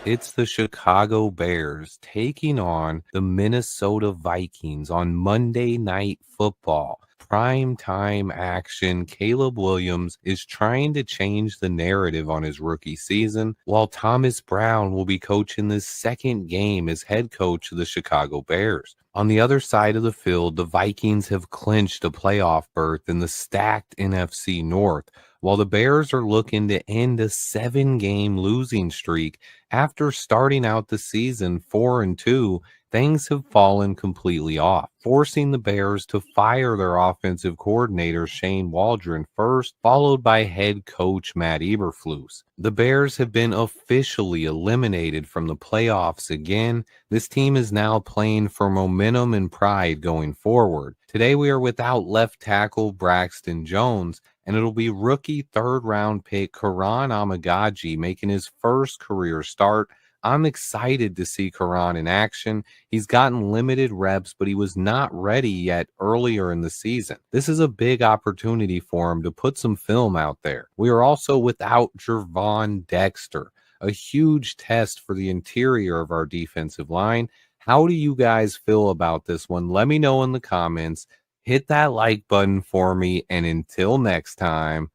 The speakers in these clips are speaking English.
It's the Chicago Bears taking on the Minnesota Vikings on Monday Night Football. Prime time action. Caleb Williams is trying to change the narrative on his rookie season, while Thomas Brown will be coaching this second game as head coach of the Chicago Bears. On the other side of the field, the Vikings have clinched a playoff berth in the stacked NFC North, while the Bears are looking to end a 7-game losing streak. After starting out the season 4-2, things have fallen completely off, forcing the Bears to fire their offensive coordinator Shane Waldron first, followed by head coach Matt Eberflus. The Bears have been officially eliminated from the playoffs again. This team is now playing for momentum and pride going forward. Today we are without left tackle Braxton Jones, and it'll be rookie third-round pick Karan Amagaji making his first career start. I'm excited to see Karan in action. He's gotten limited reps, but he was not ready yet earlier in the season. This is a big opportunity for him to put some film out there. We are also without Gervon Dexter, a huge test for the interior of our defensive line. How do you guys feel about this one? Let me know in the comments. Hit that like button for me, and until next time,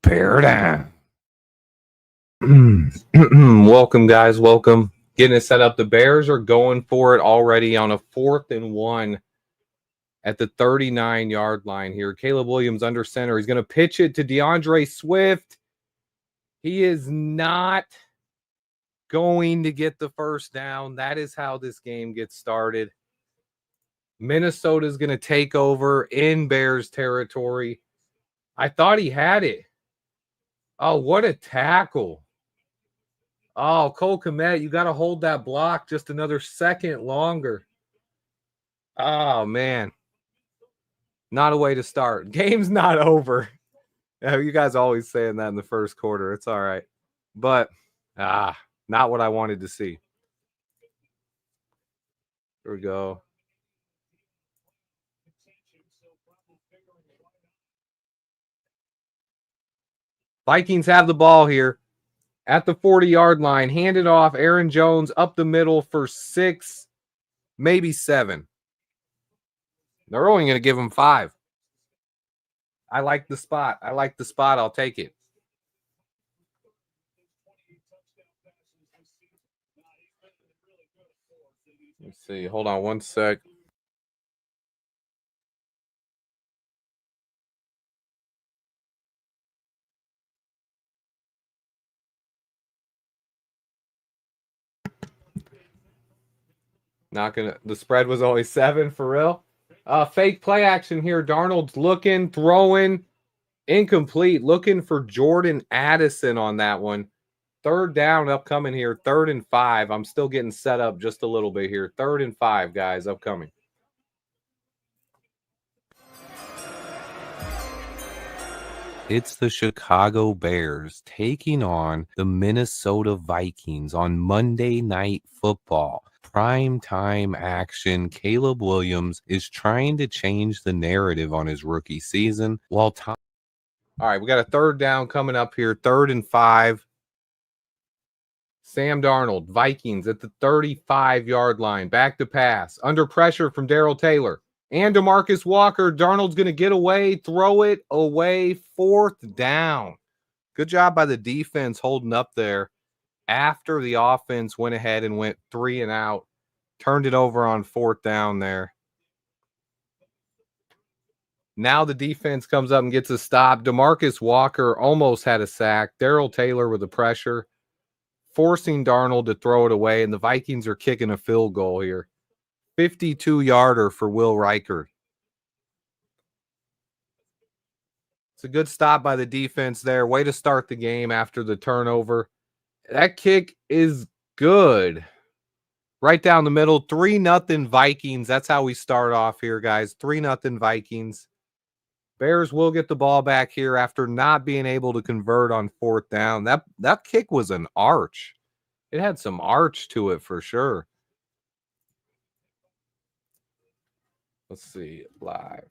bear down. Welcome, guys. Welcome. Getting it set up. The Bears are going for it already on a 4th and 1 at the 39-yard line here. Caleb Williams under center. He's going to pitch it to DeAndre Swift. He is not going to get the first down. That is how this game gets started. Minnesota is going to take over in Bears territory. I thought he had it. Oh, what a tackle. Oh, Cole Kmet, you got to hold that block just another second longer. Oh, man. Not a way to start. Game's not over. You guys always saying that in the first quarter. It's all right. But, not what I wanted to see. Here we go. Vikings have the ball here at the 40-yard line. Hand it off. Aaron Jones up the middle for 6, maybe 7. They're only going to give him 5. I like the spot. I'll take it. Let's see. Hold on one sec. Not gonna. The spread was only 7 for real. Fake play action here. Darnold's looking, throwing, incomplete. Looking for Jordan Addison on that one. 3rd down upcoming here. 3rd and 5. I'm still getting set up just a little bit here. 3rd and 5, guys, upcoming. It's the Chicago Bears taking on the Minnesota Vikings on Monday Night Football. Prime time action. Caleb Williams is trying to change the narrative on his rookie season, while All right, we got a 3rd down coming up here. 3rd and 5. Sam Darnold, Vikings at the 35-yard line. Back to pass. Under pressure from Darrell Taylor and DeMarcus Walker. Darnold's going to get away, throw it away. 4th down. Good job by the defense holding up there after the offense went ahead and went 3 and out. Turned it over on 4th down there. Now the defense comes up and gets a stop. DeMarcus Walker almost had a sack. Darrell Taylor with the pressure, forcing Darnold to throw it away, and the Vikings are kicking a field goal here. 52-yarder for Will Riker. It's a good stop by the defense there. Way to start the game after the turnover. That kick is good. Right down the middle. 3-0 Vikings. That's how we start off here, guys. 3-0 Vikings. Bears will get the ball back here after not being able to convert on 4th down. That kick was an arch. It had some arch to it for sure. Let's see. Live.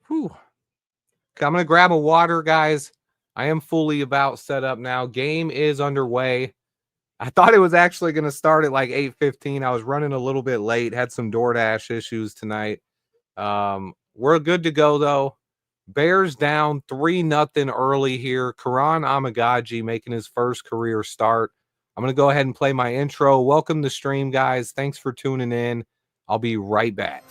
Whew. I'm going to grab a water, guys. I am fully about set up now. Game is underway. I thought it was actually going to start at like 8:15. I was running a little bit late, had some DoorDash issues tonight. We're good to go though. Bears down 3-0 early here. Karan Amagaji making his first career start. I'm going to go ahead and play my intro. Welcome to stream, guys. Thanks for tuning in. I'll be right back.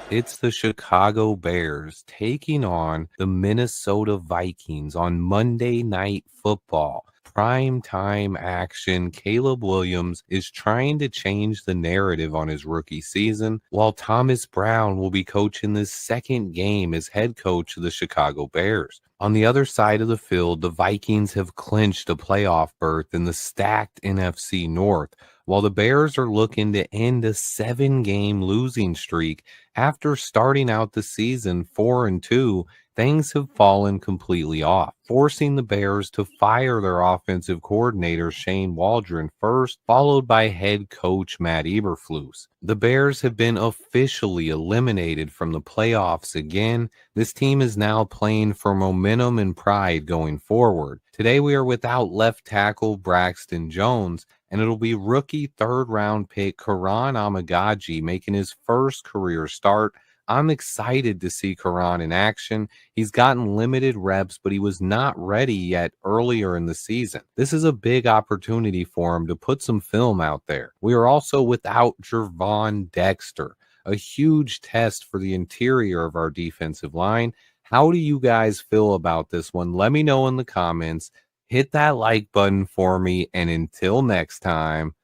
It's the Chicago Bears taking on the Minnesota Vikings on Monday Night Football. Prime time action. Caleb Williams is trying to change the narrative on his rookie season, while Thomas Brown will be coaching this second game as head coach of the Chicago Bears. On the other side of the field, the Vikings have clinched a playoff berth in the stacked NFC North, while the Bears are looking to end a 7-game losing streak. After starting out the season 4-2, things have fallen completely off, forcing the Bears to fire their offensive coordinator Shane Waldron first, followed by head coach Matt Eberflus. The Bears have been officially eliminated from the playoffs again. This team is now playing for momentum and pride going forward. Today we are without left tackle Braxton Jones, and it'll be rookie third-round pick Karan Amagaji making his first career start. I'm excited to see Karan in action. He's gotten limited reps, but he was not ready yet earlier in the season. This is a big opportunity for him to put some film out there. We are also without Gervon Dexter, a huge test for the interior of our defensive line. How do you guys feel about this one? Let me know in the comments. Hit that like button for me, and until next time,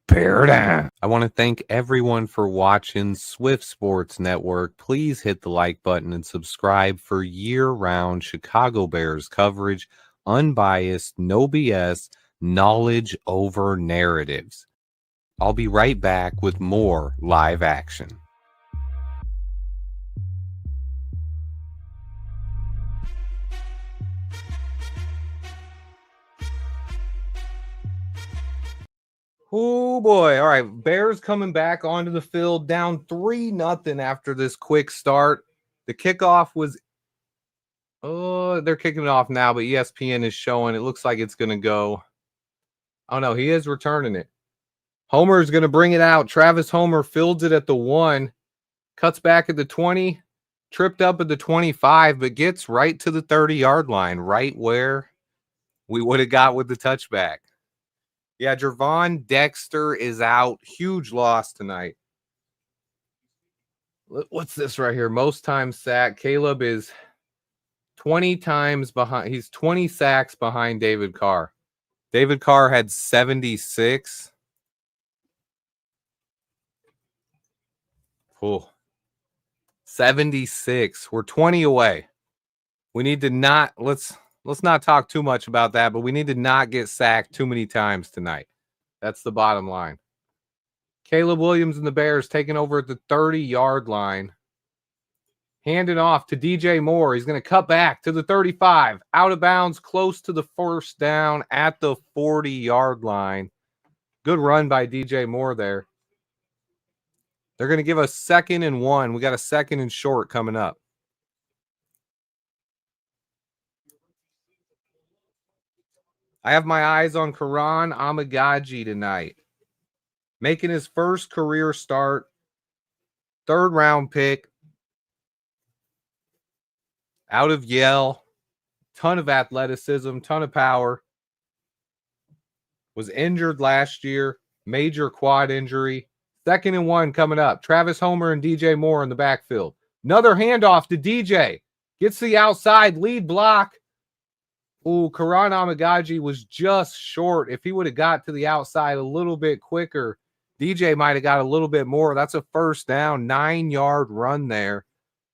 bear down. I want to thank everyone for watching Swift Sports Network. Please hit the like button and subscribe for year-round Chicago Bears coverage, unbiased, no BS, knowledge over narratives. I'll be right back with more live action. Oh boy. All right. Bears coming back onto the field down 3-0 after this quick start. The kickoff was, they're kicking it off now, but ESPN is showing it looks like it's going to go. Oh no, he is returning it. Homer is going to bring it out. Travis Homer fields it at the 1, cuts back at the 20, tripped up at the 25, but gets right to the 30-yard line, right where we would have got with the touchback. Yeah, Gervon Dexter is out. Huge loss tonight. What's this right here? Most times sacked. Caleb is 20 times behind. He's 20 sacks behind David Carr. David Carr had 76. Oh, 76. We're 20 away. We need to not let's not talk too much about that, but we need to not get sacked too many times tonight. That's the bottom line. Caleb Williams and the Bears taking over at the 30-yard line. Handing off to DJ Moore. He's going to cut back to the 35. Out of bounds, close to the first down at the 40-yard line. Good run by DJ Moore there. They're going to give us 2nd and 1. We got a 2nd and short coming up. I have my eyes on Karan Amagaji tonight. Making his first career start. 3rd-round pick. Out of Yale. Ton of athleticism, ton of power. Was injured last year. Major quad injury. 2nd and 1 coming up. Travis Homer and DJ Moore in the backfield. Another handoff to DJ. Gets the outside lead block. Ooh, Karan Amagaji was just short. If he would have got to the outside a little bit quicker, DJ might have got a little bit more. That's a first down, 9-yard run there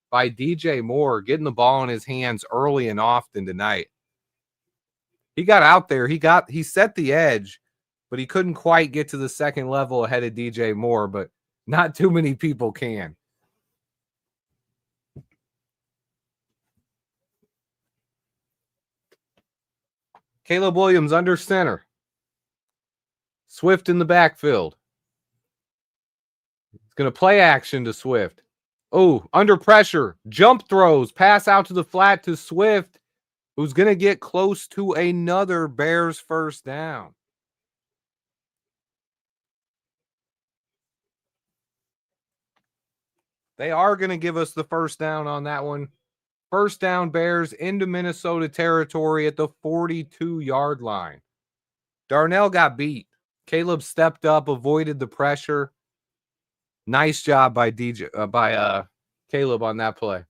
by DJ Moore, getting the ball in his hands early and often tonight. He got out there. He set the edge, but he couldn't quite get to the second level ahead of DJ Moore, but not too many people can. Caleb Williams under center. Swift in the backfield. It's going to play action to Swift. Oh, under pressure. Jump throws. Pass out to the flat to Swift, who's going to get close to another Bears first down. They are going to give us the first down on that one. First down, Bears into Minnesota territory at the 42-yard line. Darnell got beat. Caleb stepped up, avoided the pressure. Nice job by Caleb on that play.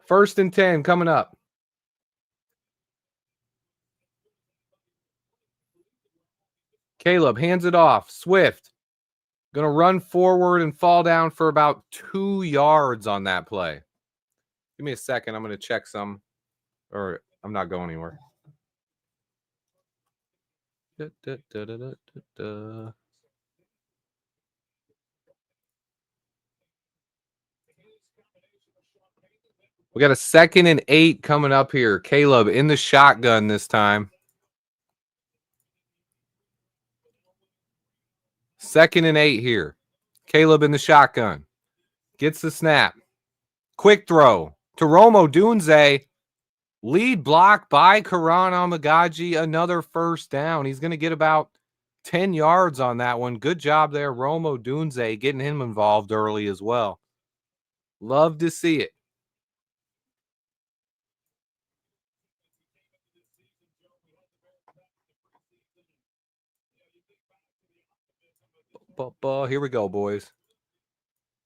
First and 10 coming up. Caleb hands it off. Swift going to run forward and fall down for about 2 yards on that play. Give me a second. I'm going to check some, or I'm not going anywhere. We got a 2nd and 8 coming up here. Caleb in the shotgun this time. 2nd and 8 here. Caleb in the shotgun. Gets the snap. Quick throw to Rome Odunze. Lead block by Karan Amagaji. Another first down. He's going to get about 10 yards on that one. Good job there, Rome Odunze, getting him involved early as well. Love to see it. Here we go, boys.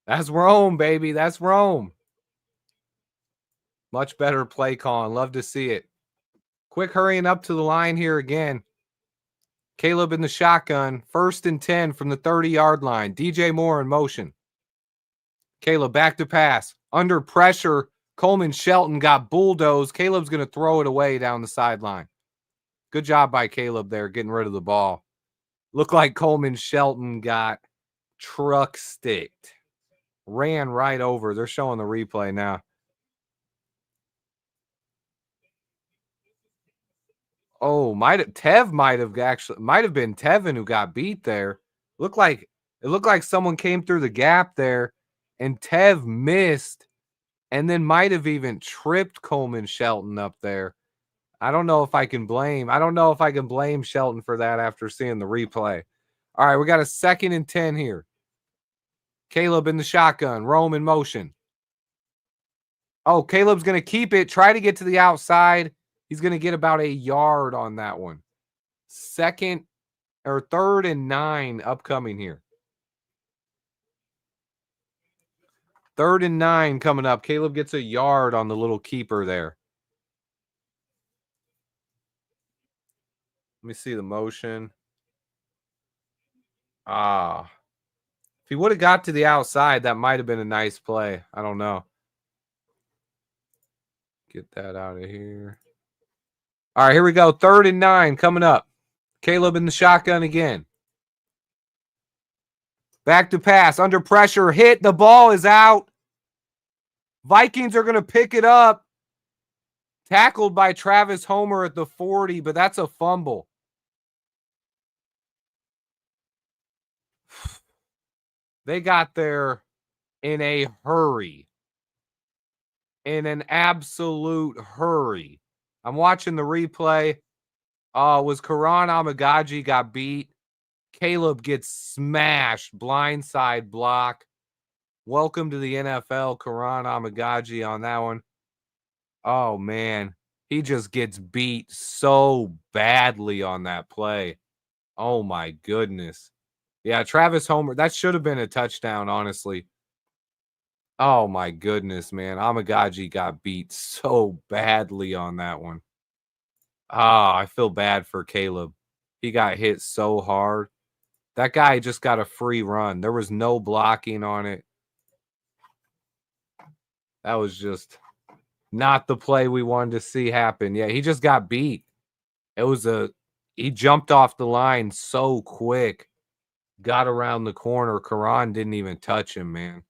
That's Rome, baby. That's Rome. Much better play calling. Love to see it. Quick hurrying up to the line here again. Caleb in the shotgun. 1st and 10 from the 30-yard line. DJ Moore in motion. Caleb back to pass. Under pressure. Coleman Shelton got bulldozed. Caleb's going to throw it away down the sideline. Good job by Caleb there, getting rid of the ball. Looked like Coleman Shelton got truck sticked. Ran right over. They're showing the replay now. Oh, Tev might have been Tevin who got beat there. It looked like someone came through the gap there and Tev missed and then might have even tripped Coleman Shelton up there. I don't know if I can blame Shelton for that after seeing the replay. All right, we got a 2nd and 10 here. Caleb in the shotgun, Rome in motion. Oh, Caleb's going to keep it, try to get to the outside. He's going to get about a yard on that one. 3rd and 9 upcoming here. 3rd and 9 coming up. Caleb gets a yard on the little keeper there. Let me see the motion. If he would have got to the outside, that might have been a nice play. I don't know. Get that out of here. All right, here we go. 3rd and 9 coming up. Caleb in the shotgun again. Back to pass. Under pressure. Hit. The ball is out. Vikings are going to pick it up. Tackled by Travis Homer at the 40, but that's a fumble. They got there in a hurry. In an absolute hurry. I'm watching the replay. Was Karan Amagaji got beat. Caleb gets smashed. Blindside block. Welcome to the NFL, Karan Amagaji on that one. Oh, man. He just gets beat so badly on that play. Oh, my goodness. Yeah, Travis Homer, that should have been a touchdown, honestly. Oh, my goodness, man. Amagaji got beat so badly on that one. I feel bad for Caleb. He got hit so hard. That guy just got a free run. There was no blocking on it. That was just not the play we wanted to see happen. Yeah, he just got beat. He jumped off the line so quick. Got around the corner. Karan didn't even touch him, man.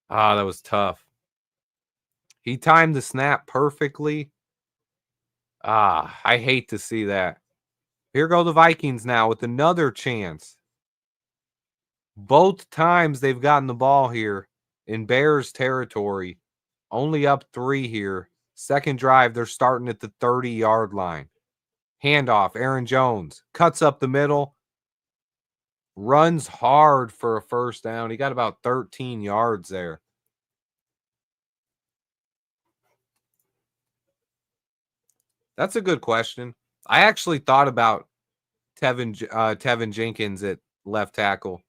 That was tough. He timed the snap perfectly. I hate to see that. Here go the Vikings now with another chance. Both times they've gotten the ball here in Bears territory. Only up 3 here. Second drive, they're starting at the 30-yard line. Handoff, Aaron Jones cuts up the middle, runs hard for a first down. He got about 13 yards there. That's a good question. I actually thought about Tevin Jenkins at left tackle.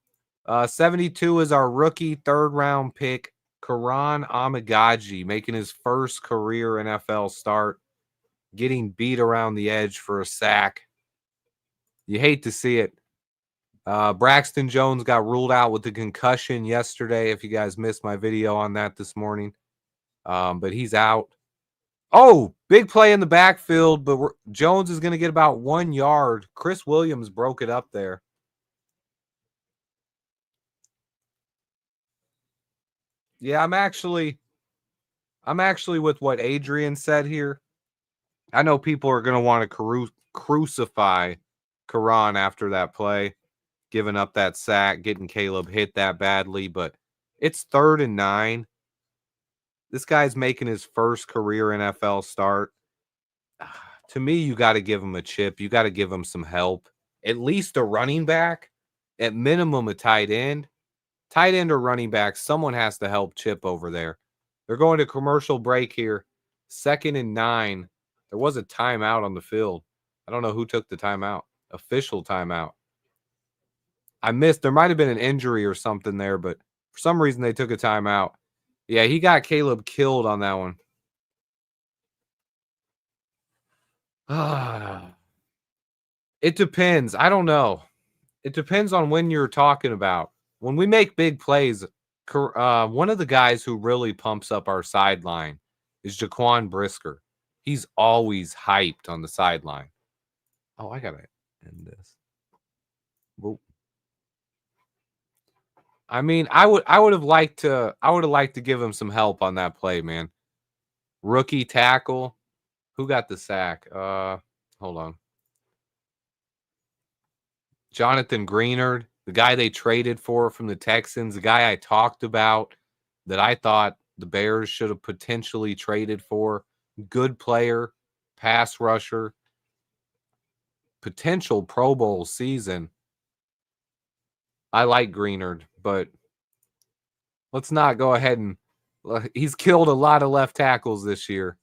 72 is our rookie third-round pick, Karan Amagaji, making his first career NFL start, getting beat around the edge for a sack. You hate to see it. Braxton Jones got ruled out with the concussion yesterday. If you guys missed my video on that this morning, but he's out. Oh, big play in the backfield, but Jones is going to get about 1 yard. Chris Williams broke it up there. Yeah, I'm actually with what Adrian said here. I know people are going to want to crucify Karan after that play, giving up that sack, getting Caleb hit that badly, but it's 3rd and 9. This guy's making his first career NFL start. To me, you got to give him a chip. You got to give him some help. At least a running back, at minimum a tight end. Tight end or running back, someone has to help Chip over there. They're going to commercial break here. 2nd and 9. There was a timeout on the field. I don't know who took the timeout. Official timeout. I missed. There might have been an injury or something there, but for some reason they took a timeout. Yeah, he got Caleb killed on that one. It depends. I don't know. It depends on when you're talking about. When we make big plays, one of the guys who really pumps up our sideline is Jaquan Brisker. He's always hyped on the sideline. Oh, I gotta end this. Whoa. I mean, I would have liked to give him some help on that play, man. Rookie tackle. Who got the sack? Hold on. Jonathan Greenard, the guy they traded for from the Texans, the guy I talked about that I thought the Bears should have potentially traded for. Good player, pass rusher, potential Pro Bowl season. I like Greenard, but let's not go ahead and he's killed a lot of left tackles this year.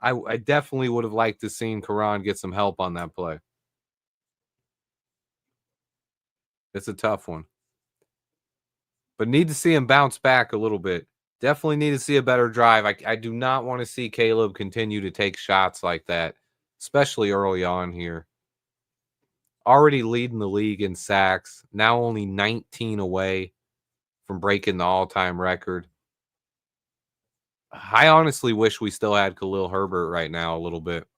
I definitely would have liked to seen Karan get some help on that play. It's a tough one. But need to see him bounce back a little bit. Definitely need to see a better drive. I do not want to see Caleb continue to take shots like that, especially early on here. Already leading the league in sacks, now only 19 away from breaking the all-time record. I honestly wish we still had Khalil Herbert right now a little bit.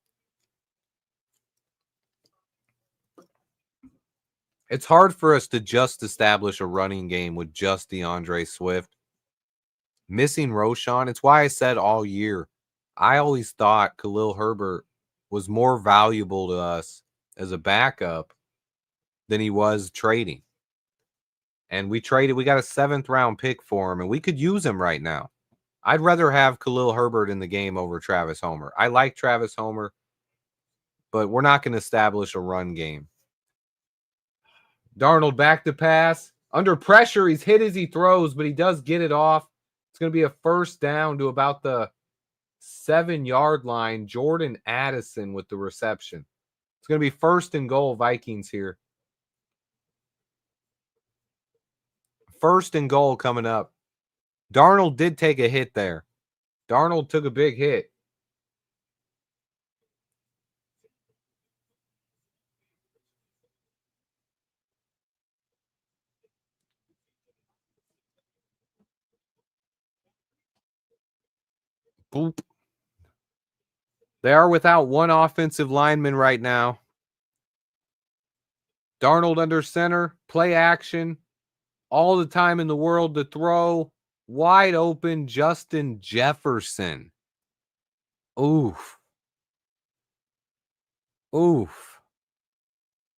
It's hard for us to just establish a running game with just DeAndre Swift. Missing Roshan, it's why I said all year, I always thought Khalil Herbert was more valuable to us as a backup than he was trading. And we got a 7th round pick for him, and we could use him right now. I'd rather have Khalil Herbert in the game over Travis Homer. I like Travis Homer, but we're not going to establish a run game. Darnold back to pass. Under pressure, he's hit as he throws, but he does get it off. It's going to be a first down to about the 7-yard line. Jordan Addison with the reception. It's going to be 1st and goal, Vikings here. 1st and goal coming up. Darnold did take a hit there. Darnold took a big hit. Boop. They are without one offensive lineman right now. Darnold under center, play action, all the time in the world to throw. Wide open, Justin Jefferson. Oof. Oof.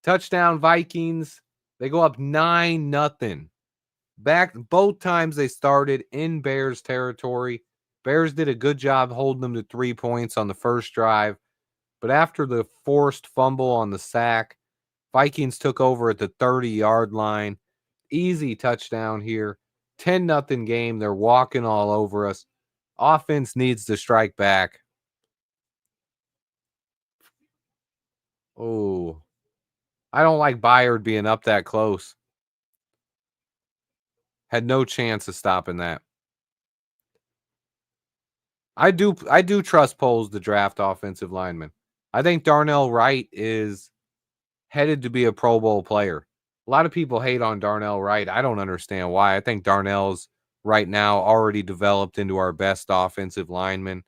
Touchdown Vikings. They go up 9-0. Back both times they started in Bears territory. Bears did a good job holding them to 3 points on the first drive, but after the forced fumble on the sack, Vikings took over at the 30-yard line. Easy touchdown here. 10-0 game. They're walking all over us. Offense needs to strike back. Oh, I don't like Byard being up that close. Had no chance of stopping that. I do trust Poles to draft offensive linemen. I think Darnell Wright is headed to be a Pro Bowl player. A lot of people hate on Darnell Wright. I don't understand why. I think Darnell's right now already developed into our best offensive lineman.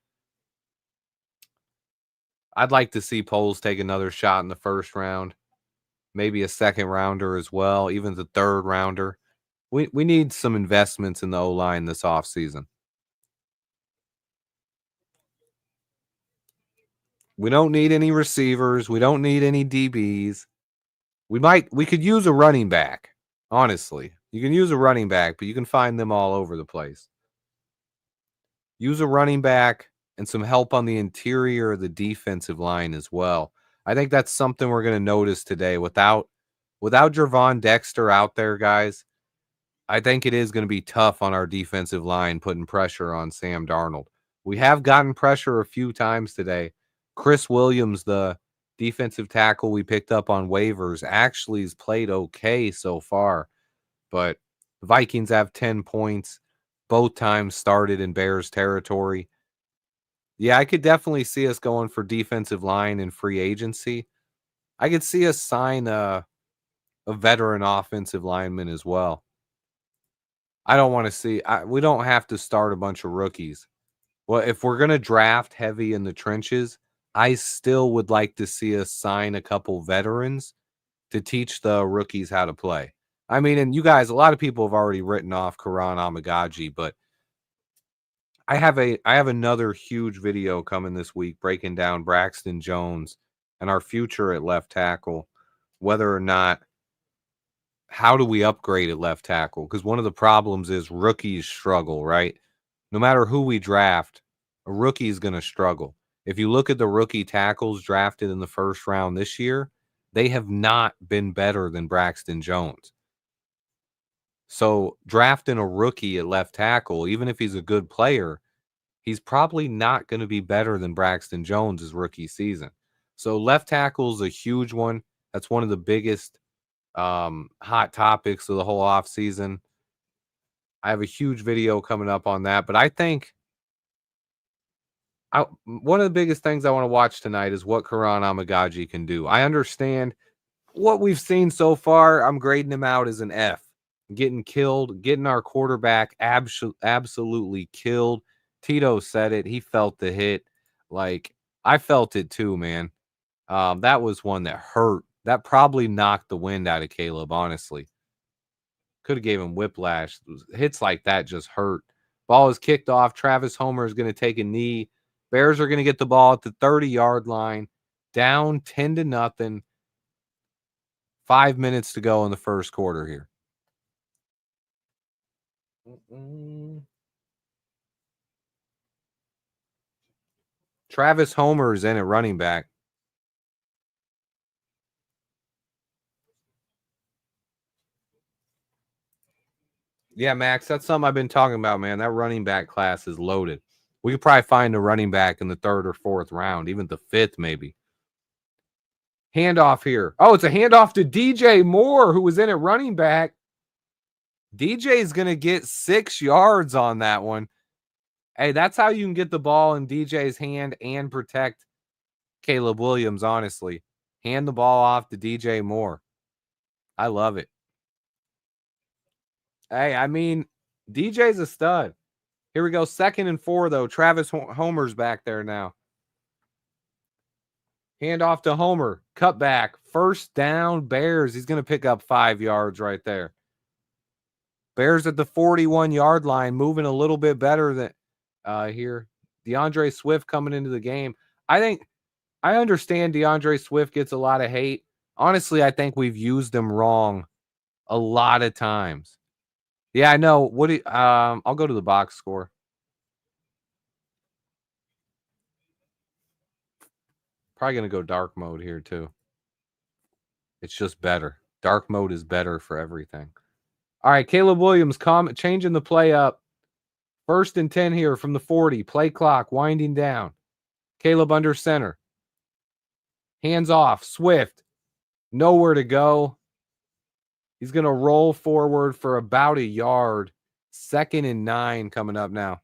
I'd like to see Poles take another shot in the first round, maybe a second rounder as well, even the third rounder. We need some investments in the O-line this offseason. We don't need any receivers. We don't need any DBs. We could use a running back, honestly. You can use a running back, but you can find them all over the place. Use a running back and some help on the interior of the defensive line as well. I think that's something we're going to notice today. Without Jervon Dexter out there, guys, I think it is going to be tough on our defensive line putting pressure on Sam Darnold. We have gotten pressure a few times today. Chris Williams, the defensive tackle we picked up on waivers, actually has played okay so far. But the Vikings have 10 points. Both times started in Bears territory. Yeah, I could definitely see us going for defensive line and free agency. I could see us sign a veteran offensive lineman as well. I don't want to see we don't have to start a bunch of rookies. Well, if we're going to draft heavy in the trenches, I still would like to see us sign a couple veterans to teach the rookies how to play. I mean, and you guys, a lot of people have already written off Karan Amagaji, but I have another huge video coming this week breaking down Braxton Jones and our future at left tackle, whether or not how do we upgrade at left tackle? Because one of the problems is rookies struggle, right? No matter who we draft, a rookie is going to struggle. If you look at the rookie tackles drafted in the first round this year, they have not been better than Braxton Jones. So drafting a rookie at left tackle, even if he's a good player, he's probably not going to be better than Braxton Jones' his rookie season. So left tackle is a huge one. That's one of the biggest hot topics of the whole offseason. I have a huge video coming up on that, but I think one of the biggest things I want to watch tonight is what Karan Amagaji can do. I understand what we've seen so far. I'm grading him out as an F. Getting killed, getting our quarterback absolutely killed. Tito said it. He felt the hit. Like, I felt it too, man. That was one that hurt. That probably knocked the wind out of Caleb, honestly. Could have gave him whiplash. Hits like that just hurt. Ball is kicked off. Travis Homer is going to take a knee. Bears are going to get the ball at the 30-yard line. Down 10-0. 5 minutes to go in the first quarter here. Travis Homer is in at running back. Yeah, Max, that's something I've been talking about, man. That running back class is loaded. We could probably find a running back in the third or fourth round, even the fifth, maybe. Handoff here. Oh, it's a handoff to DJ Moore, who was in at running back. DJ is going to get 6 yards on that one. Hey, that's how you can get the ball in DJ's hand and protect Caleb Williams, honestly. Hand the ball off to DJ Moore. I love it. Hey, I mean, DJ's a stud. Here we go. 2nd and 4, though. Travis Homer's back there now. Hand off to Homer. Cut back. First down, Bears. He's going to pick up 5 yards right there. Bears at the 41-yard line, moving a little bit better than here. DeAndre Swift coming into the game. I understand DeAndre Swift gets a lot of hate Honestly, I think we've used him wrong a lot of times. Yeah, I know. I'll go to the box score. Probably gonna go dark mode here too. It's just better. Dark mode is better for everything. All right, Caleb Williams, changing the play up. First and 10 here from the 40. Play clock winding down. Caleb under center. Hands off. Swift. Nowhere to go. He's going to roll forward for about a yard. 2nd and 9 coming up now.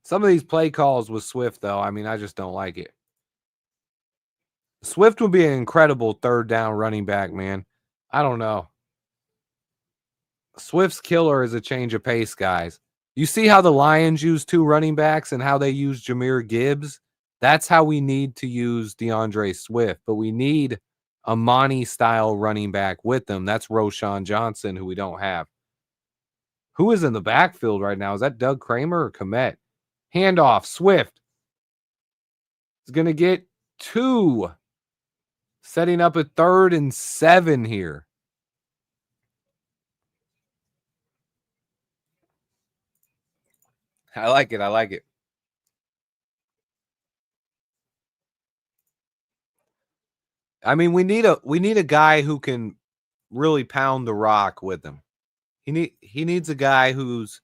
Some of these play calls with Swift, though, I mean, I just don't like it. Swift would be an incredible third down running back, man. I don't know. Swift's killer is a change of pace, guys. You see how the Lions use 2 running backs and how they use Jahmyr Gibbs? That's how we need to use DeAndre Swift, but we need a Monty-style running back with them. That's Roshan Johnson, who we don't have. Who is in the backfield right now? Is that Doug Kramer or Komet? Handoff, Swift is going to get 2. Setting up a 3rd and 7 here. I like it. I like it. I mean, we need a guy who can really pound the rock with him. He needs a guy who's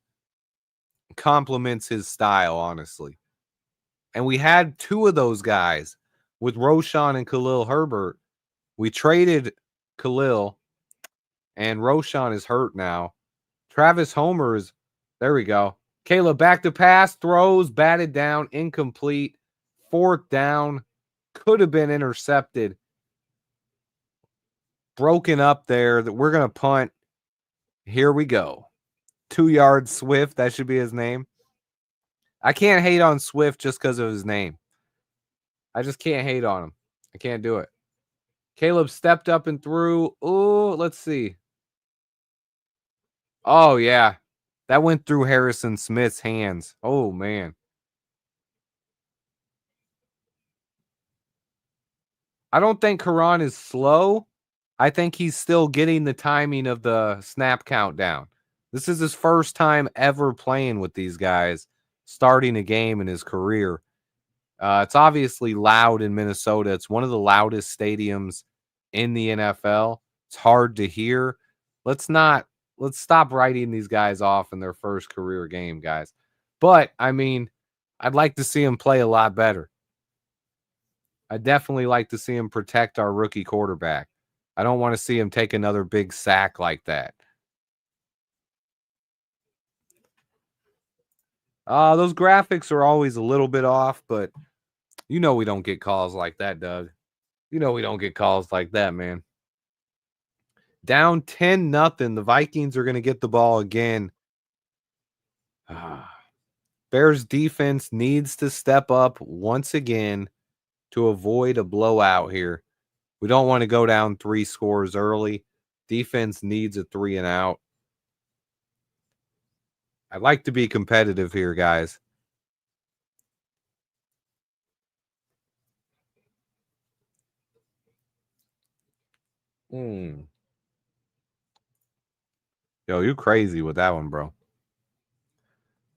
complements his style, honestly. And we had 2 of those guys with Roshan and Khalil Herbert. We traded Khalil, and Roshan is hurt now. Travis Homer is there. We go. Caleb back to pass, throws, batted down, incomplete. 4th down, could have been intercepted. Broken up there. That we're gonna punt. Here we go. 2-yard Swift. That should be his name. I can't hate on Swift just because of his name. I just can't hate on him. I can't do it. Caleb stepped up and threw. Oh, let's see. Oh, yeah. That went through Harrison Smith's hands. Oh, man. I don't think Karan is slow. I think he's still getting the timing of the snap countdown. This is his first time ever playing with these guys, starting a game in his career. It's obviously loud in Minnesota. It's one of the loudest stadiums in the NFL. It's hard to hear. Let's stop writing these guys off in their first career game, guys. But, I mean, I'd like to see him play a lot better. I definitely like to see him protect our rookie quarterback. I don't want to see him take another big sack like that. Those graphics are always a little bit off, but you know we don't get calls like that, Doug. You know we don't get calls like that, man. Down 10-0. The Vikings are going to get the ball again. Bears defense needs to step up once again to avoid a blowout here. We don't want to go down 3 scores early. Defense needs a 3 and out. I'd like to be competitive here, guys. Yo, you crazy with that one, bro.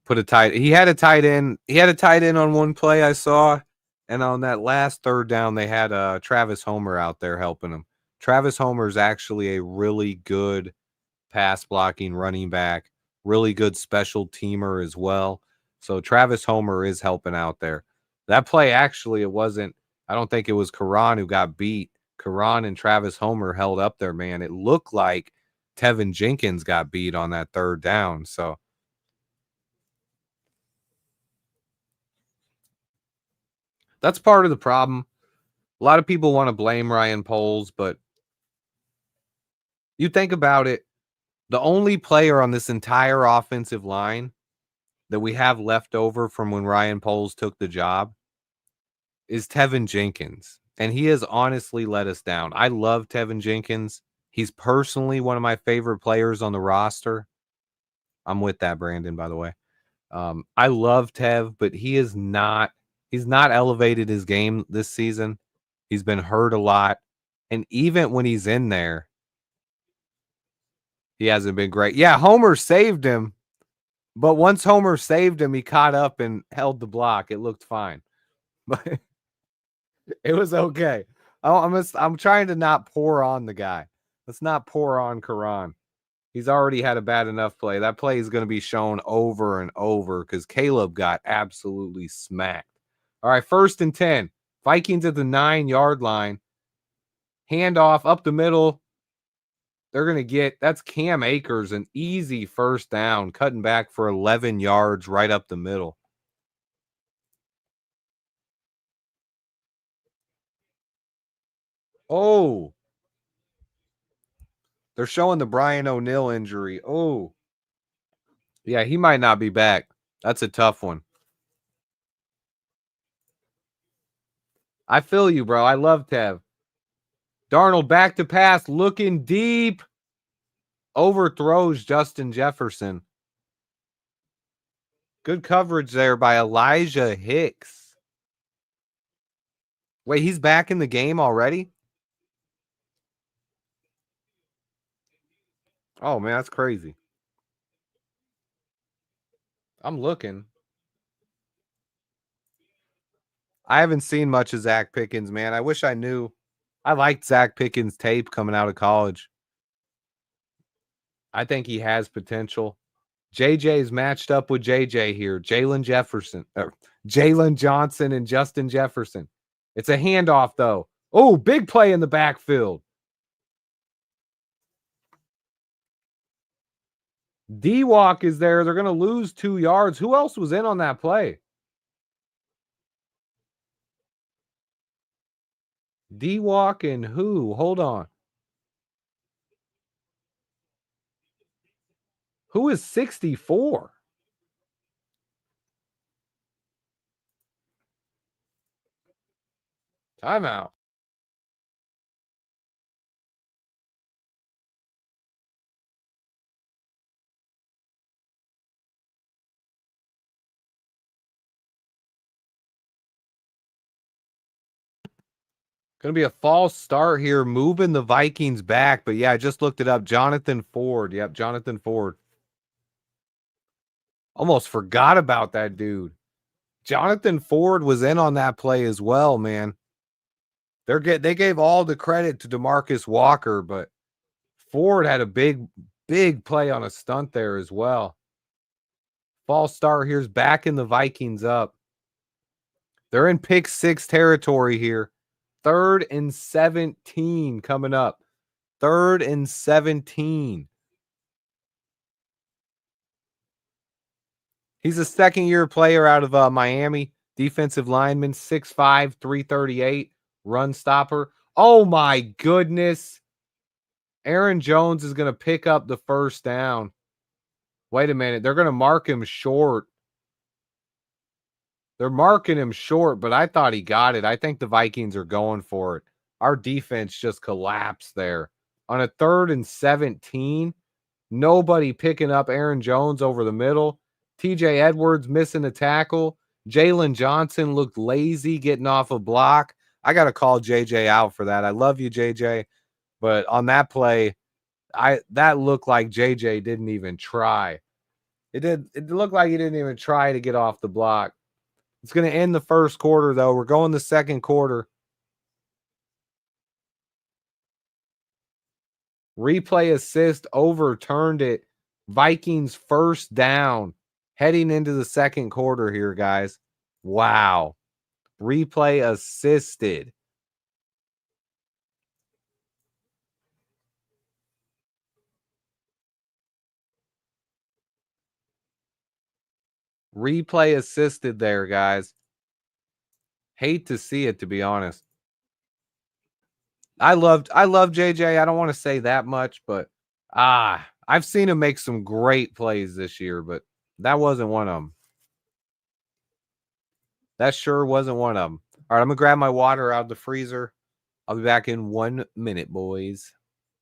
He had a tight end. He had a tight end on one play I saw. And on that last 3rd down, they had Travis Homer out there helping him. Travis Homer is actually a really good pass blocking running back, really good special teamer as well. So Travis Homer is helping out there. That play, actually, I don't think it was Karan who got beat. Karan and Travis Homer held up there, man. It looked like Tevin Jenkins got beat on that 3rd down. So that's part of the problem. A lot of people want to blame Ryan Poles, but you think about it, the only player on this entire offensive line that we have left over from when Ryan Poles took the job is Tevin Jenkins. And he has honestly let us down. I love Tevin Jenkins. He's personally one of my favorite players on the roster. I'm with that, Brandon, by the way. I love Tev, but he is not He's not elevated his game this season. He's been hurt a lot. And even when he's in there, he hasn't been great. Yeah, Homer saved him, but once Homer saved him, he caught up and held the block. It looked fine. But it was okay. I'm trying to not pour on the guy. Let's not pour on Karan. He's already had a bad enough play. That play is going to be shown over and over because Caleb got absolutely smacked. All right, 1st and 10. Vikings at the 9-yard line. Handoff up the middle. They're going to get, that's Cam Akers, an easy first down, cutting back for 11 yards right up the middle. Oh, they're showing the Brian O'Neill injury. Oh, yeah, he might not be back. That's a tough one. I feel you, bro. I love Tev. Darnold back to pass, looking deep. Overthrows Justin Jefferson. Good coverage there by Elijah Hicks. Wait, he's back in the game already? Oh, man, that's crazy. I'm looking. I haven't seen much of Zach Pickens, man. I wish I knew. I liked Zach Pickens' tape coming out of college. I think he has potential. JJ's matched up with JJ here. Jalen Johnson and Justin Jefferson. It's a handoff, though. Oh, big play in the backfield. D-Walk is there. They're going to lose 2 yards. Who else was in on that play? D-Walk and who? Hold on. Who is 64? Timeout. Going to be a false start here, moving the Vikings back. But yeah, I just looked it up. Jonathan Ford. Yep, Jonathan Ford. Almost forgot about that dude. Jonathan Ford was in on that play as well, man. They gave all the credit to DeMarcus Walker, but Ford had a big play on a stunt there as well. False start here's backing the Vikings up. They're in pick 6 territory here. 3rd and 17 coming up. 3rd and 17. He's a second-year player out of Miami. Defensive lineman, 6'5", 338. Run stopper. Oh, my goodness. Aaron Jones is going to pick up the first down. Wait a minute. They're going to mark him short. They're marking him short, but I thought he got it. I think the Vikings are going for it. Our defense just collapsed there. On a 3rd and 17, nobody picking up Aaron Jones over the middle. TJ Edwards missing a tackle. Jalen Johnson looked lazy getting off a block. I got to call JJ out for that. I love you, JJ. But on that play, that looked like JJ didn't even try. It looked like he didn't even try to get off the block. It's going to end the first quarter, though. We're going the second quarter. Replay assist overturned it. Vikings first down. Heading into the second quarter here, guys. Wow. Replay assisted. Replay assisted there, guys. Hate to see it, to be honest. I love JJ. I don't want to say that much, but I've seen him make some great plays this year, but that wasn't one of them. That sure wasn't one of them. All right, I'm going to grab my water out of the freezer. I'll be back in 1 minute, boys.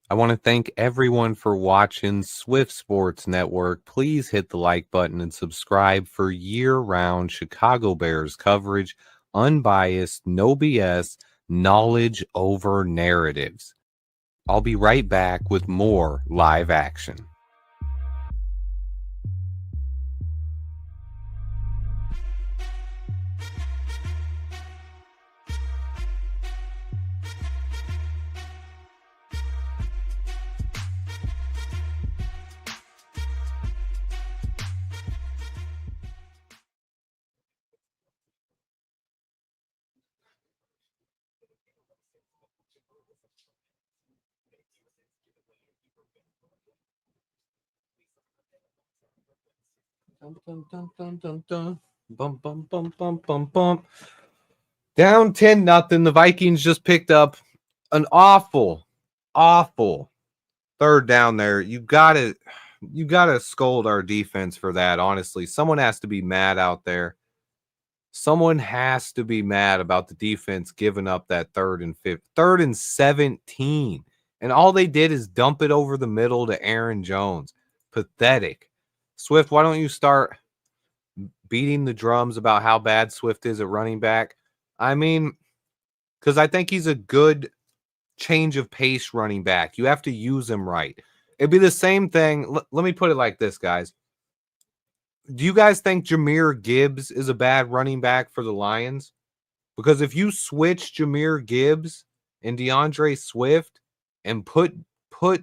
I want to thank everyone for watching Swift Sports Network. Please hit the like button and subscribe for year-round Chicago Bears coverage. unbiased, no BS, knowledge over narratives. I'll be right back with more live action. Dun, dun, dun, dun, dun, dun. Bum, bum, bum, bum, bum, bum. Down 10-0. The Vikings just picked up an awful third down there. You gotta scold our defense for that. Honestly, someone has to be mad out there. Someone has to be mad about the defense giving up that third and 17. And all they did is dump it over the middle to Aaron Jones. Pathetic. Swift, why don't you start beating the drums about how bad Swift is at running back? I mean, because I think he's a good change of pace running back. You have to use him right. It'd be the same thing. Let me put it like this, guys. Do you guys think Jahmyr Gibbs is a bad running back for the Lions? Because if you switch Jahmyr Gibbs and DeAndre Swift and put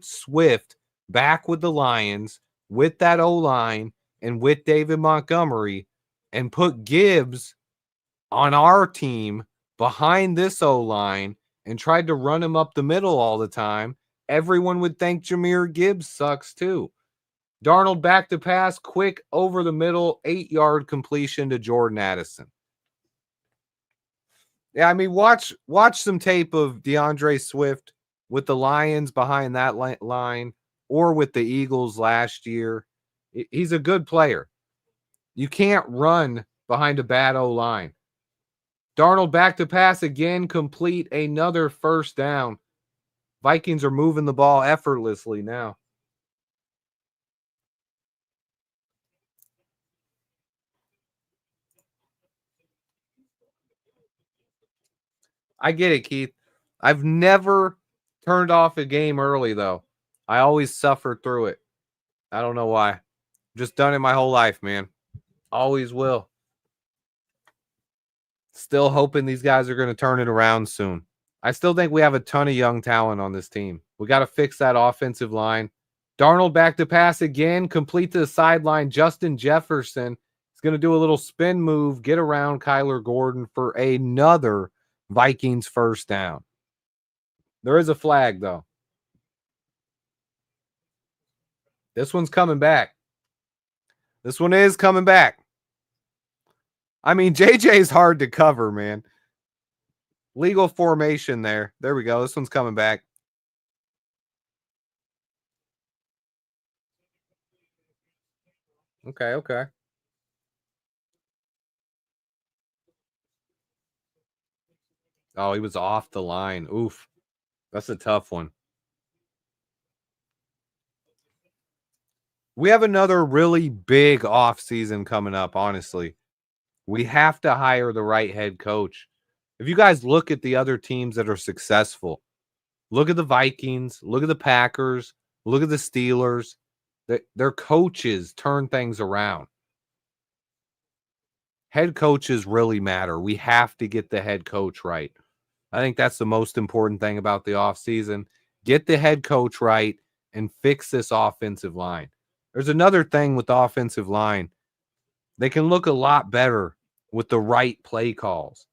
Swift back with the Lions with that O-line and with David Montgomery and put Gibbs on our team behind this O-line and tried to run him up the middle all the time, everyone would think Jahmyr Gibbs sucks too. Darnold back to pass, quick over the middle, 8-yard completion to Jordan Addison. Yeah, I mean, watch some tape of DeAndre Swift with the Lions behind that line or with the Eagles last year. He's a good player. You can't run behind a bad O-line. Darnold back to pass again, complete another first down. Vikings are moving the ball effortlessly now. I get it, Keith. I've never turned off a game early, though. I always suffer through it. I don't know why. Just done it my whole life, man. Always will. Still hoping these guys are going to turn it around soon. I still think we have a ton of young talent on this team. We got to fix that offensive line. Darnold back to pass again, complete to the sideline. Justin Jefferson is going to do a little spin move, get around Kyler Gordon for another Vikings first down. There is a flag, though. This one's coming back. This one is coming back. I mean, JJ's hard to cover, man. Legal formation there. There we go. This one's coming back. Okay. Oh, he was off the line. Oof. That's a tough one. We have another really big offseason coming up, honestly. We have to hire the right head coach. If you guys look at the other teams that are successful, look at the Vikings, look at the Packers, look at the Steelers. Their coaches turn things around. Head coaches really matter. We have to get the head coach right. I think that's the most important thing about the offseason. Get the head coach right and fix this offensive line. There's another thing with the offensive line. They can look a lot better with the right play calls.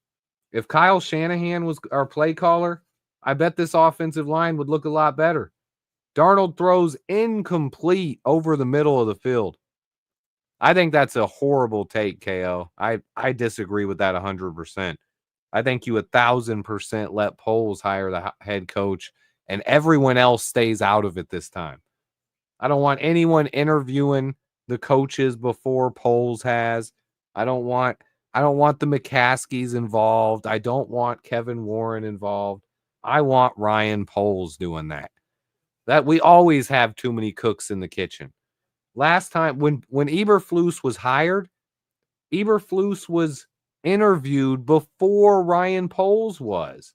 If Kyle Shanahan was our play caller, I bet this offensive line would look a lot better. Darnold throws incomplete over the middle of the field. I think that's a horrible take, KO. I disagree with that 100%. I think you 1,000% let Poles hire the head coach and everyone else stays out of it this time. I don't want anyone interviewing the coaches before Poles has. I don't want the McCaskies involved. I don't want Kevin Warren involved. I want Ryan Poles doing that. That we always have too many cooks in the kitchen. Last time when Eberflus was hired, Eberflus was interviewed before Ryan Poles was.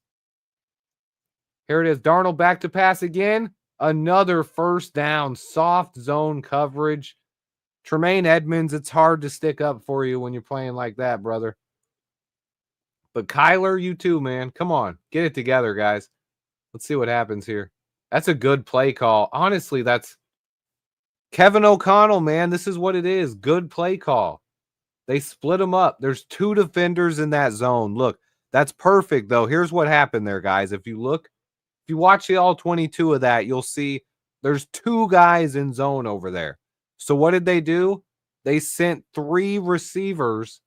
Here it is. Darnold back to pass again. Another first down. Soft zone coverage. Tremaine Edmonds, it's hard to stick up for you when you're playing like that, brother. But Kyler, you too, man. Come on. Get it together, guys. Let's see what happens here. That's a good play call. Honestly, that's Kevin O'Connell, man. This is what it is. Good play call. They split them up. There's 2 defenders in that zone. Look, that's perfect, though. Here's what happened there, guys. If you look, if you watch the all 22 of that, you'll see there's 2 guys in zone over there. So what did they do? They sent 3 receivers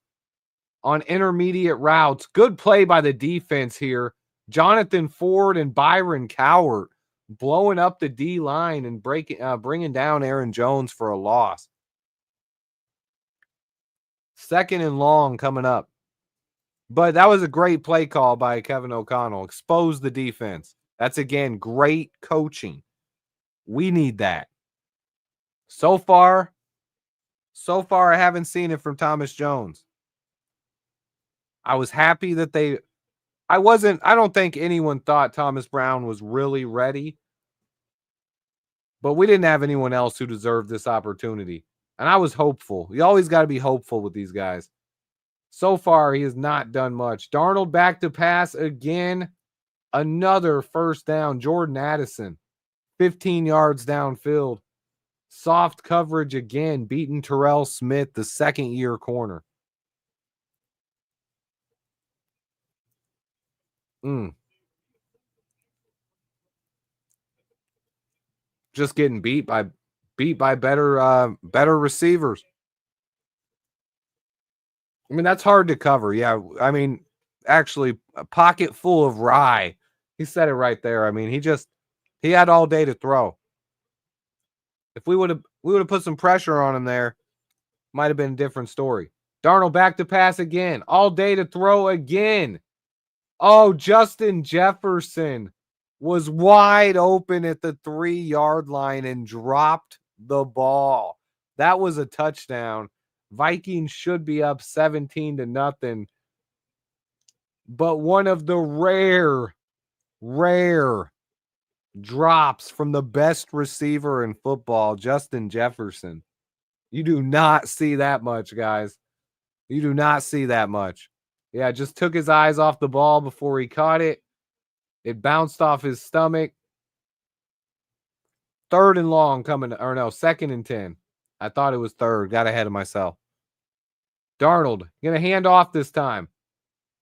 on intermediate routes. Good play by the defense here. Jonathan Ford and Byron Cowart blowing up the D line and bringing down Aaron Jones for a loss. 2nd and long coming up. But that was a great play call by Kevin O'Connell. Expose the defense. That's, again, great coaching. We need that. So far, I haven't seen it from Thomas Jones. I was happy that I don't think anyone thought Thomas Brown was really ready. But we didn't have anyone else who deserved this opportunity. And I was hopeful. You always got to be hopeful with these guys. So far, he has not done much. Darnold back to pass again. Another first down. Jordan Addison, 15 yards downfield. Soft coverage again, beating Terrell Smith, the second-year corner. Just getting beat by better receivers. I mean, that's hard to cover. Yeah, I mean, actually, a pocket full of rye. He said it right there. I mean, he had all day to throw. If we would have put some pressure on him there, might have been a different story. Darnold back to pass again. All day to throw again. Oh, Justin Jefferson was wide open at the 3-yard line and dropped the ball. That was a touchdown. Vikings should be up 17-0. But one of the rare drops from the best receiver in football, Justin Jefferson. You do not see that much, guys. You do not see that much. Yeah, just took his eyes off the ball before he caught it. It bounced off his stomach. 3rd and long coming, or no, 2nd and 10. I thought it was 3rd. Got ahead of myself. Darnold going to hand off this time.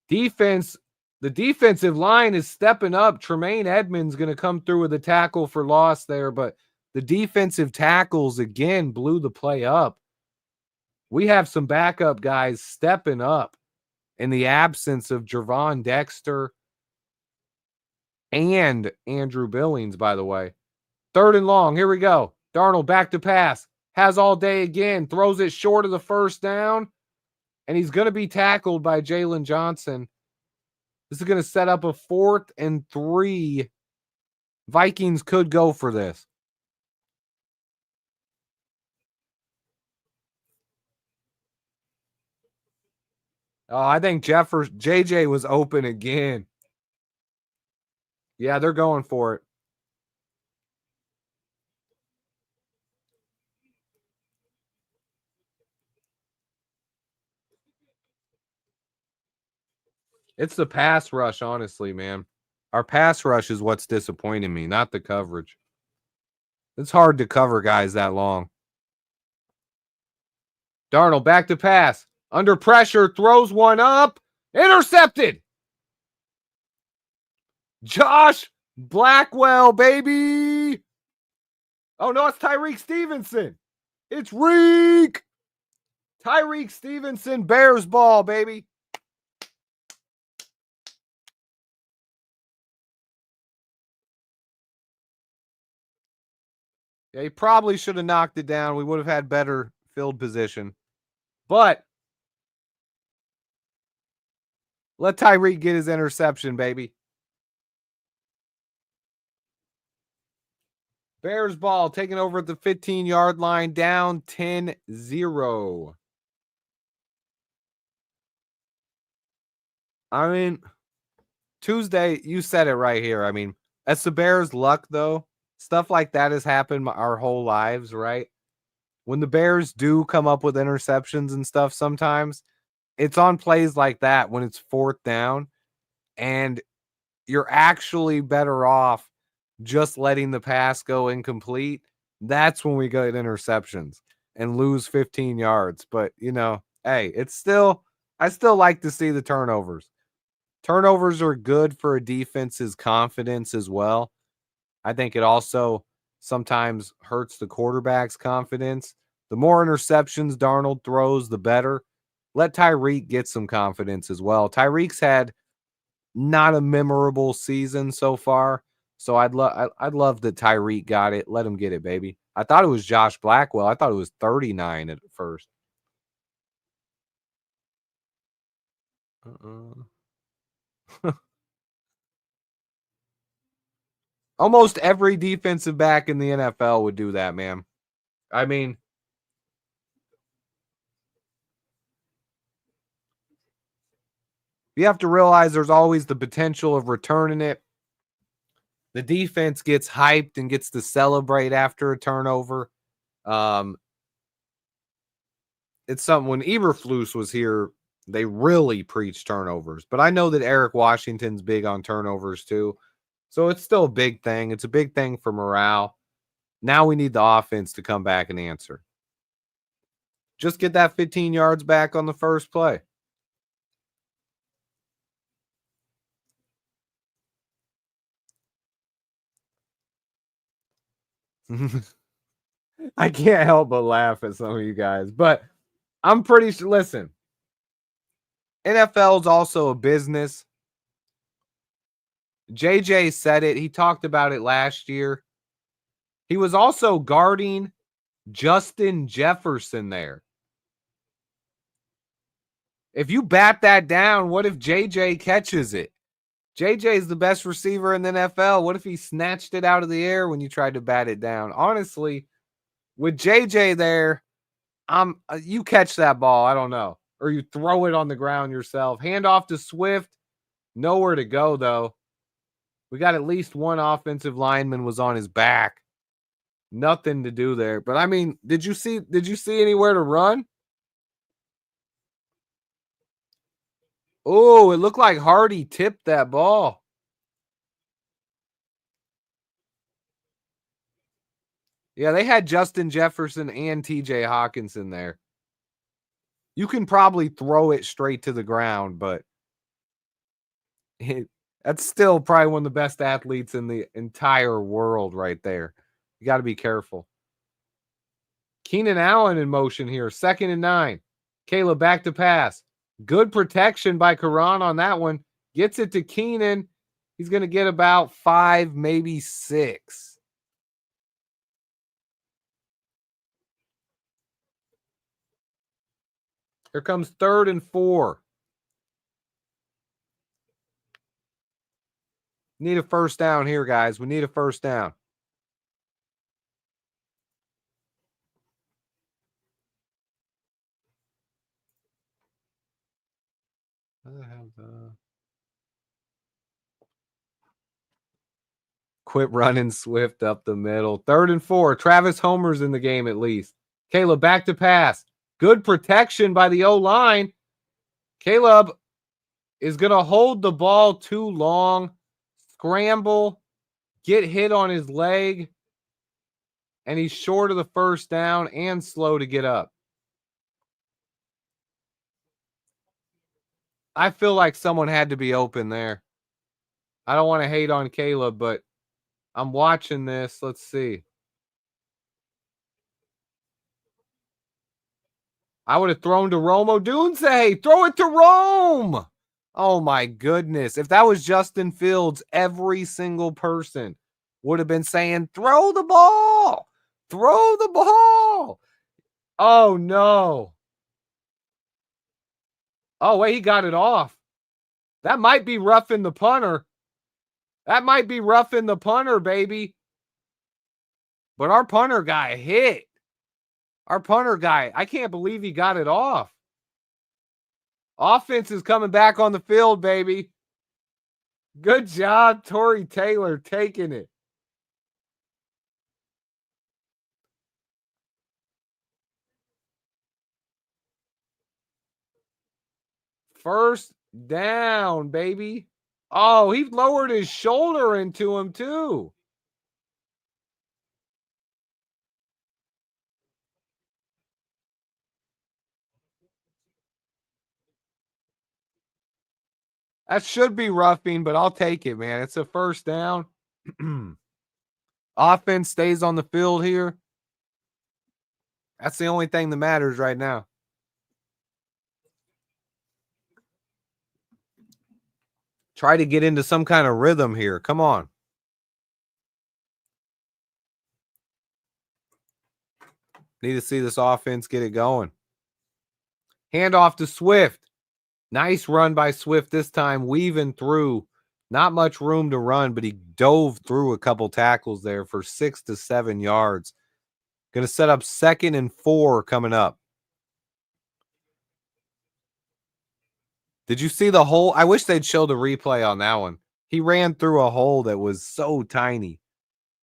Defense, the defensive line is stepping up. Tremaine Edmonds going to come through with a tackle for loss there, but the defensive tackles again blew the play up. We have some backup guys stepping up in the absence of Jervon Dexter and Andrew Billings, by the way. 3rd and long. Here we go. Darnold back to pass. Has all day again. Throws it short of the first down. And he's going to be tackled by Jalen Johnson. This is going to set up a 4th and 3. Vikings could go for this. Oh, I think JJ was open again. Yeah, they're going for it. It's the pass rush, honestly, man. Our pass rush is what's disappointing me, not the coverage. It's hard to cover guys that long. Darnold back to pass. Under pressure, throws one up. Intercepted. Josh Blackwell, baby. Oh, no, it's Tyreek Stevenson. It's Reek. Tyreek Stevenson, Bears ball, baby. Yeah, he probably should have knocked it down. We would have had better field position. But let Tyreek get his interception, baby. Bears ball taking over at the 15-yard line, down 10-0. I mean, Tuesday, you said it right here. I mean, as the Bears' luck, though, stuff like that has happened our whole lives, right? When the Bears do come up with interceptions and stuff sometimes, it's on plays like that when it's fourth down, and you're actually better off just letting the pass go incomplete. That's when we get interceptions and lose 15 yards. But, hey, I still like to see the turnovers. Turnovers are good for a defense's confidence as well. I think it also sometimes hurts the quarterback's confidence. The more interceptions Darnold throws, the better. Let Tyreek get some confidence as well. Tyreek's had not a memorable season so far, so I'd love that Tyreek got it. Let him get it, baby. I thought it was Josh Blackwell. I thought it was 39 at first. Uh-uh. Almost every defensive back in the NFL would do that, man. I mean, you have to realize there's always the potential of returning it. The defense gets hyped and gets to celebrate after a turnover. Um, it's something when Eberflus was here, they really preached turnovers. But I know that Eric Washington's big on turnovers too. So it's still a big thing. It's a big thing for morale. Now we need the offense to come back and answer. Just get that 15 yards back on the first play. I can't help but laugh at some of you guys, but I'm pretty sure. Listen, NFL is also a business. JJ said it. He talked about it last year. He was also guarding Justin Jefferson there. If you bat that down, what if JJ catches it? JJ is the best receiver in the NFL. What if he snatched it out of the air when you tried to bat it down? Honestly, with JJ there, you catch that ball, I don't know. Or you throw it on the ground yourself. Hand off to Swift. Nowhere to go, though. We got at least one offensive lineman was on his back. Nothing to do there. But I mean, did you see anywhere to run? Oh, it looked like Hardy tipped that ball. Yeah, they had Justin Jefferson and TJ Hawkinson there. You can probably throw it straight to the ground, but that's still probably one of the best athletes in the entire world right there. You got to be careful. Keenan Allen in motion here, 2nd and 9. Caleb back to pass. Good protection by Karan on that one. Gets it to Keenan. He's going to get about 5, maybe 6. Here comes 3rd and 4. Need a first down here, guys. We need a first down. Quit running Swift up the middle. 3rd and 4. Travis Homer's in the game at least. Caleb back to pass. Good protection by the O-line. Caleb is going to hold the ball too long, scramble, get hit on his leg, and he's short of the first down and slow to get up. I feel like someone had to be open there. I don't want to hate on Caleb, but I'm watching this. Let's see. I would have thrown to Rome Odunze. Throw it to Rome. Oh, my goodness. If that was Justin Fields, every single person would have been saying, throw the ball. Throw the ball. Oh, no. Oh, wait, he got it off. That might be roughing the punter. That might be roughing the punter, baby. But our punter guy hit. Our punter guy, I can't believe he got it off. Offense is coming back on the field, baby. Good job, Torrey Taylor, taking it. First down, baby. Oh, he lowered his shoulder into him, too. That should be roughing, but I'll take it, man. It's a first down. Offense stays on the field here. That's the only thing that matters right now. Try to get into some kind of rhythm here. Come on. Need to see this offense get it going. Handoff to Swift. Nice run by Swift this time, weaving through. Not much room to run, but he dove through a couple tackles there for 6 to 7 yards. Going to set up 2nd and 4 coming up. Did you see the hole? I wish they'd show the replay on that one. He ran through a hole that was so tiny.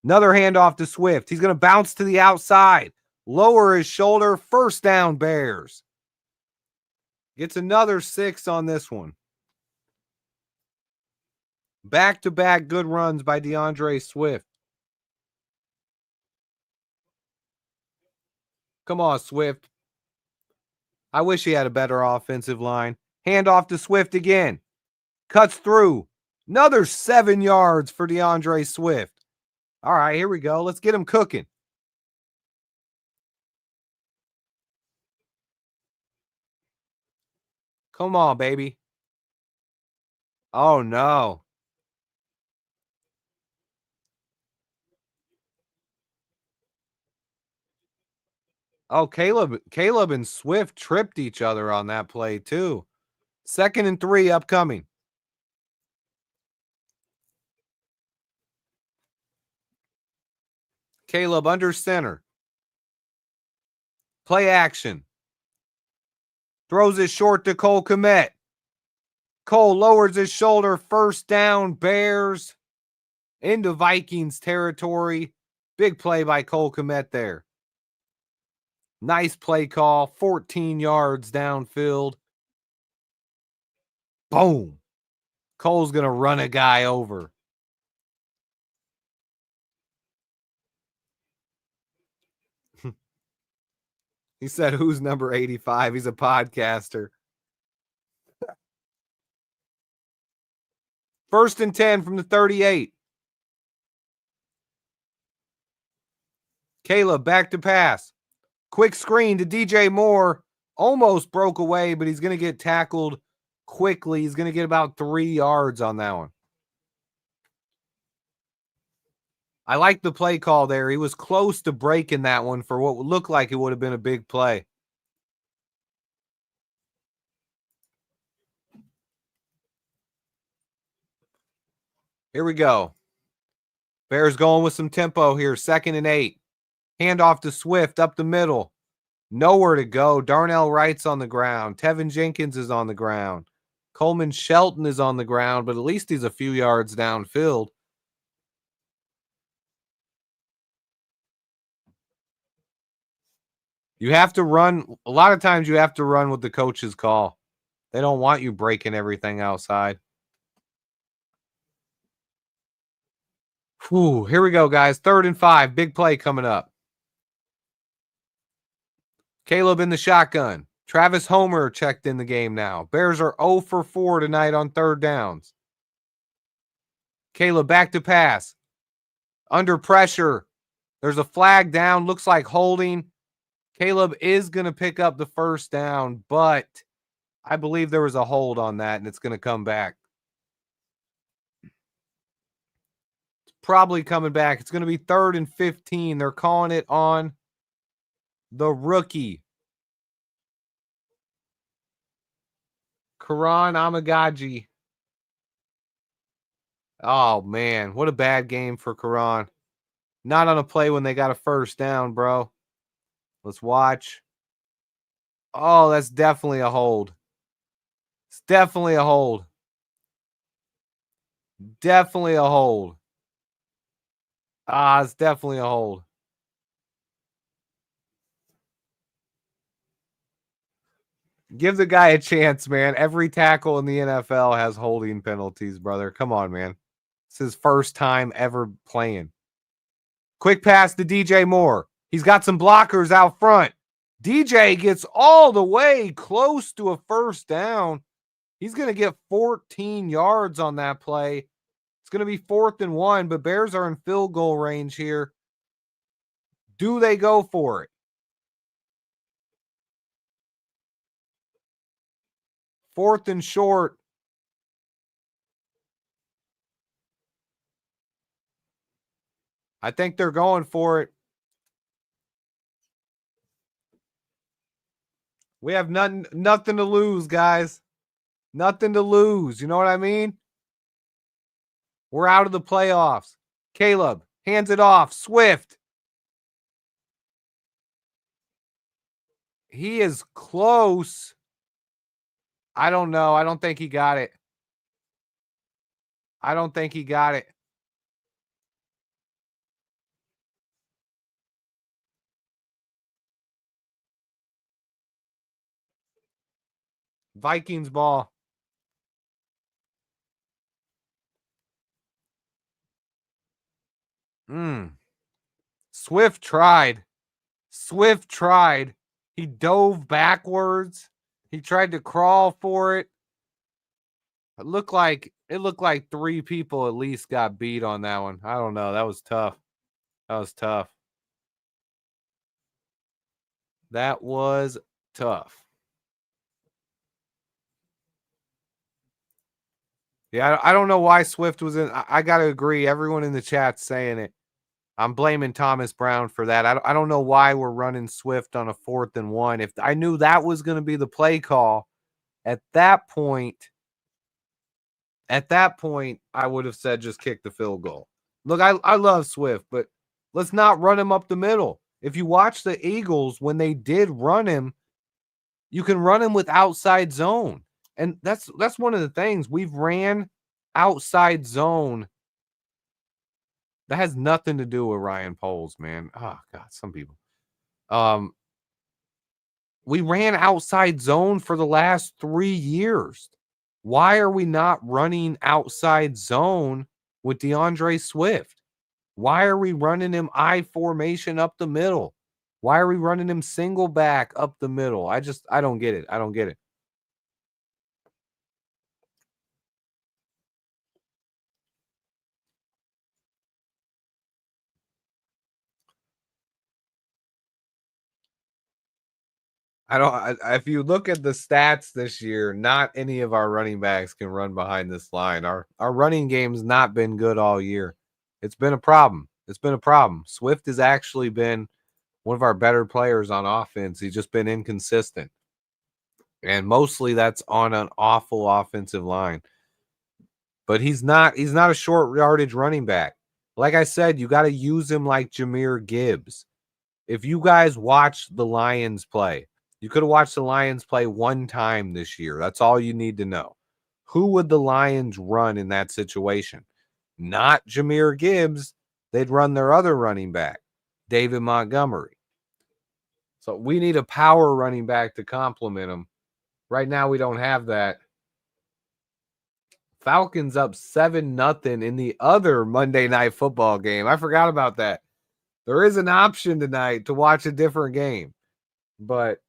Another handoff to Swift. He's going to bounce to the outside. Lower his shoulder. First down, Bears. Gets another 6 on this one. Back-to-back good runs by DeAndre Swift. Come on, Swift. I wish he had a better offensive line. Handoff to Swift again. Cuts through. Another 7 yards for DeAndre Swift. All right, here we go. Let's get him cooking. Come on, baby. Oh, no. Oh, Caleb and Swift tripped each other on that play, too. 2nd and 3 upcoming. Caleb under center. Play action. Throws it short to Cole Kmet. Cole lowers his shoulder. First down, Bears. Into Vikings territory. Big play by Cole Kmet there. Nice play call. 14 yards downfield. Boom. Cole's going to run a guy over. He said, who's number 85? He's a podcaster. 1st and 10 from the 38. Caleb back to pass. Quick screen to DJ Moore. Almost broke away, but he's going to get tackled quickly. He's going to get about 3 yards on that one. I like the play call there. He was close to breaking that one for what looked like it would have been a big play. Here we go. Bears going with some tempo here. 2nd and 8. Handoff to Swift up the middle. Nowhere to go. Darnell Wright's on the ground. Tevin Jenkins is on the ground. Coleman Shelton is on the ground, but at least he's a few yards downfield. You have to run. A lot of times you have to run with the coach's call. They don't want you breaking everything outside. Whew, here we go, guys. 3rd and 5. Big play coming up. Caleb in the shotgun. Travis Homer checked in the game now. Bears are 0 for 4 tonight on 3rd downs. Caleb back to pass. Under pressure. There's a flag down. Looks like holding. Caleb is going to pick up the 1st down, but I believe there was a hold on that, and it's going to come back. It's probably coming back. It's going to be 3rd and 15. They're calling it on the rookie. Karan Amagaji. Oh, man. What a bad game for Karan. Not on a play when they got a 1st down, bro. Let's watch. Oh, that's definitely a hold. It's definitely a hold. Definitely a hold. It's definitely a hold. Give the guy a chance, man. Every tackle in the NFL has holding penalties, brother. Come on, man. It's his first time ever playing. Quick pass to DJ Moore. He's got some blockers out front. DJ gets all the way close to a first down. He's going to get 14 yards on that play. It's going to be 4th and 1, but Bears are in field goal range here. Do they go for it? 4th and short. I think they're going for it. We have nothing to lose, guys. Nothing to lose. You know what I mean? We're out of the playoffs. Caleb hands it off. Swift. He is close. I don't know. I don't think he got it. I don't think he got it. Vikings ball. Swift tried. Swift tried. He dove backwards. He tried to crawl for it. It looked like 3 people at least got beat on that one. I don't know. That was tough. That was tough. That was tough. Yeah, I don't know why Swift was in. I got to agree. Everyone in the chat's saying it. I'm blaming Thomas Brown for that. I don't know why we're running Swift on a 4th and 1. If I knew that was going to be the play call, at that point, I would have said just kick the field goal. Look, I love Swift, but let's not run him up the middle. If you watch the Eagles, when they did run him, you can run him with outside zone. And that's one of the things. We've ran outside zone. That has nothing to do with Ryan Poles, man. Oh God, some people. We ran outside zone for the last 3 years. Why are we not running outside zone with DeAndre Swift? Why are we running him I formation up the middle? Why are we running him single back up the middle? I don't get it. I don't get it. If you look at the stats this year, not any of our running backs can run behind this line. Our running game's not been good all year. It's been a problem. It's been a problem. Swift has actually been one of our better players on offense. He's just been inconsistent. And mostly that's on an awful offensive line. But he's not a short yardage running back. Like I said, you got to use him like Jahmyr Gibbs. If you guys watch the Lions play, you could have watched the Lions play one time this year. That's all you need to know. Who would the Lions run in that situation? Not Jahmyr Gibbs. They'd run their other running back, David Montgomery. So we need a power running back to complement him. Right now, we don't have that. Falcons up 7-0 in the other Monday Night Football game. I forgot about that. There is an option tonight to watch a different game, but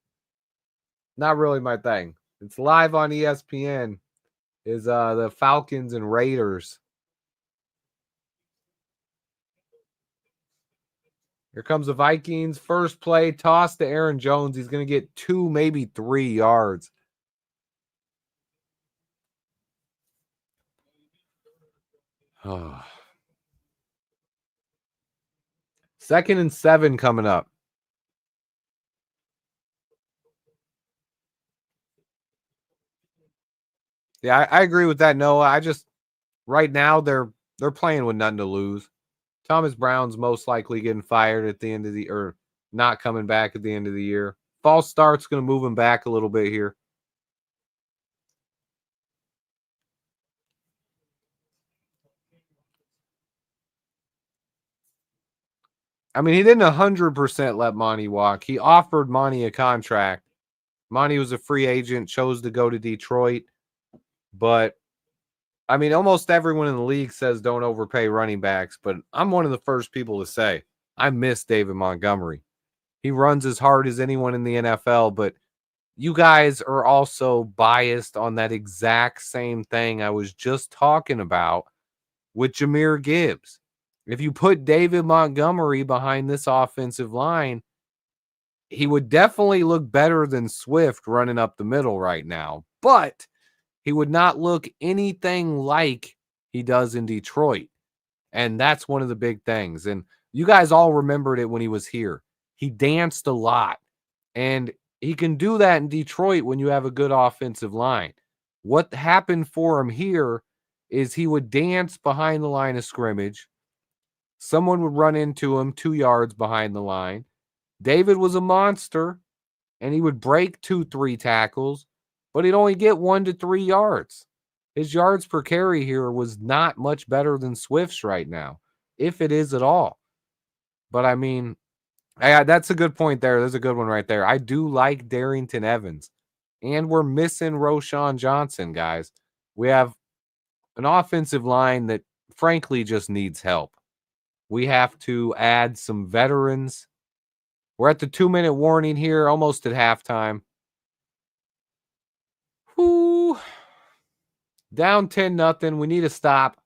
not really my thing. It's live on ESPN. Is the Falcons and Raiders. Here comes the Vikings. First play, toss to Aaron Jones. He's going to get 2, maybe 3 yards. Oh. 2nd and 7 coming up. Yeah, I agree with that, Noah. Right now they're playing with nothing to lose. Thomas Brown's most likely getting fired at the end of the or not coming back at the end of the year. False start's going to move him back a little bit here. I mean, he didn't 100% let Monty walk. He offered Monty a contract. Monty was a free agent, chose to go to Detroit. But, I mean, almost everyone in the league says don't overpay running backs. But I'm one of the first people to say, I miss David Montgomery. He runs as hard as anyone in the NFL. But you guys are also biased on that exact same thing I was just talking about with Jahmyr Gibbs. If you put David Montgomery behind this offensive line, he would definitely look better than Swift running up the middle right now. But he would not look anything like he does in Detroit. And that's one of the big things. And you guys all remembered it when he was here. He danced a lot. And he can do that in Detroit when you have a good offensive line. What happened for him here is he would dance behind the line of scrimmage. Someone would run into him 2 yards behind the line. David was a monster, and he would break 2-3 tackles, but he'd only get 1 to 3 yards. His yards per carry here was not much better than Swift's right now, if it is at all. But, I mean, that's a good point there. There's a good one right there. I do like Darrington Evans, and we're missing Roschon Johnson, guys. We have an offensive line that, frankly, just needs help. We have to add some veterans. We're at the 2-minute warning here, almost at halftime. Whoo. Down 10-0. We need to stop.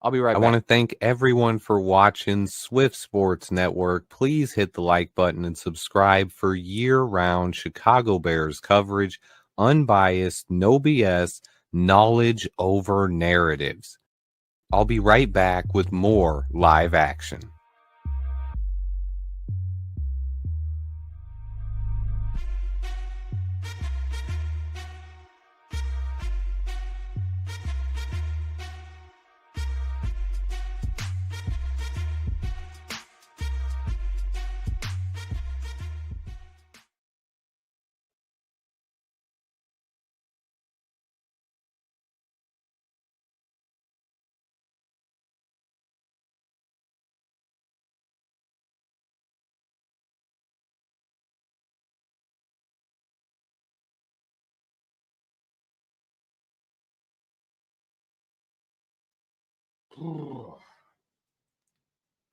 I'll be right back. I want to thank everyone for watching Swift Sports Network. Please hit the like button and subscribe for year-round Chicago Bears coverage, unbiased, no BS, knowledge over narratives. I'll be right back with more live action.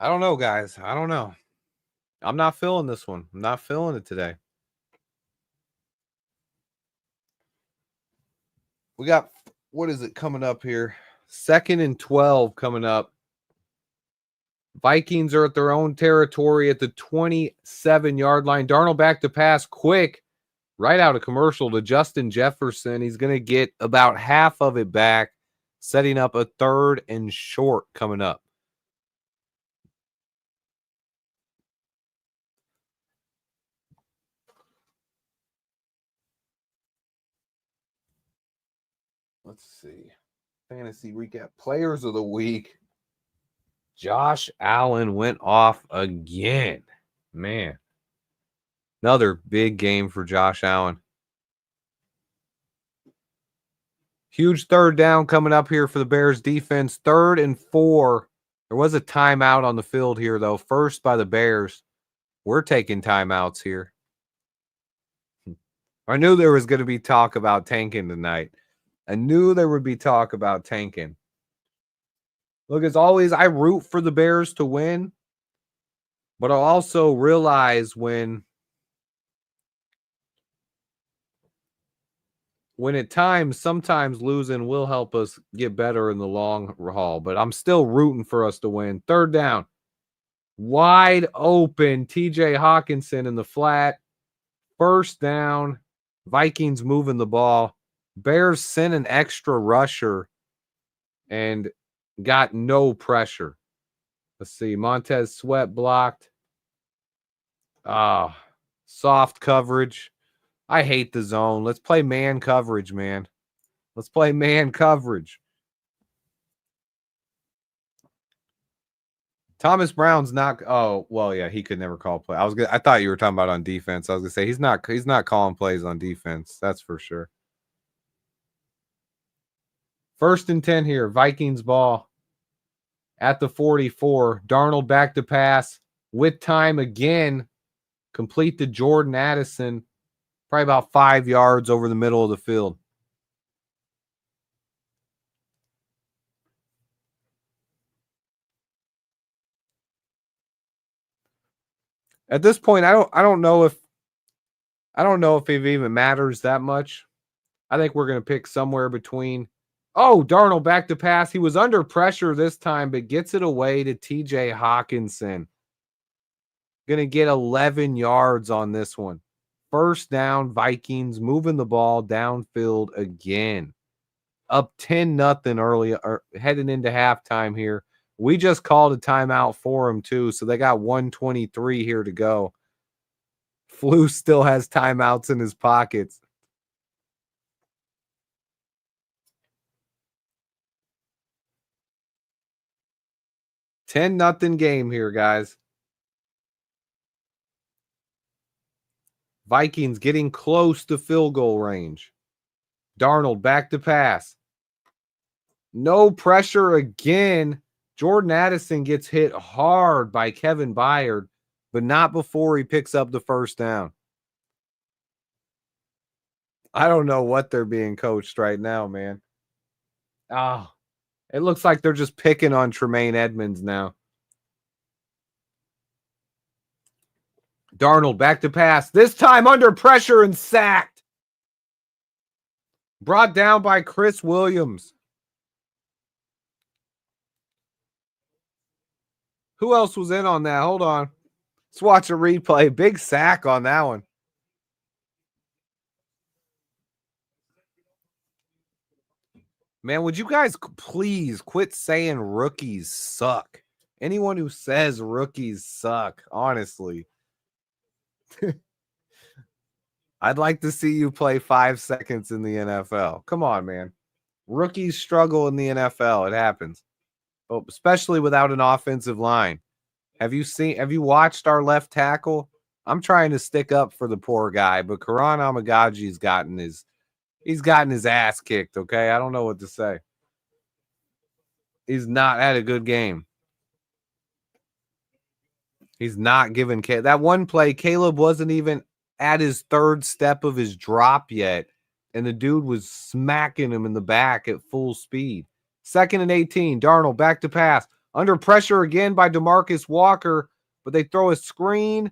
I don't know, guys. I don't know. I'm not feeling this one. I'm not feeling it today. We got, what is it coming up here? 2nd and 12 coming up. Vikings are at their own territory at the 27-yard line. Darnold back to pass quick, right out of commercial to Justin Jefferson. He's going to get about half of it back, setting up a 3rd and short coming up. Let's see. Fantasy recap. Players of the week. Josh Allen went off again. Man. Another big game for Josh Allen. Huge 3rd down coming up here for the Bears defense. 3rd and 4. There was a timeout on the field here, though. First by the Bears. We're taking timeouts here. I knew there was going to be talk about tanking tonight. I knew there would be talk about tanking. Look, as always, I root for the Bears to win. But I also realize when at times, sometimes losing will help us get better in the long haul. But I'm still rooting for us to win. 3rd down. Wide open. TJ Hawkinson in the flat. 1st down. Vikings moving the ball. Bears sent an extra rusher and got no pressure. Let's see. Montez Sweat blocked. Soft coverage. I hate the zone. Let's play man coverage, man. Let's play man coverage. Thomas Brown's not. Oh, well, yeah, he could never call play. I thought you were talking about on defense. I was gonna say he's not calling plays on defense. That's for sure. 1st and 10 here. Vikings ball at the 44. Darnold back to pass. With time again, complete to Jordan Addison, probably about 5 yards over the middle of the field. At this point, I don't know if it even matters that much. I think we're going to pick somewhere between. Oh, Darnold back to pass. He was under pressure this time, but gets it away to TJ Hawkinson. Going to get 11 yards on this one. First down, Vikings moving the ball downfield again. Up 10-0 early, or heading into halftime here. We just called a timeout for them too, so they got 1:23 here to go. Flu still has timeouts in his pockets. 10-0 game here, guys. Vikings getting close to field goal range. Darnold back to pass. No pressure again. Jordan Addison gets hit hard by Kevin Byard, but not before he picks up the first down. I don't know what they're being coached right now, man. Oh, it looks like they're just picking on Tremaine Edmonds now. Darnold back to pass. This time under pressure and sacked. Brought down by Chris Williams. Who else was in on that? Hold on. Let's watch a replay. Big sack on that one. Man, would you guys please quit saying rookies suck? Anyone who says rookies suck, honestly. I'd like to see you play 5 seconds in the NFL. Come on, man. Rookies struggle in the NFL. It happens. Oh, especially without an offensive line. Have you watched our left tackle? I'm trying to stick up for the poor guy, but Karan Amagaji's gotten his ass kicked, okay? I don't know what to say. He's not had a good game. He's not giving that one play. Caleb wasn't even at his third step of his drop yet, and the dude was smacking him in the back at full speed. 2nd and 18. Darnold back to pass. Under pressure again by DeMarcus Walker, but they throw a screen.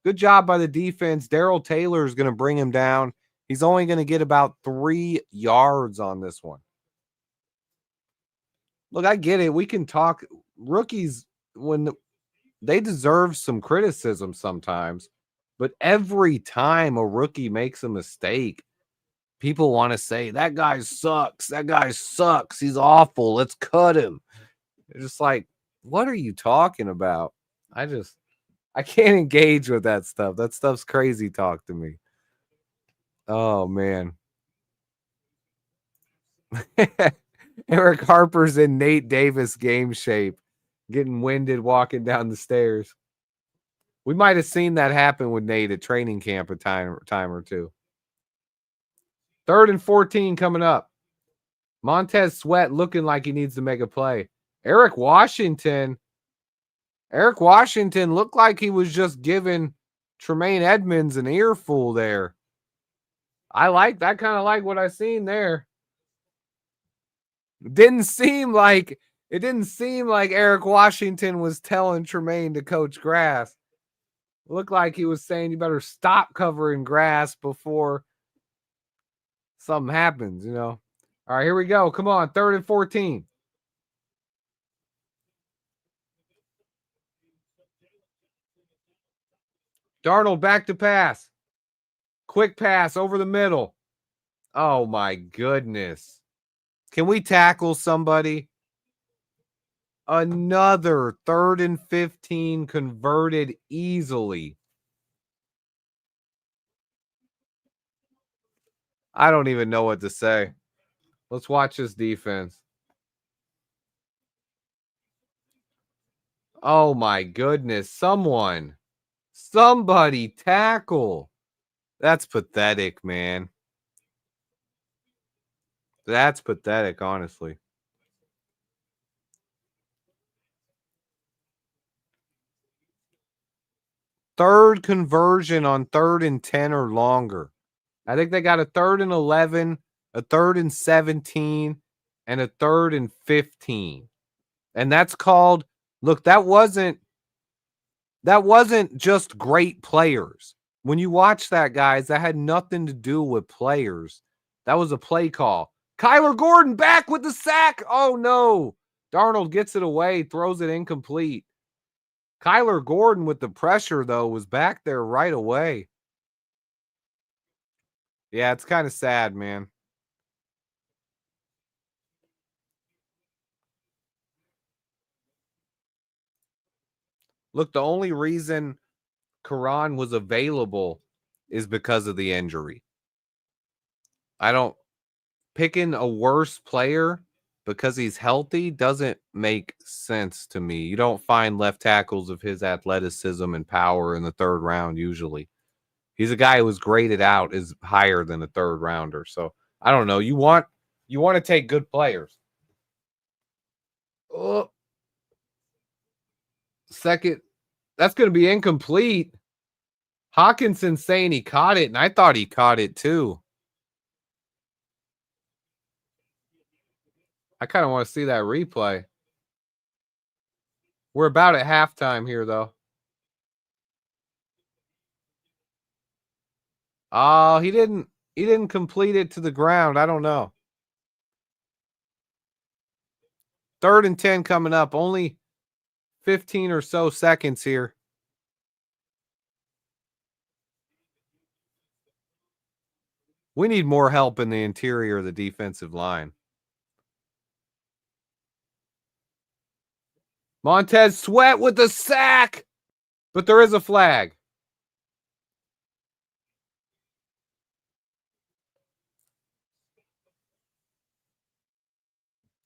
Good job by the defense. Darrell Taylor is going to bring him down. He's only going to get about 3 yards on this one. Look, I get it. We can talk rookies when they deserve some criticism sometimes, but every time a rookie makes a mistake, people want to say that guy sucks. That guy sucks. He's awful. Let's cut him. It's just like, what are you talking about? I can't engage with that stuff. That stuff's crazy talk to me. Oh man. Eric Harper's in Nate Davis game shape, getting winded walking down the stairs. We might have seen that happen with Nate at training camp a time or two. 3rd and 14 coming up. Montez Sweat looking like he needs to make a play. Eric Washington looked like he was just giving Tremaine Edmonds an earful there. I like that, kind of like what I seen there. It didn't seem like Eric Washington was telling Tremaine to coach grass. It looked like he was saying you better stop covering grass before something happens, you know. All right, here we go. Come on, 3rd and 14. Darnold back to pass. Quick pass over the middle. Oh my goodness. Can we tackle somebody? Another 3rd and 15 converted easily. I don't even know what to say. Let's watch this defense. Oh my goodness. Somebody tackle. That's pathetic, man. That's pathetic, honestly. third conversion on 3rd and 10 or longer. I think they got a 3rd and 11, a 3rd and 17, and a 3rd and 15. And that's called, look, that wasn't just great players. When you watch that, guys, that had nothing to do with players. That was a play call. Kyler Gordon back with the sack. Oh, no. Darnold gets it away, throws it incomplete. Kyler Gordon with the pressure, though, was back there right away. Yeah, it's kind of sad, man. Look, the only reason Quran was available is because of the injury. I don't picking a worse player because he's healthy doesn't make sense to me. You don't find left tackles of his athleticism and power in the 3rd round usually. He's a guy who was graded out as higher than a 3rd rounder. So I don't know. You want to take good players. Oh, second, that's going to be incomplete. Hawkinson saying he caught it, and I thought he caught it too. I kind of want to see that replay. We're about at halftime here, though. Oh, he didn't complete it to the ground. I don't know. 3rd and 10 coming up. Only 15 or so seconds here. We need more help in the interior of the defensive line. Montez Sweat with the sack, but there is a flag.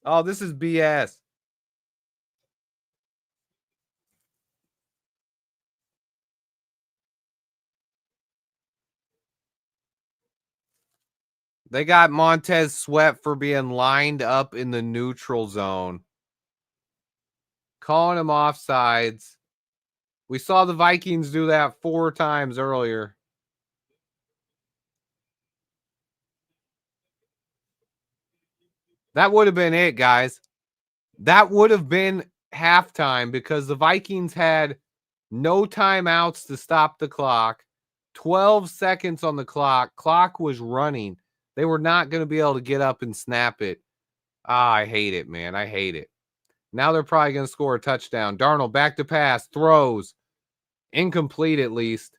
Oh, this is BS. They got Montez Sweat for being lined up in the neutral zone, calling him offsides. We saw the Vikings do that 4 times earlier. That would have been it, guys. That would have been halftime because the Vikings had no timeouts to stop the clock. 12 seconds on the clock. Clock was running. They were not going to be able to get up and snap it. Ah, I hate it, man. I hate it. Now they're probably going to score a touchdown. Darnold back to pass, throws. Incomplete at least.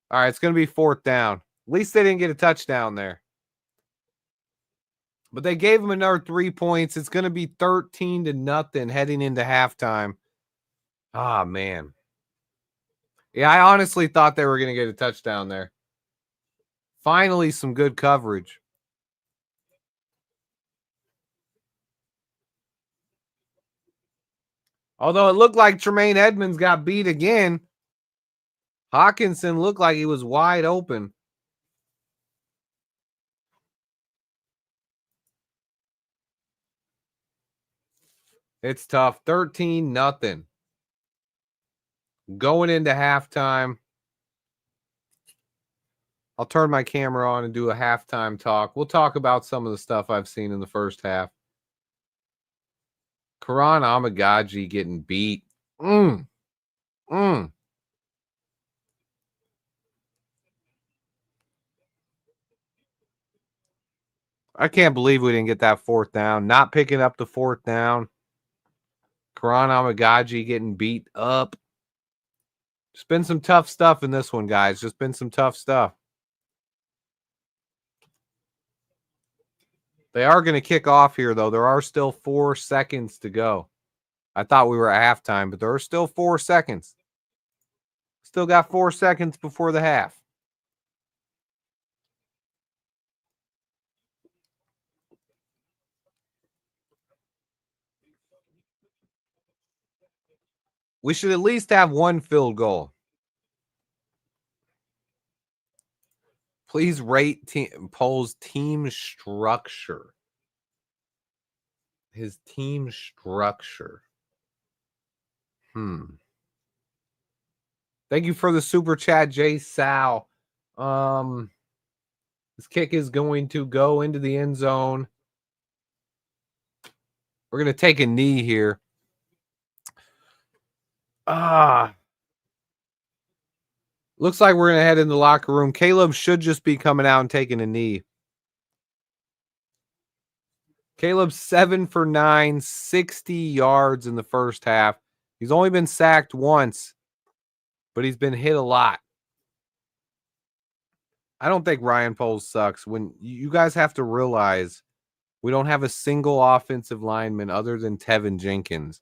All right, it's going to be 4th down. At least they didn't get a touchdown there. But they gave him another 3 points. It's going to be 13-0 heading into halftime. Ah, man. Yeah, I honestly thought they were going to get a touchdown there. Finally, some good coverage. Although it looked like Tremaine Edmonds got beat again. Hawkinson looked like he was wide open. It's tough. 13-0. Going into halftime. I'll turn my camera on and do a halftime talk. We'll talk about some of the stuff I've seen in the first half. Karan Amagaji getting beat. I can't believe we didn't get that 4th down. Not picking up the 4th down. Karan Amagaji getting beat up. Just been some tough stuff in this one, guys. Just been some tough stuff. They are going to kick off here, though. There are still 4 seconds to go. I thought we were at halftime, but there are still 4 seconds. Still got 4 seconds before the half. We should at least have 1 field goal. Please rate Poll's team structure. His team structure. Thank you for the super chat, Jay Sal. Um, this kick is going to go into the end zone. We're going to take a knee here. Looks like we're going to head in the locker room. Caleb should just be coming out and taking a knee. Caleb's 7 for 9, 60 yards in the first half. He's only been sacked once, but he's been hit a lot. I don't think Ryan Poles sucks. When you guys have to realize we don't have a single offensive lineman other than Tevin Jenkins.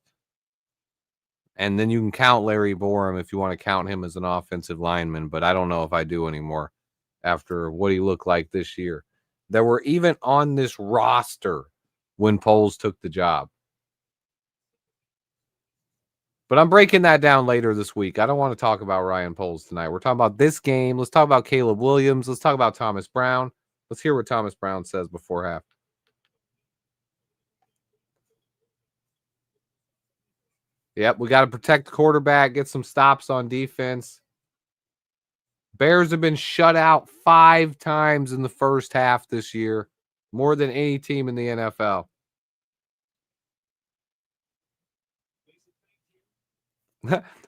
And then you can count Larry Borum if you want to count him as an offensive lineman, but I don't know if I do anymore after what he looked like this year. That were even on this roster when Poles took the job. But I'm breaking that down later this week. I don't want to talk about Ryan Poles tonight. We're talking about this game. Let's talk about Caleb Williams. Let's talk about Thomas Brown. Let's hear what Thomas Brown says before half. Yep, we got to protect the quarterback, get some stops on defense. Bears have been shut out 5 times in the first half this year, more than any team in the NFL.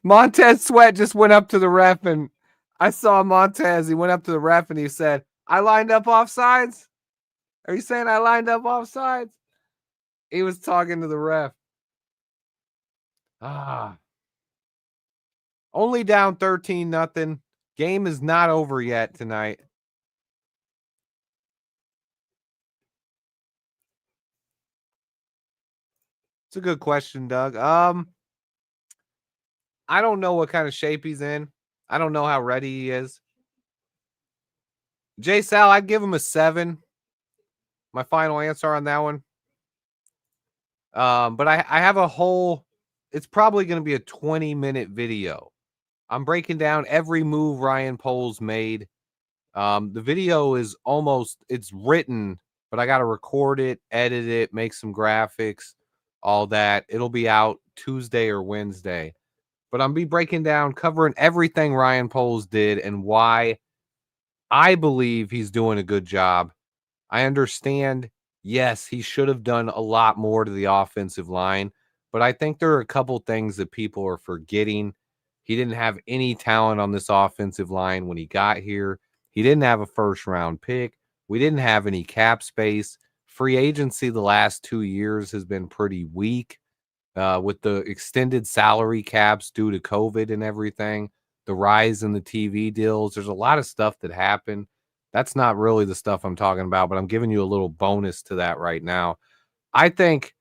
Montez Sweat just went up to the ref, and I saw Montez. He went up to the ref and he said, "I lined up offsides? Are you saying I lined up offsides?" He was talking to the ref. Only down 13-0. Game is not over yet tonight. It's a good question, Doug. I don't know what kind of shape he's in. I don't know how ready he is. Jay Sal, I'd give him a 7. My final answer on that one. But I have a whole, it's probably going to be a 20-minute video. I'm breaking down every move Ryan Poles made. The video is it's written, but I got to record it, edit it, make some graphics, all that. It'll be out Tuesday or Wednesday. But I'm be breaking down, covering everything Ryan Poles did and why I believe he's doing a good job. I understand, yes, he should have done a lot more to the offensive line, but I think there are a couple things that people are forgetting. He didn't have any talent on this offensive line when he got here. He didn't have a first-round pick. We didn't have any cap space. Free agency the last 2 years has been pretty weak. With the extended salary caps due to COVID and everything, the rise in the TV deals, there's a lot of stuff that happened. That's not really the stuff I'm talking about, but I'm giving you a little bonus to that right now. I think,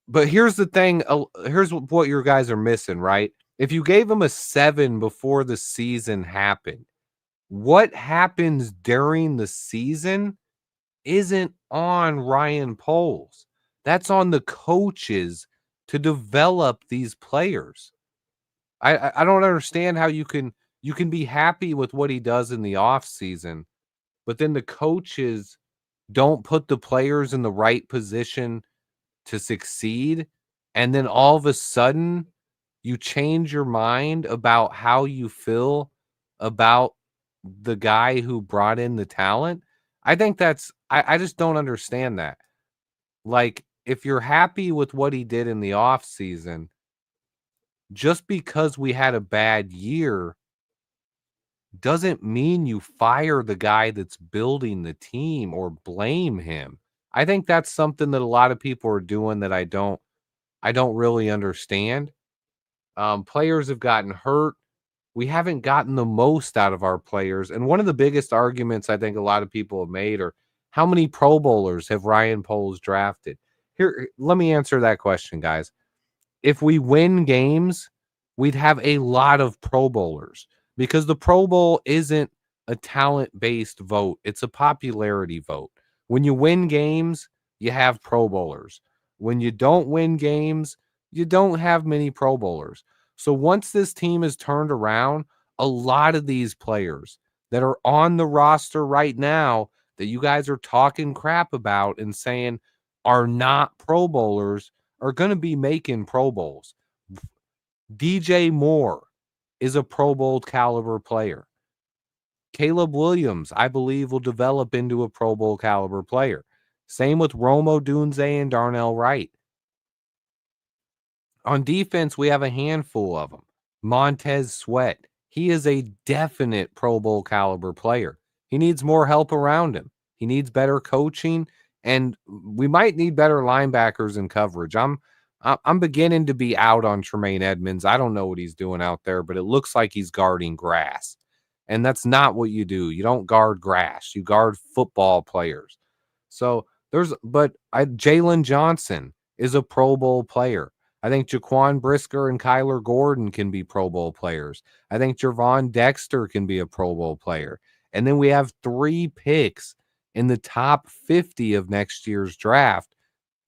but here's the thing. Here's what your guys are missing, right? If you gave him a 7 before the season happened, what happens during the season isn't on Ryan Poles. That's on the coaches to develop these players. I don't understand how you can be happy with what he does in the offseason, but then the coaches don't put the players in the right position to succeed. And then all of a sudden you change your mind about how you feel about the guy who brought in the talent. I think I just don't understand that. Like, if you're happy with what he did in the offseason, just because we had a bad year doesn't mean you fire the guy that's building the team or blame him. I think that's something that a lot of people are doing that I don't really understand. Players have gotten hurt. We haven't gotten the most out of our players. And one of the biggest arguments I think a lot of people have made are, how many Pro Bowlers have Ryan Poles drafted? Here, let me answer that question, guys. If we win games, we'd have a lot of Pro Bowlers, because the Pro Bowl isn't a talent-based vote. It's a popularity vote. When you win games, you have Pro Bowlers. When you don't win games, you don't have many Pro Bowlers. So once this team is turned around, a lot of these players that are on the roster right now that you guys are talking crap about and saying are not Pro Bowlers are going to be making Pro Bowls. DJ Moore is a Pro Bowl caliber player. Caleb Williams, I believe, will develop into a Pro Bowl caliber player. Same with Romo Dunze and Darnell Wright. On defense, we have a handful of them. Montez Sweat, he is a definite Pro Bowl caliber player. He needs more help around him. He needs better coaching, and we might need better linebackers and coverage. I'm beginning to be out on Tremaine Edmonds. I don't know what he's doing out there, but it looks like he's guarding grass. And that's not what you do. You don't guard grass. You guard football players. So Jalen Johnson is a Pro Bowl player. I think Jaquan Brisker and Kyler Gordon can be Pro Bowl players. I think Jervon Dexter can be a Pro Bowl player. And then we have 3 picks in the top 50 of next year's draft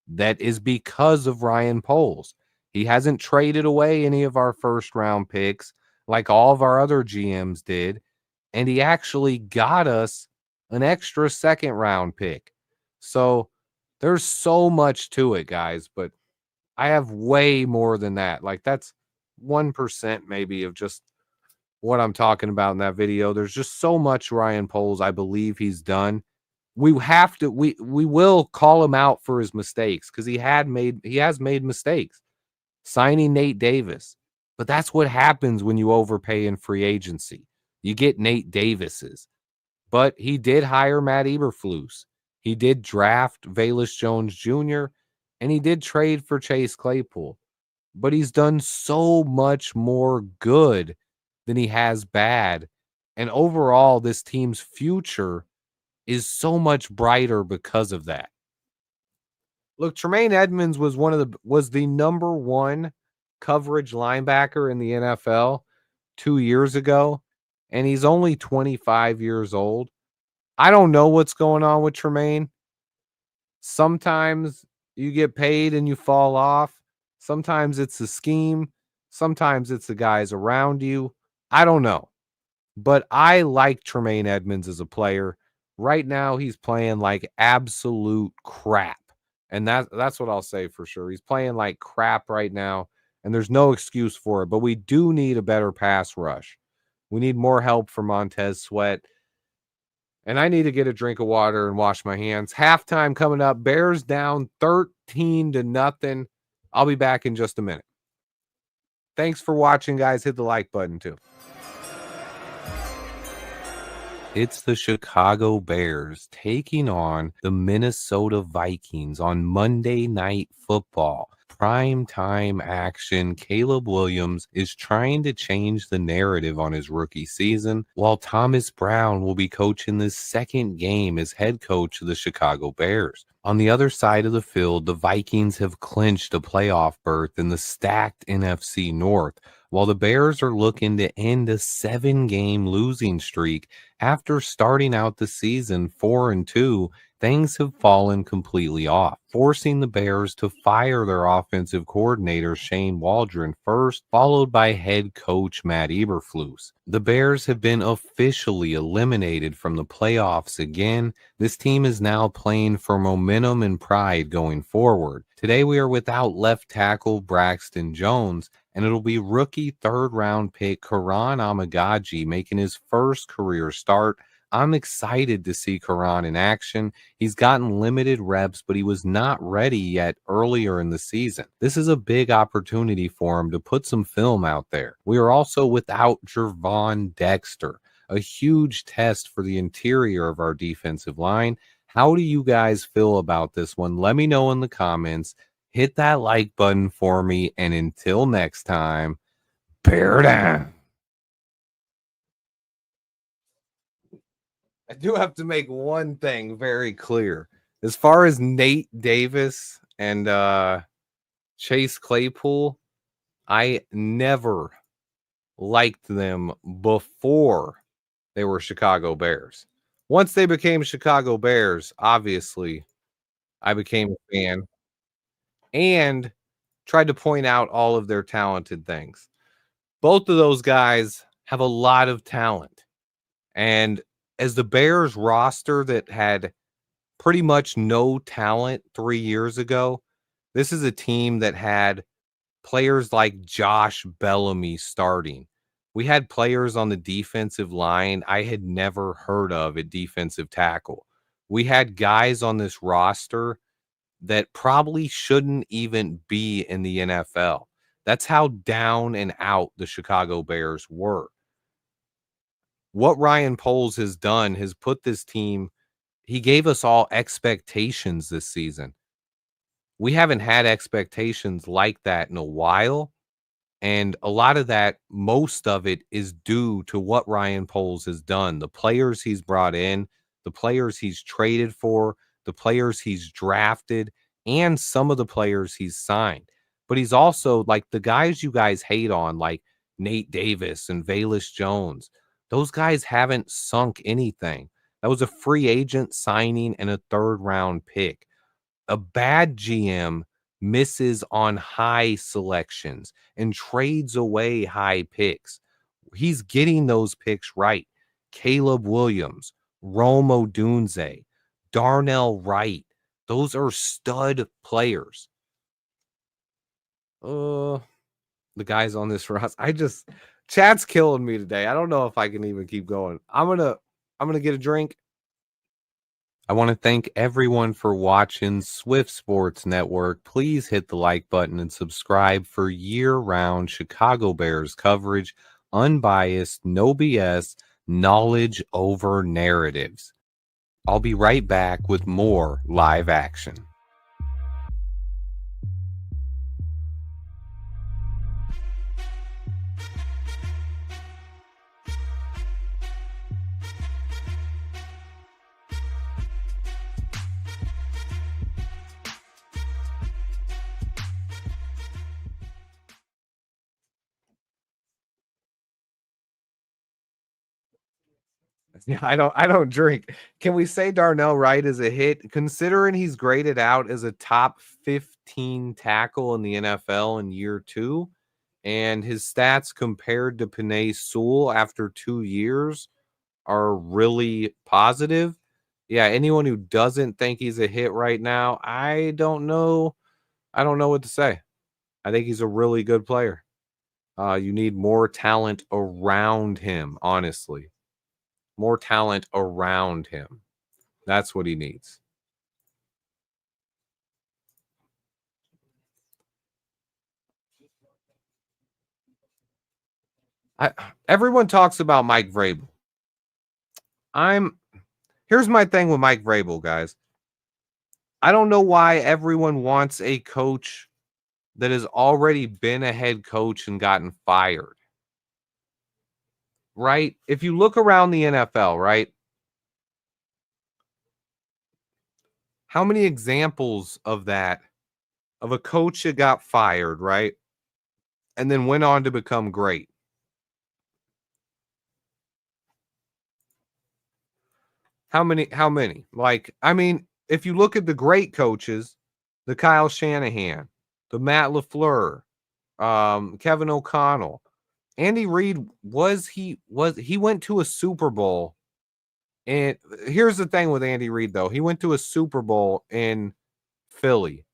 that is because of Ryan Poles. He hasn't traded away any of our first round picks like all of our other GMs did. And he actually got us an extra second round pick. So there's so much to it, guys, but I have way more than that. Like that's 1% maybe of just what I'm talking about in that video. There's just so much Ryan Poles I believe he's done. We will call him out for his mistakes because he has made mistakes. Signing Nate Davis. But that's what happens when you overpay in free agency. You get Nate Davises. But he did hire Matt Eberflus. He did draft Velus Jones Jr., and he did trade for Chase Claypool. But he's done so much more good than he has bad. And overall, this team's future is so much brighter because of that. Look, Tremaine Edmonds was the number 1 coverage linebacker in the NFL 2 years ago, and he's only 25 years old. I don't know what's going on with Tremaine. Sometimes you get paid and you fall off. Sometimes it's a scheme. Sometimes it's the guys around you. I don't know. But I like Tremaine Edmonds as a player. Right now, he's playing like absolute crap. And that's what I'll say for sure. He's playing like crap right now, and there's no excuse for it. But we do need a better pass rush. We need more help from Montez Sweat. And I need to get a drink of water and wash my hands. Halftime coming up. Bears down 13-0. I'll be back in just a minute. Thanks for watching, guys. Hit the like button too. It's the Chicago Bears taking on the Minnesota Vikings on Monday Night Football. Prime time action. Caleb Williams is trying to change the narrative on his rookie season, while Thomas Brown will be coaching the second game as head coach of the Chicago Bears. On the other side of the field, the Vikings have clinched a playoff berth in the stacked NFC North, while the Bears are looking to end a 7-game losing streak. After starting out the season 4-2, things have fallen completely off, forcing the Bears to fire their offensive coordinator Shane Waldron first, followed by head coach Matt Eberflus. The Bears have been officially eliminated from the playoffs again. This team is now playing for momentum and pride going forward. Today we are without left tackle Braxton Jones, and it'll be rookie third-round pick Karan Amagaji making his first career start. I'm excited to see Karan in action. He's gotten limited reps, but he was not ready yet earlier in the season. This is a big opportunity for him to put some film out there. We are also without Jervon Dexter, a huge test for the interior of our defensive line. How do you guys feel about this one? Let me know in the comments. Hit that like button for me, and until next time, bear down. I do have to make one thing very clear. As far as Nate Davis and Chase Claypool, I never liked them before they were Chicago Bears. Once they became Chicago Bears, obviously, I became a fan and tried to point out all of their talented things. Both of those guys have a lot of talent. And as the Bears roster that had pretty much no talent 3 years ago, this is a team that had players like Josh Bellamy starting, We had players on the defensive line I had never heard of at defensive tackle. We had guys on this roster that probably shouldn't even be in the NFL. That's how down and out the Chicago Bears were. What Ryan Poles has done has put this team, he gave us all expectations this season. We haven't had expectations like that in a while. And a lot of that, most of it is due to what Ryan Poles has done. The players he's brought in, the players he's traded for, the players he's drafted, and some of the players he's signed. But he's also like the guys you guys hate on, like Nate Davis and Velus Jones. Those guys haven't sunk anything. That was a free agent signing and a third round pick. A bad GM misses on high selections and trades away high picks. He's getting those picks right. Caleb Williams, Rome Odunze, Darnell Wright. Those are stud players. The guys on this roster. Chad's killing me today. I don't know if I can even keep going. I'm gonna get a drink. I want to thank everyone for watching Swift Sports Network. Please hit the like button and subscribe for year-round Chicago Bears coverage, unbiased, no BS, knowledge over narratives. I'll be right back with more live action. Yeah, I don't drink. Can we say Darnell Wright is a hit considering he's graded out as a top 15 tackle in the NFL in year 2 and his stats compared to Penei Sewell after 2 years are really positive? Yeah, anyone who doesn't think he's a hit right now, I don't know. I don't know what to say. I think he's a really good player. You need more talent around him, honestly. More talent around him. That's what he needs. Everyone talks about Mike Vrabel. Here's my thing with Mike Vrabel, guys. I don't know why everyone wants a coach that has already been a head coach and gotten fired. Right? If you look around the NFL, right? How many examples of that, of a coach that got fired, right? And then went on to become great? How many? How many? Like, I mean, if you look at the great coaches, the Kyle Shanahan, the Matt LaFleur, Kevin O'Connell, Andy Reid he went to a Super Bowl. And here's the thing with Andy Reid, though. He went to a Super Bowl in Philly.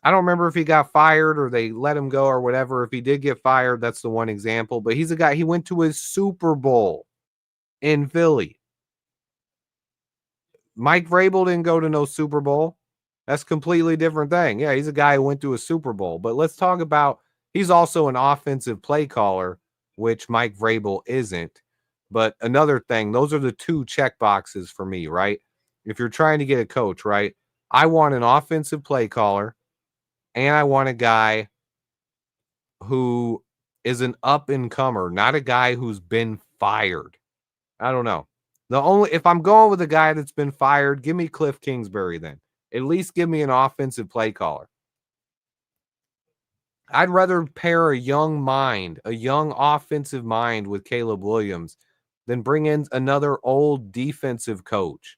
I don't remember if he got fired or they let him go or whatever. If he did get fired, that's the one example. But he's a guy, he went to a Super Bowl in Philly. Mike Vrabel didn't go to no Super Bowl. That's a completely different thing. Yeah, he's a guy who went to a Super Bowl. But let's talk about, he's also an offensive play caller, which Mike Vrabel isn't. But another thing, those are the two check boxes for me, right? If you're trying to get a coach, right? I want an offensive play caller, and I want a guy who is an up and comer, not a guy who's been fired. I don't know. If I'm going with a guy that's been fired, give me Cliff Kingsbury then. At least give me an offensive play caller. I'd rather pair a young mind, a young offensive mind with Caleb Williams than bring in another old defensive coach.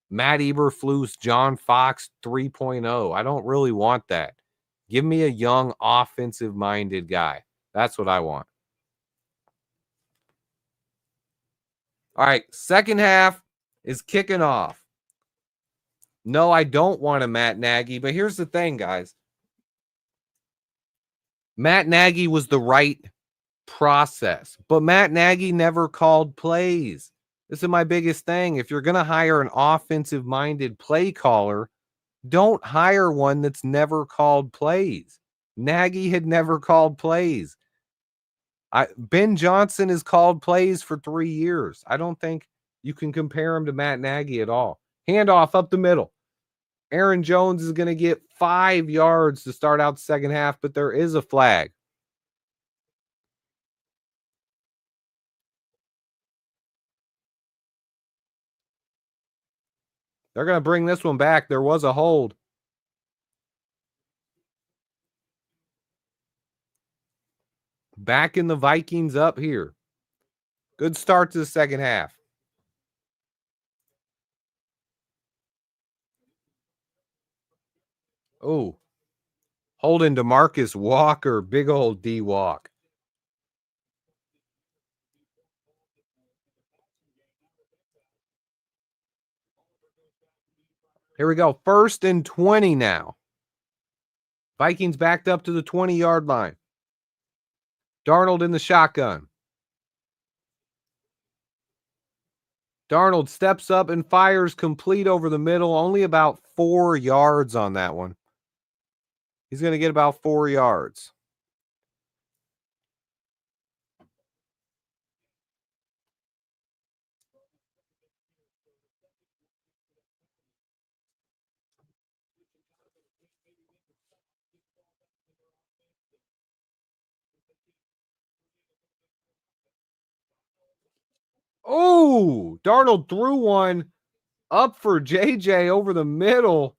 Matt Eberflus, John Fox 3.0. I don't really want that. Give me a young offensive minded guy. That's what I want. All right, second half is kicking off. No, I don't want a Matt Nagy, but here's the thing, guys. Matt Nagy was the right process. But Matt Nagy never called plays. This is my biggest thing. If you're going to hire an offensive minded play caller, don't hire one that's never called plays. Nagy had never called plays. Ben Johnson has called plays for 3 years. I don't think you can compare him to Matt Nagy at all. Handoff up the middle. Aaron Jones is going to get 5 yards to start out the second half, but there is a flag. They're going to bring this one back. There was a hold. Backing the Vikings up here. Good start to the second half. Oh, holding DeMarcus Walker. Big old D walk. Here we go. 1st and 20 now. Vikings backed up to the 20-yard line. Darnold in the shotgun. Darnold steps up and fires complete over the middle. Only about 4 yards on that one. He's going to get about 4 yards. Oh, Darnold threw one up for JJ over the middle.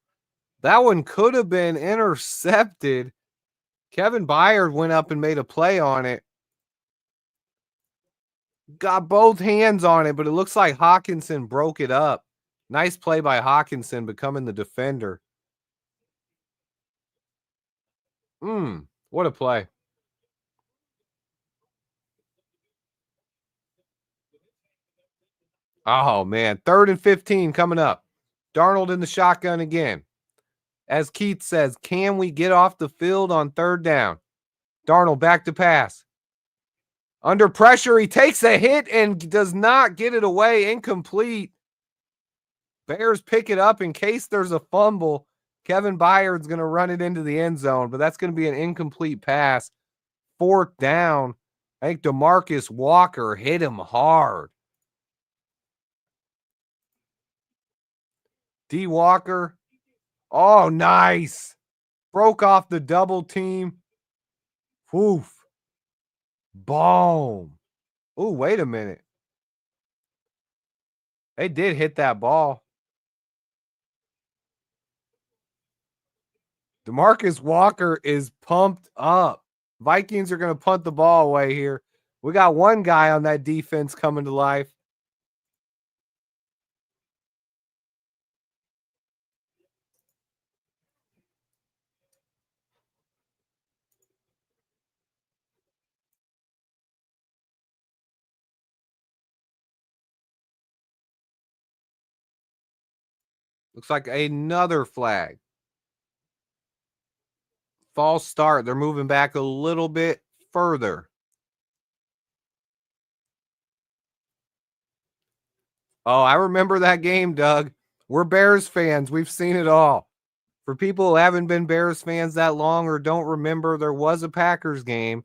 That one could have been intercepted. Kevin Byard went up and made a play on it. Got both hands on it, but it looks like Hawkinson broke it up. Nice play by Hawkinson becoming the defender. What a play. Oh, man. 3rd and 15 coming up. Darnold in the shotgun again. As Keith says, can we get off the field on 3rd down? Darnold back to pass. Under pressure, he takes a hit and does not get it away. Incomplete. Bears pick it up in case there's a fumble. Kevin Byard's going to run it into the end zone, but that's going to be an incomplete pass. 4th down. I think DeMarcus Walker hit him hard. D. Walker. Oh, nice. Broke off the double team. Woof. Boom. Oh, wait a minute. They did hit that ball. DeMarcus Walker is pumped up. Vikings are going to punt the ball away here. We got one guy on that defense coming to life. Looks like another flag. False start. They're moving back a little bit further. Oh, I remember that game, Doug. We're Bears fans. We've seen it all. For people who haven't been Bears fans that long or don't remember, there was a Packers game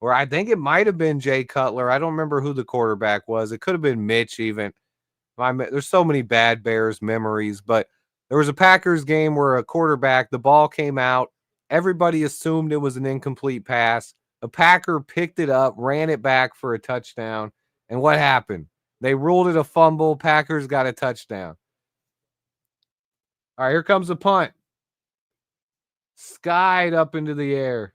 where I think it might have been Jay Cutler. I don't remember who the quarterback was. It could have been Mitch even. There's so many bad Bears memories, but there was a Packers game where a quarterback, the ball came out. Everybody assumed it was an incomplete pass. A Packer picked it up, ran it back for a touchdown. And what happened? They ruled it a fumble. Packers got a touchdown. All right, here comes the punt. Skied up into the air.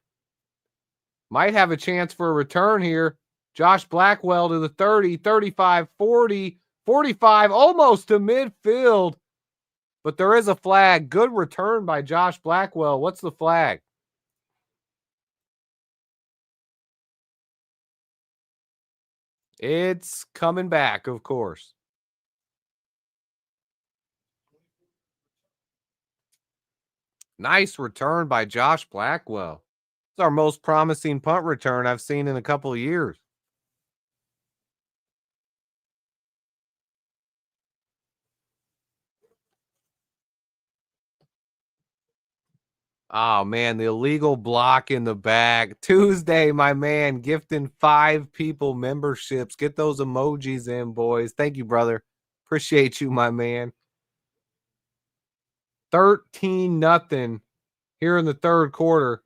Might have a chance for a return here. Josh Blackwell to the 30, 35, 40, 45, almost to midfield. But there is a flag. Good return by Josh Blackwell. What's the flag? It's coming back, of course. Nice return by Josh Blackwell. It's our most promising punt return I've seen in a couple of years. Oh man, the illegal block in the back. Tuesday, my man, gifting 5 people memberships. Get those emojis in, boys. Thank you, brother. Appreciate you, my man. 13 nothing here in the third quarter.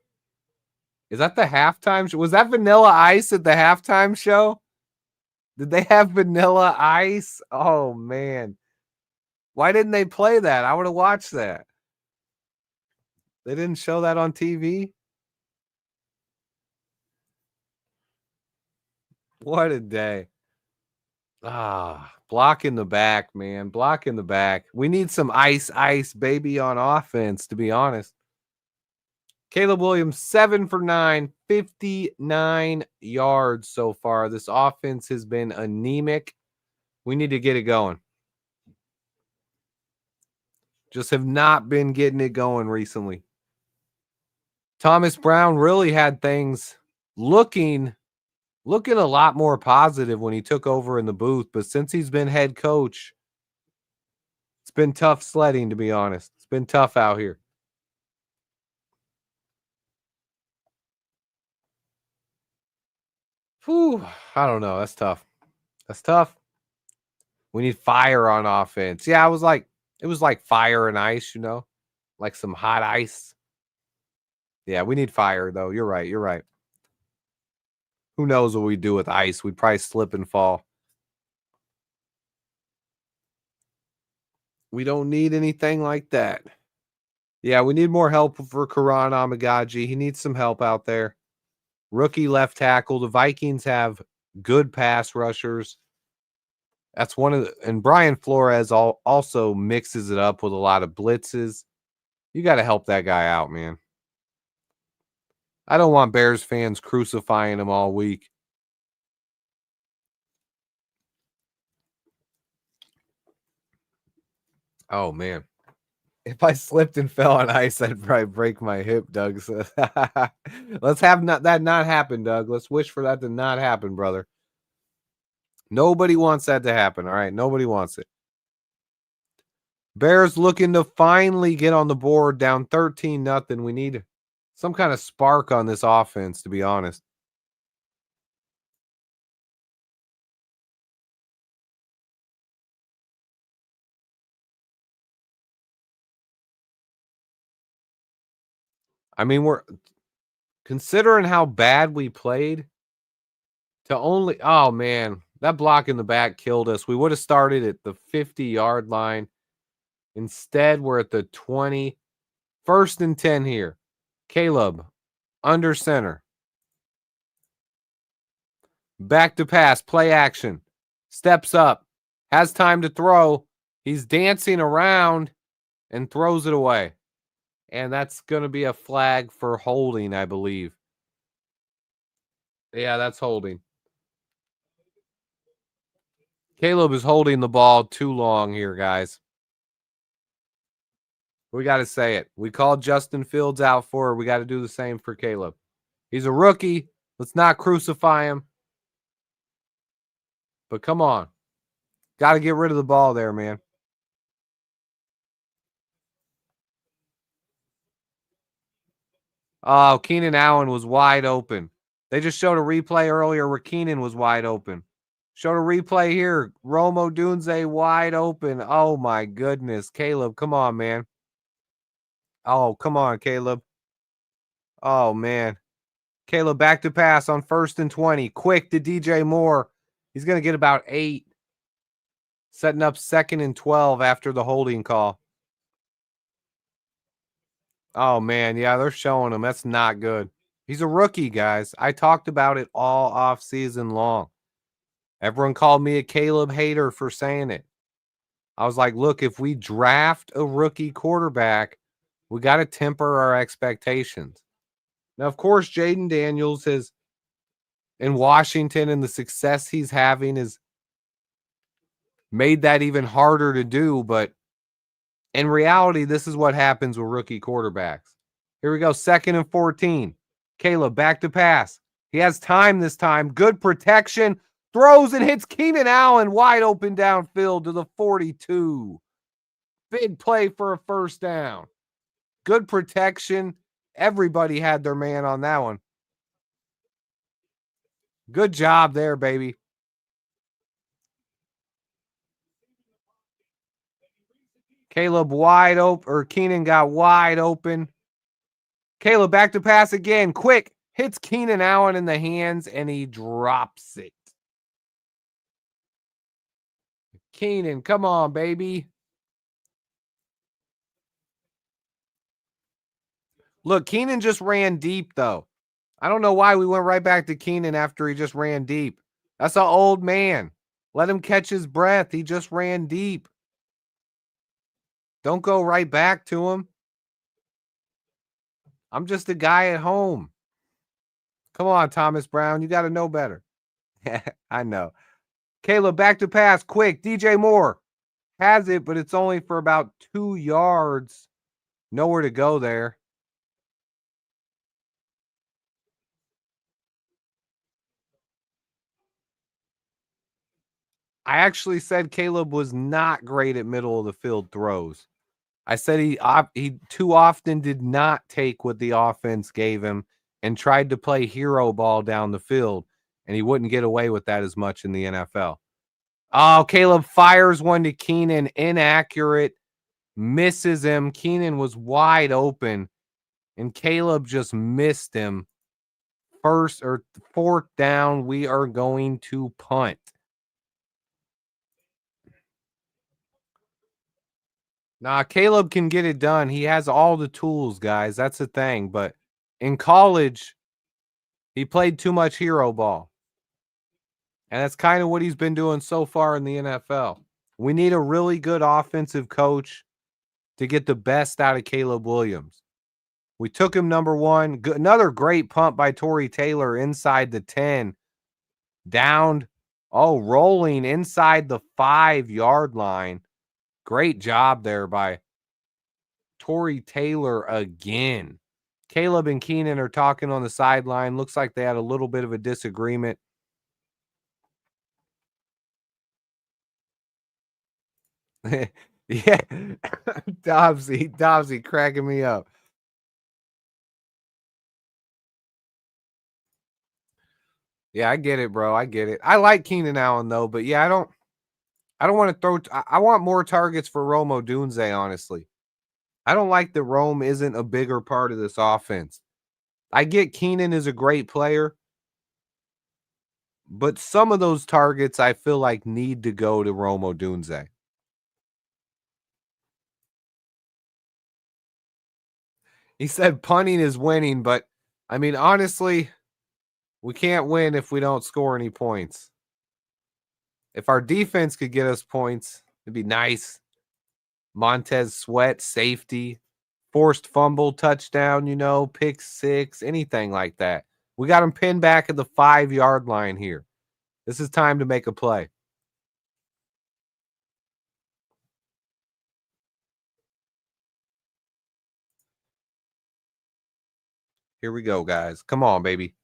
Is that the halftime show? Was that Vanilla Ice at the halftime show? Did they have Vanilla Ice? Oh man. Why didn't they play that? I would have watched that. They didn't show that on TV? What a day. Block in the back, man. Block in the back. We need some ice, baby, on offense, to be honest. Caleb Williams, 7 for 9, 59 yards so far. This offense has been anemic. We need to get it going. Just have not been getting it going recently. Thomas Brown really had things looking a lot more positive when he took over in the booth, but since he's been head coach, it's been tough sledding, to be honest. It's been tough out here. Whew, I don't know. That's tough. That's tough. We need fire on offense. Yeah, it was like fire and ice, like some hot ice. Yeah, we need fire though. You're right. You're right. Who knows what we do with ice? We'd probably slip and fall. We don't need anything like that. Yeah, we need more help for Karan Amagaji. He needs some help out there. Rookie left tackle. The Vikings have good pass rushers. That's and Brian Flores also mixes it up with a lot of blitzes. You got to help that guy out, man. I don't want Bears fans crucifying him all week. Oh, man. If I slipped and fell on ice, I'd probably break my hip, Doug. So let's have that not happen, Doug. Let's wish for that to not happen, brother. Nobody wants that to happen, all right? Nobody wants it. Bears looking to finally get on the board, down 13-0. We need some kind of spark on this offense, to be honest. I mean, we're considering how bad we played to only, oh man, that block in the back killed us. We would have started at the 50-yard line. Instead, we're at the 20. 1st and 10 here. Caleb, under center. Back to pass, play action. Steps up, has time to throw. He's dancing around and throws it away. And that's going to be a flag for holding, I believe. Yeah, that's holding. Caleb is holding the ball too long here, guys. We got to say it. We called Justin Fields out for it. We got to do the same for Caleb. He's a rookie. Let's not crucify him. But come on. Got to get rid of the ball there, man. Oh, Keenan Allen was wide open. They just showed a replay earlier where Keenan was wide open. Showed a replay here. Rome Odunze wide open. Oh, my goodness. Caleb, come on, man. Oh, come on, Caleb. Oh, man. Caleb back to pass on 1st and 20. Quick to DJ Moore. He's going to get about 8. Setting up 2nd and 12 after the holding call. Oh, man. Yeah, they're showing him. That's not good. He's a rookie, guys. I talked about it all off season long. Everyone called me a Caleb hater for saying it. I was like, look, if we draft a rookie quarterback, we got to temper our expectations. Now, of course, Jaden Daniels has in Washington and the success he's having has made that even harder to do. But in reality, this is what happens with rookie quarterbacks. Here we go, 2nd and 14. Caleb back to pass. He has time this time. Good protection. Throws and hits Keenan Allen wide open downfield to the 42. Big play for a first down. Good protection. Everybody had their man on that one. Good job there, baby. Caleb wide open, or Keenan got wide open. Caleb back to pass again. Quick. Hits Keenan Allen in the hands and he drops it. Keenan, come on, baby. Look, Keenan just ran deep, though. I don't know why we went right back to Keenan after he just ran deep. That's an old man. Let him catch his breath. He just ran deep. Don't go right back to him. I'm just a guy at home. Come on, Thomas Brown. You got to know better. I know. Caleb, back to pass. Quick. DJ Moore has it, but it's only for about 2 yards. Nowhere to go there. I actually said Caleb was not great at middle of the field throws. I said he too often did not take what the offense gave him and tried to play hero ball down the field, and he wouldn't get away with that as much in the NFL. Oh, Caleb fires one to Keenan, inaccurate, misses him. Keenan was wide open, and Caleb just missed him. First or fourth down, we are going to punt. Nah, Caleb can get it done. He has all the tools, guys. That's the thing. But in college, he played too much hero ball. And that's kind of what he's been doing so far in the NFL. We need a really good offensive coach to get the best out of Caleb Williams. We took him number one. Another great punt by Tory Taylor inside the 10. Downed. Oh, rolling inside the 5-yard line. Great job there by Tory Taylor again. Caleb and Keenan are talking on the sideline. Looks like they had a little bit of a disagreement. Yeah. Dobbsy cracking me up. Yeah, I get it, bro. I get it. I like Keenan Allen though, but yeah, I don't want to throw I want more targets for Rome Odunze, honestly. I don't like that Rome isn't a bigger part of this offense. I get Keenan is a great player, but some of those targets I feel like need to go to Rome Odunze. He said punting is winning, but I mean, honestly, we can't win if we don't score any points. If our defense could get us points, it'd be nice. Montez Sweat, safety, forced fumble, touchdown, pick six, anything like that. We got him pinned back at the 5-yard line here. This is time to make a play. Here we go, guys. Come on, baby.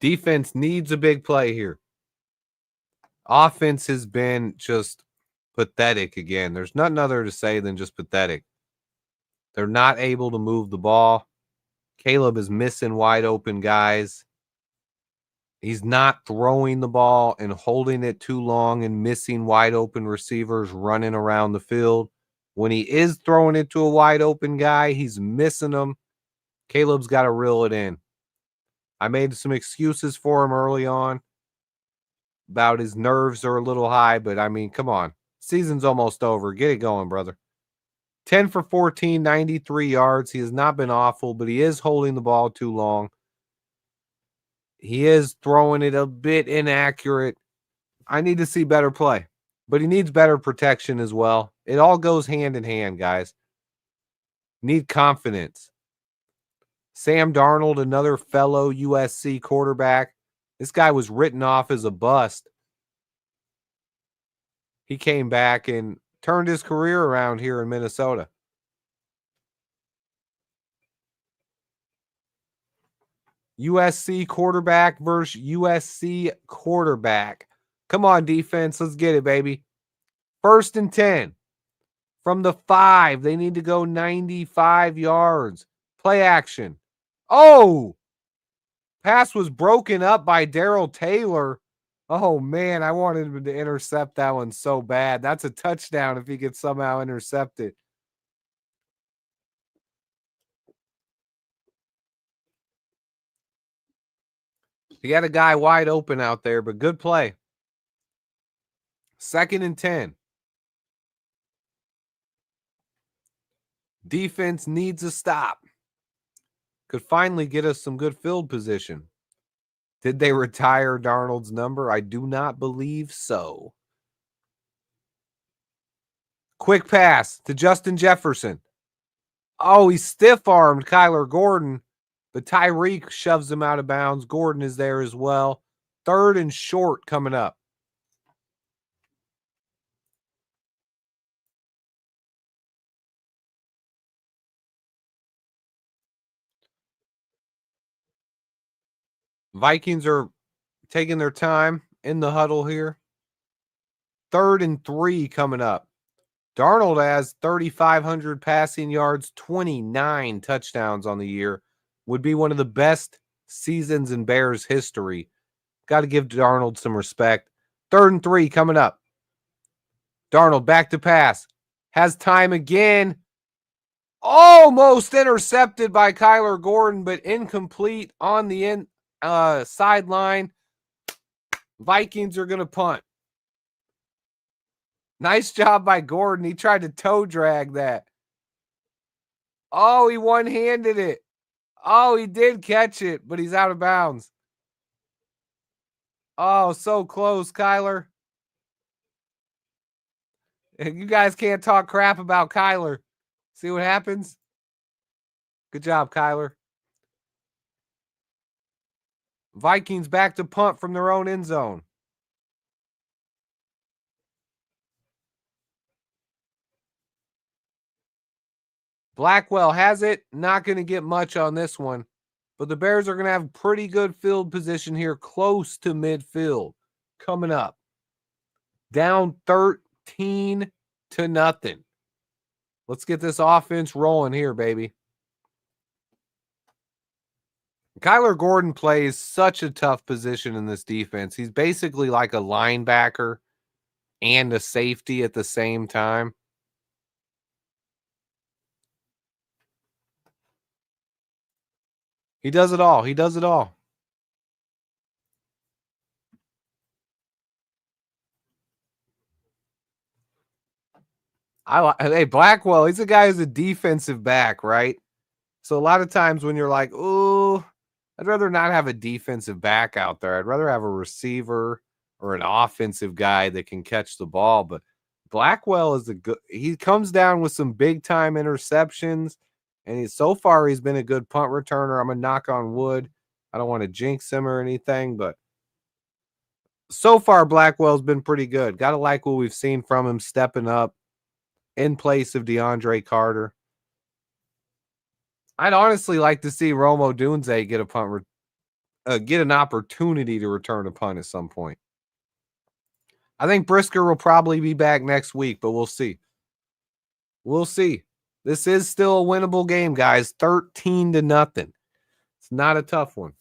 Defense needs a big play here. Offense has been just pathetic again. There's nothing other to say than just pathetic. They're not able to move the ball. Caleb is missing wide open guys. He's not throwing the ball and holding it too long and missing wide open receivers running around the field. When he is throwing it to a wide open guy, he's missing them. Caleb's got to reel it in. I made some excuses for him early on about his nerves are a little high, but I mean, come on. Season's almost over. Get it going, brother. 10 for 14, 93 yards. He has not been awful, but he is holding the ball too long. He is throwing it a bit inaccurate. I need to see better play, but he needs better protection as well. It all goes hand in hand, guys. Need confidence. Sam Darnold, another fellow USC quarterback. This guy was written off as a bust. He came back and turned his career around here in Minnesota. USC quarterback versus USC quarterback. Come on, defense. Let's get it, baby. 1st and 10. From the 5, they need to go 95 yards. Play action. Oh! Pass was broken up by Darrell Taylor. Oh, man, I wanted him to intercept that one so bad. That's a touchdown if he could somehow intercept it. He had a guy wide open out there, but good play. 2nd and 10. Defense needs a stop. Could finally get us some good field position. Did they retire Darnold's number? I do not believe so. Quick pass to Justin Jefferson. Oh, he stiff-armed Kyler Gordon, but Tyreek shoves him out of bounds. Gordon is there as well. 3rd and short coming up. Vikings are taking their time in the huddle here. 3rd and 3 coming up. Darnold has 3,500 passing yards, 29 touchdowns on the year. Would be one of the best seasons in Bears history. Got to give Darnold some respect. 3rd and 3 coming up. Darnold back to pass. Has time again. Almost intercepted by Kyler Gordon, but incomplete on the sideline. Vikings are going to punt. Nice job by Gordon. He tried to toe drag that. Oh, he one-handed it. Oh, he did catch it, but he's out of bounds. Oh, so close, Kyler. You guys can't talk crap about Kyler. See what happens? Good job, Kyler. Vikings back to punt from their own end zone. Blackwell has it. Not going to get much on this one. But the Bears are going to have pretty good field position here, close to midfield. Coming up. Down 13-0. Let's get this offense rolling here, baby. Kyler Gordon plays such a tough position in this defense. He's basically like a linebacker and a safety at the same time. He does it all. He does it all. Hey, Blackwell, he's a guy who's a defensive back, right? So a lot of times when you're like, oh, I'd rather not have a defensive back out there. I'd rather have a receiver or an offensive guy that can catch the ball. But Blackwell is he comes down with some big time interceptions. And so far he's been a good punt returner. I'm gonna knock on wood. I don't want to jinx him or anything, but so far Blackwell's been pretty good. Gotta like what we've seen from him stepping up in place of DeAndre Carter. I'd honestly like to see Rome Odunze get a punt, get an opportunity to return a punt at some point. I think Brisker will probably be back next week, but we'll see. We'll see. This is still a winnable game, guys. 13-0. It's not a tough one.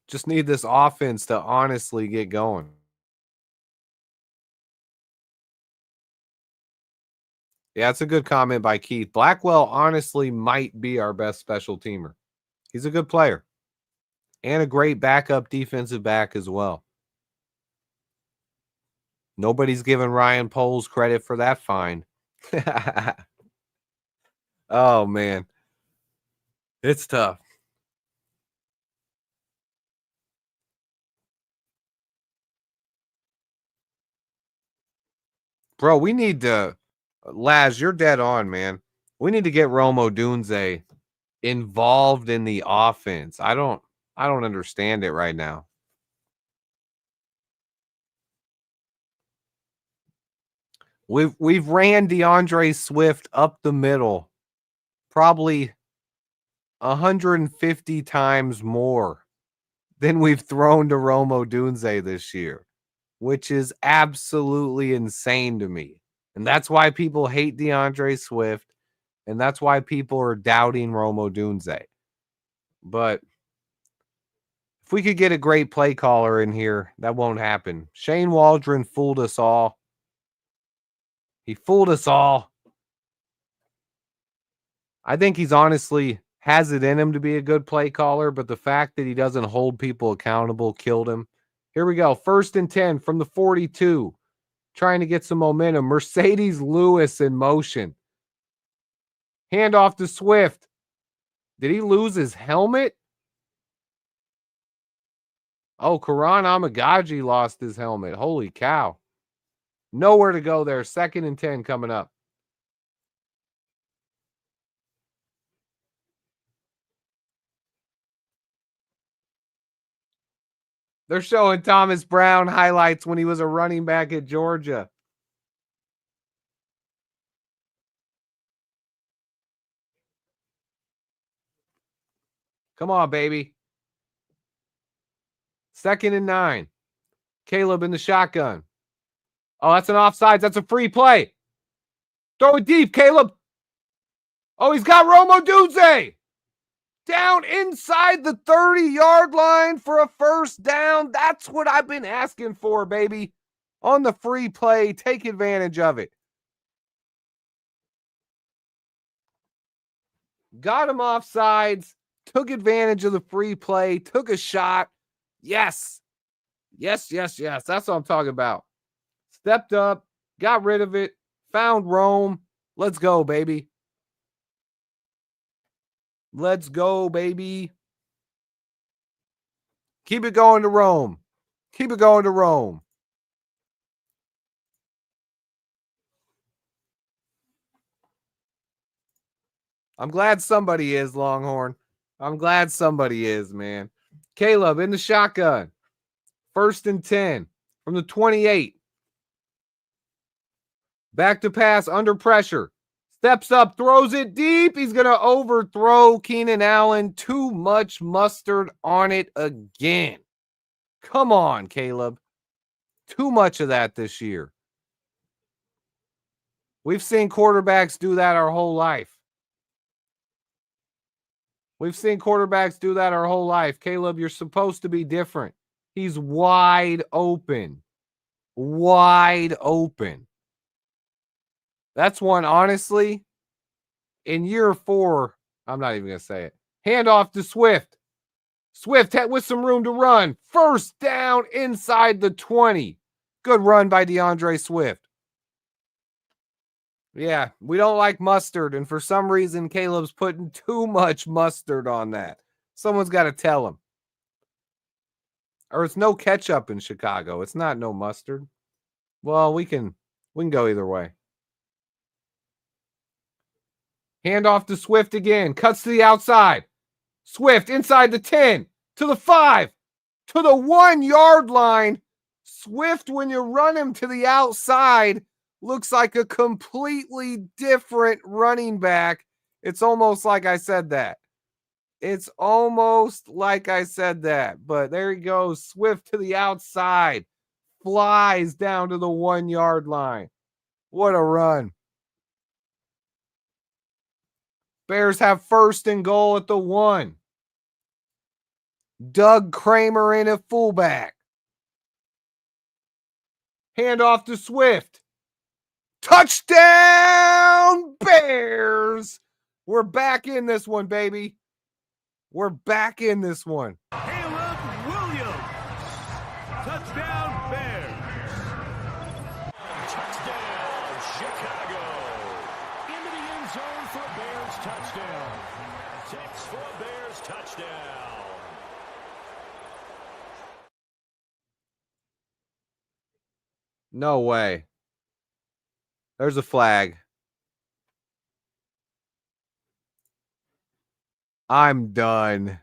Just need this offense to honestly get going. Yeah, it's a good comment by Keith. Blackwell honestly might be our best special teamer. He's a good player and a great backup defensive back as well. Nobody's giving Ryan Poles credit for that find. Oh, man. It's tough. Bro, we need to Laz, you're dead on, man. We need to get Rome Odunze involved in the offense. I don't understand it right now. We've ran DeAndre Swift up the middle probably 150 times more than we've thrown to Rome Odunze this year, which is absolutely insane to me. And that's why people hate DeAndre Swift, and that's why people are doubting Rome Odunze. But if we could get a great play caller in here, that won't happen. Shane Waldron fooled us all. He fooled us all. I think he's honestly has it in him to be a good play caller, but the fact that he doesn't hold people accountable killed him. Here we go. 1st and 10 from the 42. Trying to get some momentum. Mercedes Lewis in motion. Handoff to Swift. Did he lose his helmet? Oh, Karan Amagaji lost his helmet. Holy cow. Nowhere to go there. 2nd and 10 coming up. They're showing Thomas Brown highlights when he was a running back at Georgia. Come on, baby. 2nd and 9. Caleb in the shotgun. Oh, that's an offsides. That's a free play. Throw it deep, Caleb. Oh, he's got Rome Odunze. Down inside the 30-yard line for a 1st down. That's what I've been asking for, baby. On the free play, take advantage of it. Got him offsides, took advantage of the free play, took a shot. Yes. Yes. That's what I'm talking about. Stepped up, got rid of it, found Rome. Let's go, baby. Let's go, baby. Keep it going to Rome. Keep it going to Rome. I'm glad somebody is, Longhorn. I'm glad somebody is, man. Caleb in the shotgun. 1st and 10 from the 28. Back to pass under pressure. Steps up, throws it deep. He's going to overthrow Keenan Allen. Too much mustard on it again. Come on, Caleb. Too much of that this year. We've seen quarterbacks do that our whole life. Caleb, you're supposed to be different. He's wide open. Wide open. That's one, honestly, in year 4, I'm not even going to say it. Handoff to Swift. Swift with some room to run. 1st down inside the 20. Good run by DeAndre Swift. Yeah, we don't like mustard, and for some reason, Caleb's putting too much mustard on that. Someone's got to tell him. Or it's no ketchup in Chicago. It's not no mustard. Well, we can go either way. Handoff to Swift again. Cuts to the outside. Swift inside the 10, to the 5, to the 1-yard line. Swift, when you run him to the outside, looks like a completely different running back. It's almost like I said that. But there he goes. Swift to the outside. Flies down to the 1-yard line. What a run. Bears have 1st and goal at the 1. Doug Kramer in at fullback. Handoff to Swift. Touchdown, Bears. We're back in this one, baby. We're back in this one. Caleb Williams. Touchdown, Bears. Touchdown, Chicago. Into the end zone for a Bears touchdown. 6 for a Bears touchdown. No way. There's a flag. I'm done.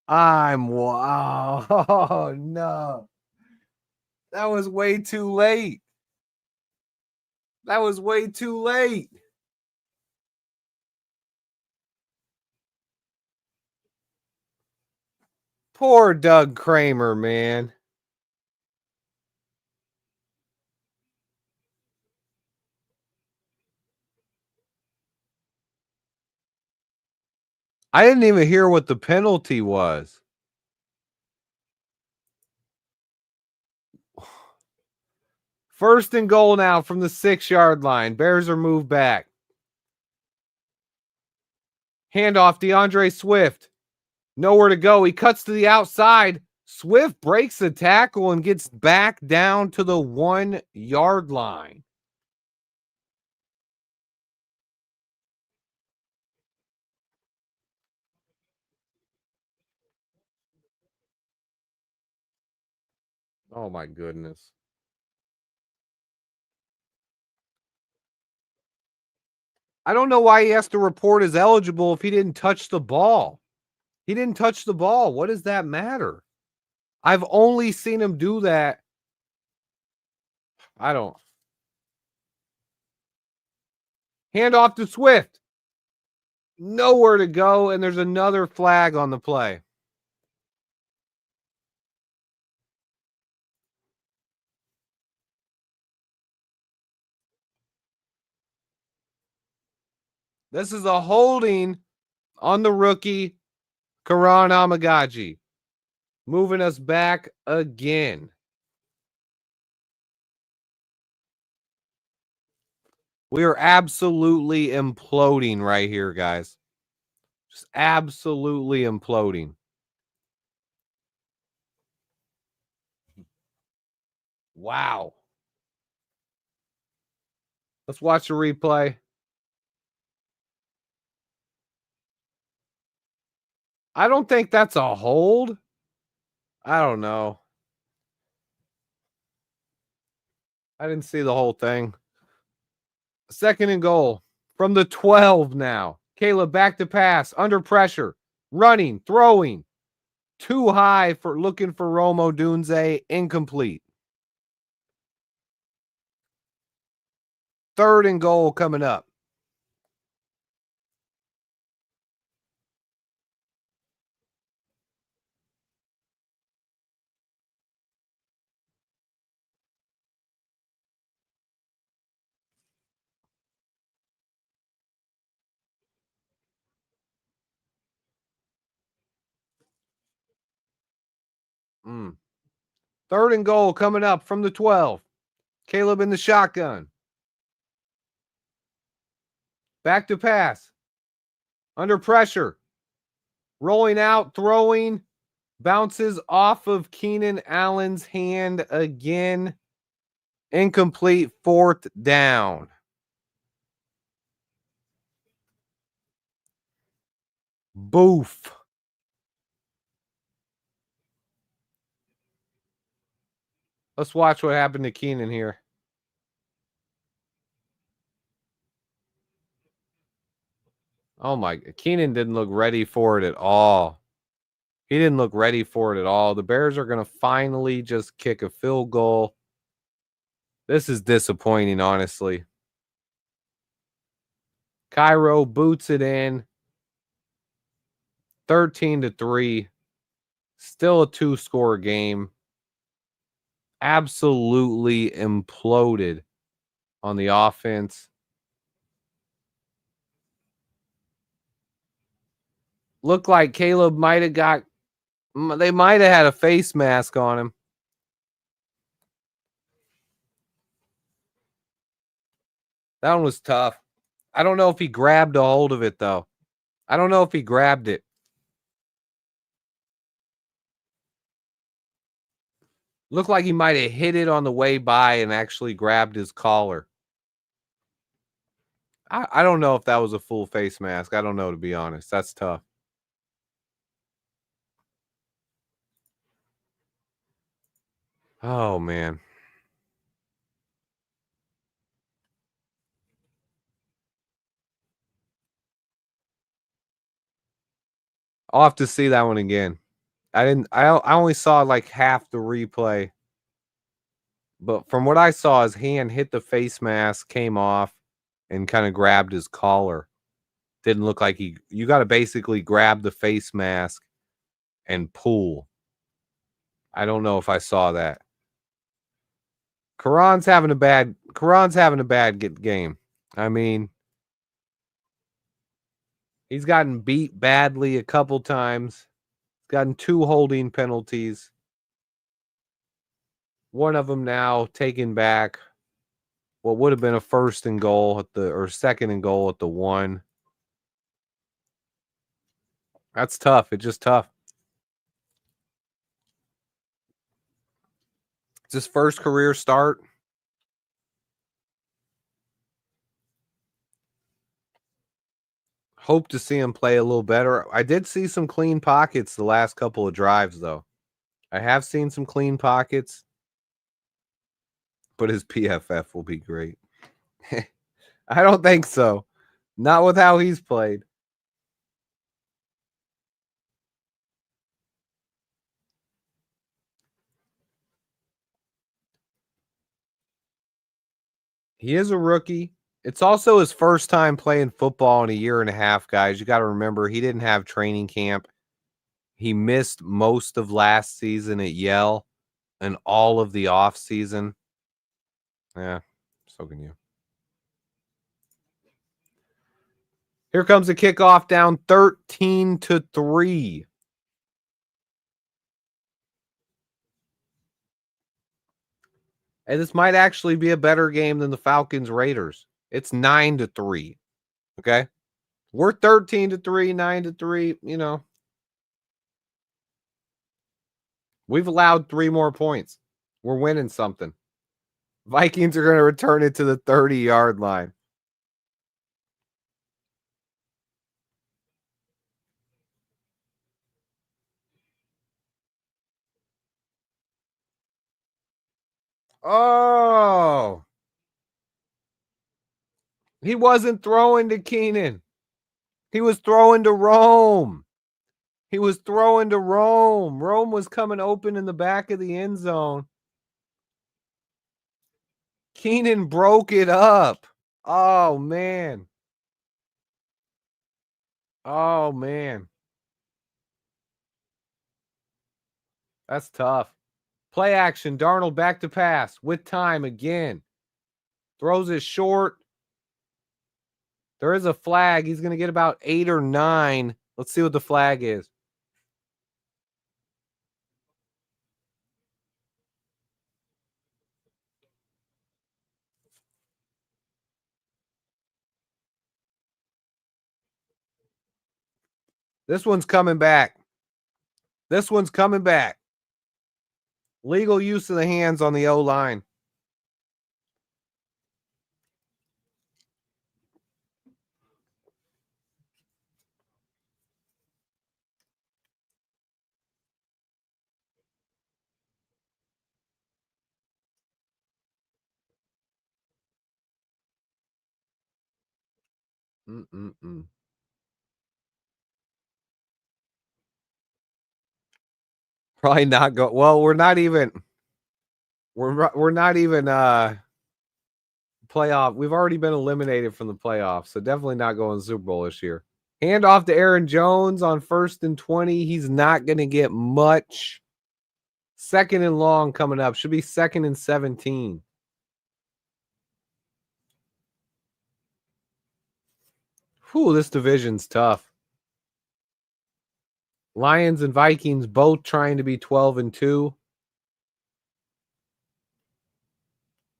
Wow. Oh, no. That was way too late. Poor Doug Kramer, man. I didn't even hear what the penalty was. First and goal now from the 6-yard line. Bears are moved back. Handoff, DeAndre Swift. Nowhere to go. He cuts to the outside. Swift breaks the tackle and gets back down to the 1-yard line. Oh, my goodness. I don't know why he has to report as eligible if he didn't touch the ball. He didn't touch the ball. What does that matter? I've only seen him do that. I don't. Hand off to Swift. Nowhere to go, and there's another flag on the play. This is a holding on the rookie, Karan Amagaji. Moving us back again. We are absolutely imploding right here, guys. Just absolutely imploding. Wow. Let's watch the replay. I don't think that's a hold. I don't know. I didn't see the whole thing. Second and goal from the 12 now. Caleb back to pass, under pressure, running, throwing. Too high for looking for Rome Odunze, incomplete. Third and goal coming up. Third and goal coming up from the 12. Caleb in the shotgun. Back to pass. Under pressure. Rolling out, throwing. Bounces off of Keenan Allen's hand again. Incomplete, fourth down. Boof. Let's watch what happened to Keenan here. Oh my, Keenan didn't look ready for it at all. He didn't look ready for it at all. The Bears are going to finally just kick a field goal. This is disappointing, honestly. Cairo boots it in. 13-3. Still a 2-score game. Absolutely imploded on the offense. Looked like Caleb might have got, they might have had a face mask on him. That one was tough. I don't know if he grabbed a hold of it, though. I don't know if he grabbed it. Looked like he might have hit it on the way by and actually grabbed his collar. I don't know if that was a full face mask. I don't know, to be honest. That's tough. Oh, man. I'll have to see that one again. I only saw like half the replay. But from what I saw, his hand hit the face mask, came off, and kind of grabbed his collar. Didn't look like you got to basically grab the face mask and Poole. I don't know if I saw that. Karan's having a bad game. I mean, he's gotten beat badly a couple times. He's gotten 2 holding penalties. One of them now taken back. What would have been a first and goal or second and goal at the 1. That's tough. It's just tough. It's his first career start. Hope to see him play a little better. I did see some clean pockets the last couple of drives, though. I have seen some clean pockets, but his PFF will be great. I don't think so. Not with how he's played. He is a rookie. It's also his first time playing football in a year and a half, guys. You got to remember, he didn't have training camp. He missed most of last season at Yale and all of the offseason. Yeah, so can you. Here comes the kickoff down 13-3. And this might actually be a better game than the Falcons Raiders. It's 9-3. Okay. We're 13-3, 9-3. You know, we've allowed 3 more points. We're winning something. Vikings are going to return it to the 30-yard line. Oh. He wasn't throwing to Keenan. He was throwing to Rome. Rome was coming open in the back of the end zone. Keenan broke it up. Oh, man. Oh, man. That's tough. Play action. Darnold back to pass with time again. Throws it short. There is a flag. He's going to get about 8 or 9. Let's see what the flag is. This one's coming back. Legal use of the hands on the O-line. Probably not go. Well, we're not even playoff. We've already been eliminated from the playoffs, so definitely not going to the Super Bowl this year. Hand off to Aaron Jones on 1st and 20. He's not going to get much. 2nd and long coming up. Should be 2nd and 17. Whew, this division's tough. Lions and Vikings both trying to be 12-2.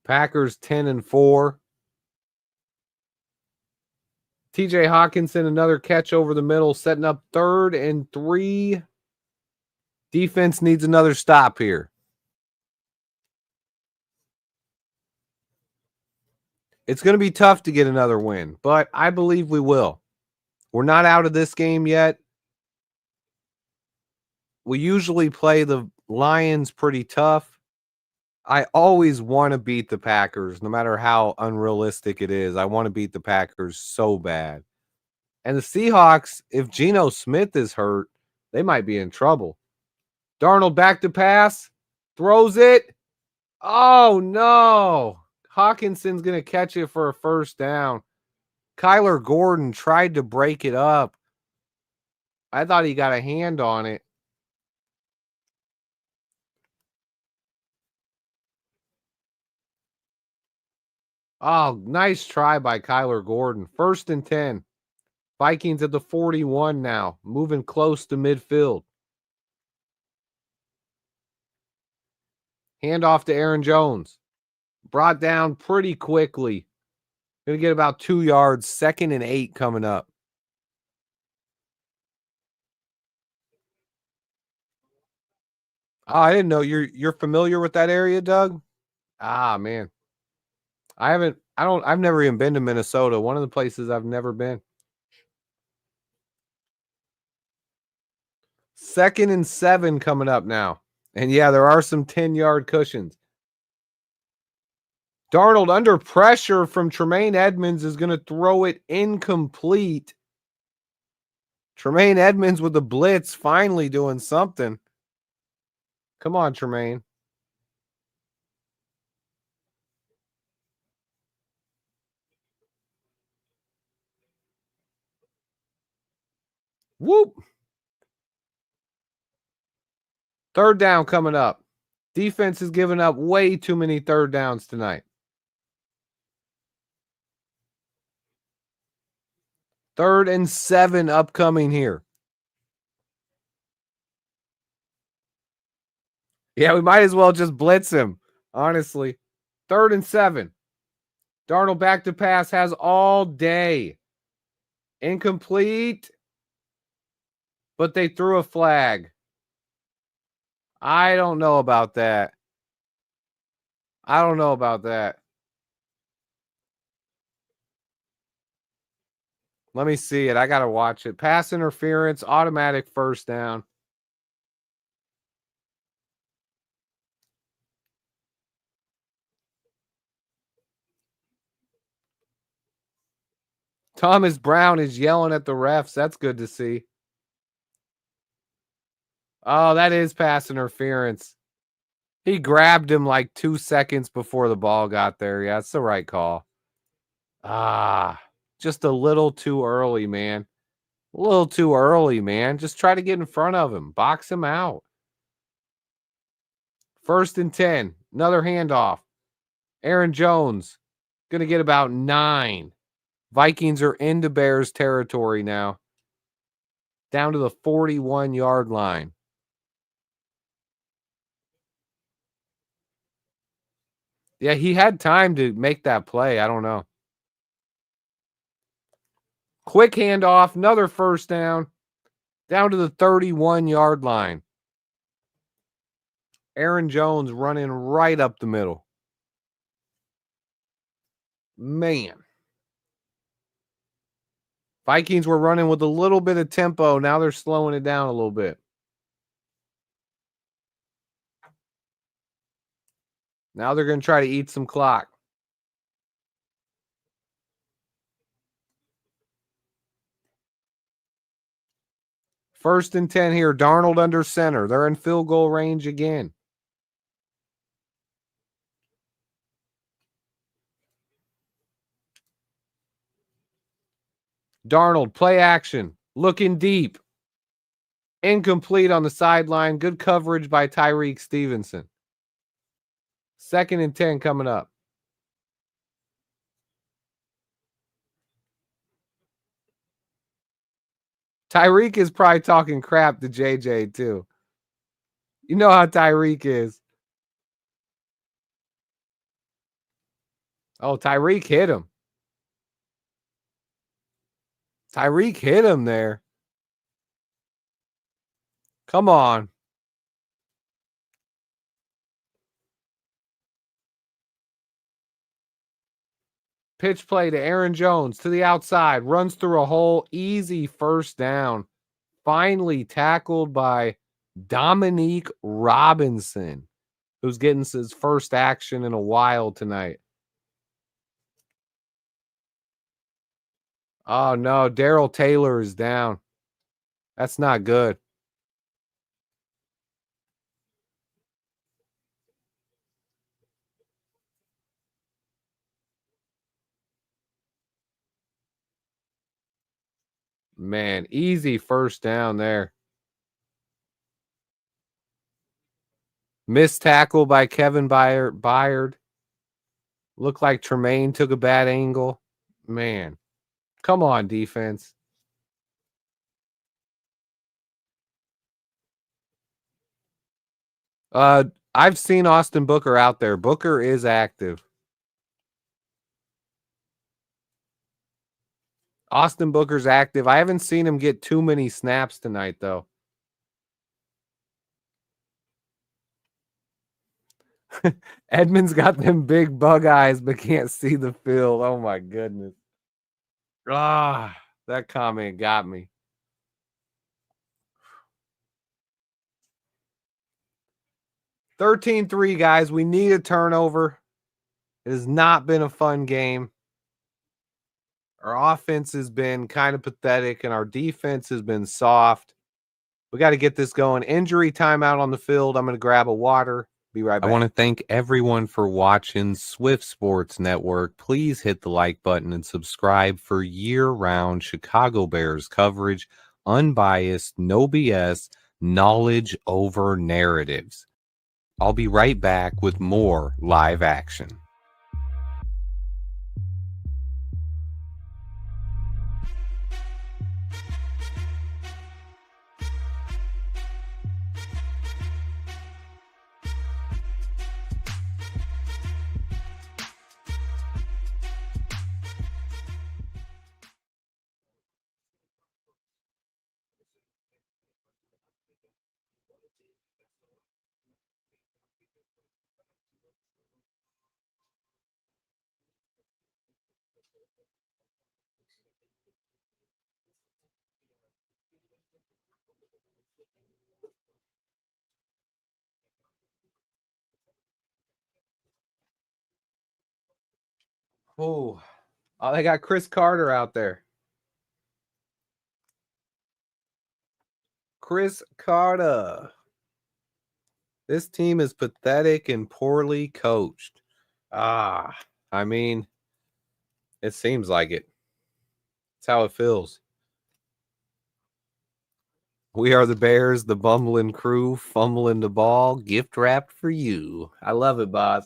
Packers 10-4. TJ Hawkinson, another catch over the middle, setting up 3rd and 3. Defense needs another stop here. It's going to be tough to get another win, but I believe we will. We're not out of this game yet. We usually play the Lions pretty tough. I always want to beat the Packers, no matter how unrealistic it is. I want to beat the Packers so bad. And the Seahawks, if Geno Smith is hurt, they might be in trouble. Darnold back to pass. Throws it. Oh, no. Hawkinson's going to catch it for a 1st down. Kyler Gordon tried to break it up. I thought he got a hand on it. Oh, nice try by Kyler Gordon. 1st and 10. Vikings at the 41 now, moving close to midfield. Hand off to Aaron Jones. Brought down pretty quickly. Gonna get about 2 yards. 2nd and 8 coming up. Oh, I didn't know you're familiar with that area, Doug? Ah, man. I've never even been to Minnesota. One of the places I've never been. 2nd and 7 coming up now. And yeah, there are some 10-yard cushions. Darnold under pressure from Tremaine Edmonds is going to throw it incomplete. Tremaine Edmonds with the blitz finally doing something. Come on, Tremaine. Whoop. 3rd down coming up. Defense is giving up way too many 3rd downs tonight. 3rd and 7 upcoming here. Yeah, we might as well just blitz him, honestly. 3rd and 7. Darnold back to pass, has all day. Incomplete, but they threw a flag. I don't know about that. I don't know about that. Let me see it. I got to watch it. Pass interference, automatic 1st down. Thomas Brown is yelling at the refs. That's good to see. Oh, that is pass interference. He grabbed him like 2 seconds before the ball got there. Yeah, it's the right call. Ah, just a little too early, man. A little too early, man. Just try to get in front of him. Box him out. 1st and 10. Another handoff. Aaron Jones going to get about 9. Vikings are into Bears territory now. Down to the 41-yard line. Yeah, he had time to make that play. I don't know. Quick handoff. Another 1st down. Down to the 31-yard line. Aaron Jones running right up the middle. Man. Vikings were running with a little bit of tempo. Now they're slowing it down a little bit. Now they're going to try to eat some clock. First and 10 here. Darnold under center. They're in field goal range again. Darnold, play action. Looking deep. Incomplete on the sideline. Good coverage by Tyreek Stevenson. 2nd and 10 coming up. Tyreek is probably talking crap to JJ too. You know how Tyreek is. Oh, Tyreek hit him. Tyreek hit him there. Come on. Pitch play to Aaron Jones to the outside. Runs through a hole. Easy 1st down. Finally tackled by Dominique Robinson, who's getting his first action in a while tonight. Oh, no. Darrell Taylor is down. That's not good. Man, easy 1st down there. Missed tackle by Kevin Byard. Looked like Tremaine took a bad angle. Man, come on, defense. Uh, I've seen Austin Booker out there. Booker is active. Austin Booker's active. I haven't seen him get too many snaps tonight, though. Edmonds got them big bug eyes, but can't see the field. Oh my goodness. Ah, that comment got me. 13-3, guys. We need a turnover. It has not been a fun game. Our offense has been kind of pathetic, and our defense has been soft. We got to get this going. Injury timeout on the field. I'm going to grab a water. Be right I back. want to thank everyone for watching Swift Sports Network. Please hit the like button and subscribe for year-round Chicago Bears coverage, unbiased, no BS, knowledge over narratives. I'll be right back with more live action. Oh, they got Chris Carter out there. Chris Carter. This team is pathetic and poorly coached. I mean, it seems like it. It's how it feels. We are the Bears, the bumbling crew, fumbling the ball, gift wrapped for you. I love it, boss.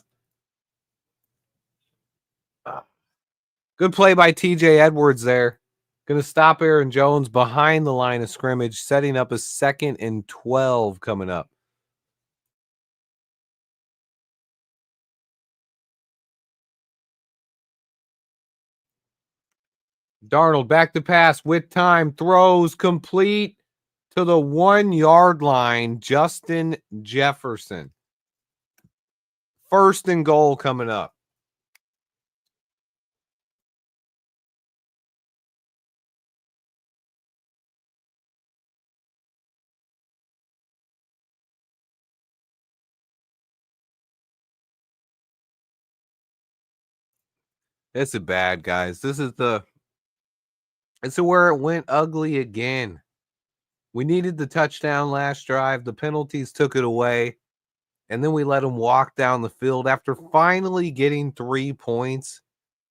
Good play by TJ Edwards there. Going to stop Aaron Jones behind the line of scrimmage, setting up a 2nd and 12 coming up. Darnold back to pass with time, throws complete to the 1-yard line. Justin Jefferson. 1st and goal coming up. This is bad, guys. This is where it went ugly again. We needed the touchdown last drive. The penalties took it away. And then we let them walk down the field after finally getting 3 points.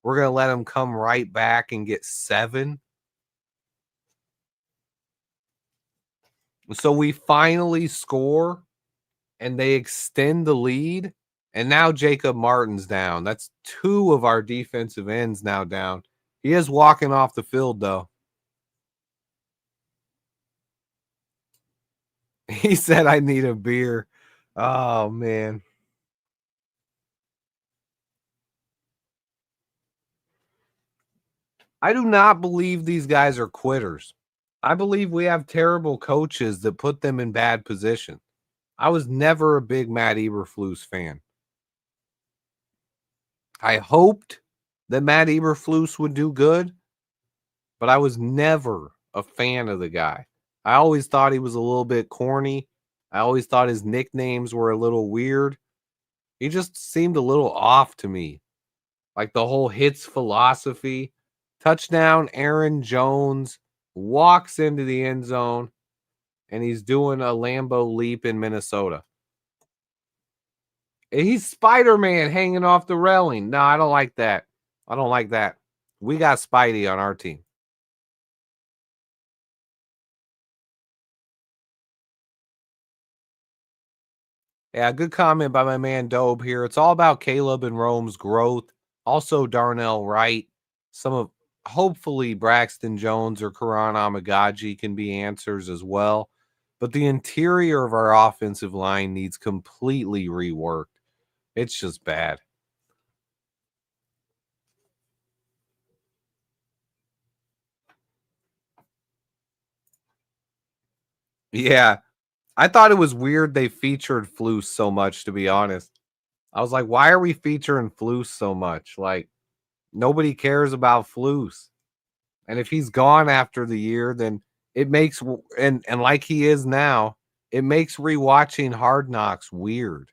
We're going to let them come right back and get 7. So we finally score and they extend the lead. And now Jacob Martin's down. That's 2 of our defensive ends now down. He is walking off the field, though. He said, I need a beer. Oh, man. I do not believe these guys are quitters. I believe we have terrible coaches that put them in bad position. I was never a big Matt Eberflus fan. I hoped that Matt Eberflus would do good, but I was never a fan of the guy. I always thought he was a little bit corny. I always thought his nicknames were a little weird. He just seemed a little off to me. Like the whole hits philosophy. Touchdown, Aaron Jones walks into the end zone, and he's doing a Lambeau leap in Minnesota. He's Spider-Man hanging off the railing. No, I don't like that. I don't like that. We got Spidey on our team. Yeah, good comment by my man Dobe here. It's all about Caleb and Rome's growth. Also, Darnell Wright. Hopefully Braxton Jones or Karan Amagaji can be answers as well. But the interior of our offensive line needs completely reworked. It's just bad. Yeah. I thought it was weird they featured Flus so much, to be honest. I was like, why are we featuring Flus so much? Like, nobody cares about Flus. And if he's gone after the year, then it makes and like he is now, it makes rewatching Hard Knocks weird.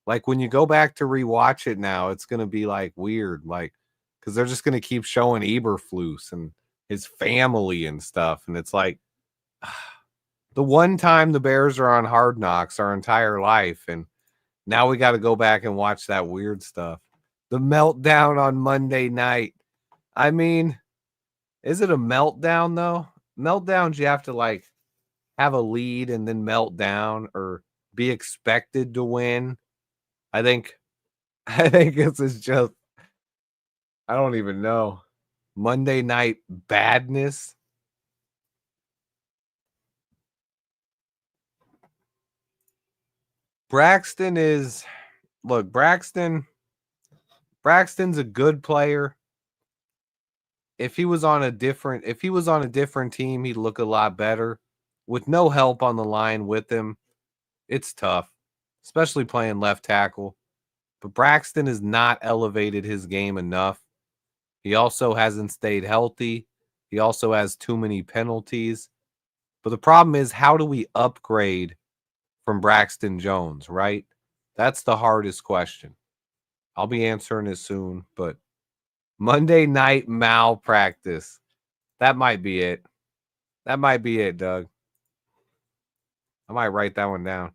Like when you go back to rewatch it now, it's gonna be like weird, like because they're just gonna keep showing Eberflus and his family and stuff, and it's like the one time the Bears are on Hard Knocks our entire life, and now we got to go back and watch that weird stuff. The meltdown on Monday night. I mean, is it a meltdown though? Meltdowns you have to like have a lead and then melt down or be expected to win. I think I think this is just I don't even know. Monday night badness. Braxton is look, Braxton's a good player. If he was on a different team, he'd look a lot better. With no help on the line with him, it's tough, especially playing left tackle. But Braxton has not elevated his game enough. He also hasn't stayed healthy. He also has too many penalties. But the problem is, how do we upgrade from Braxton Jones, right? That's the hardest question. I'll be answering it soon, but Monday night malpractice. That might be it. That might be it, Doug. I might write that one down.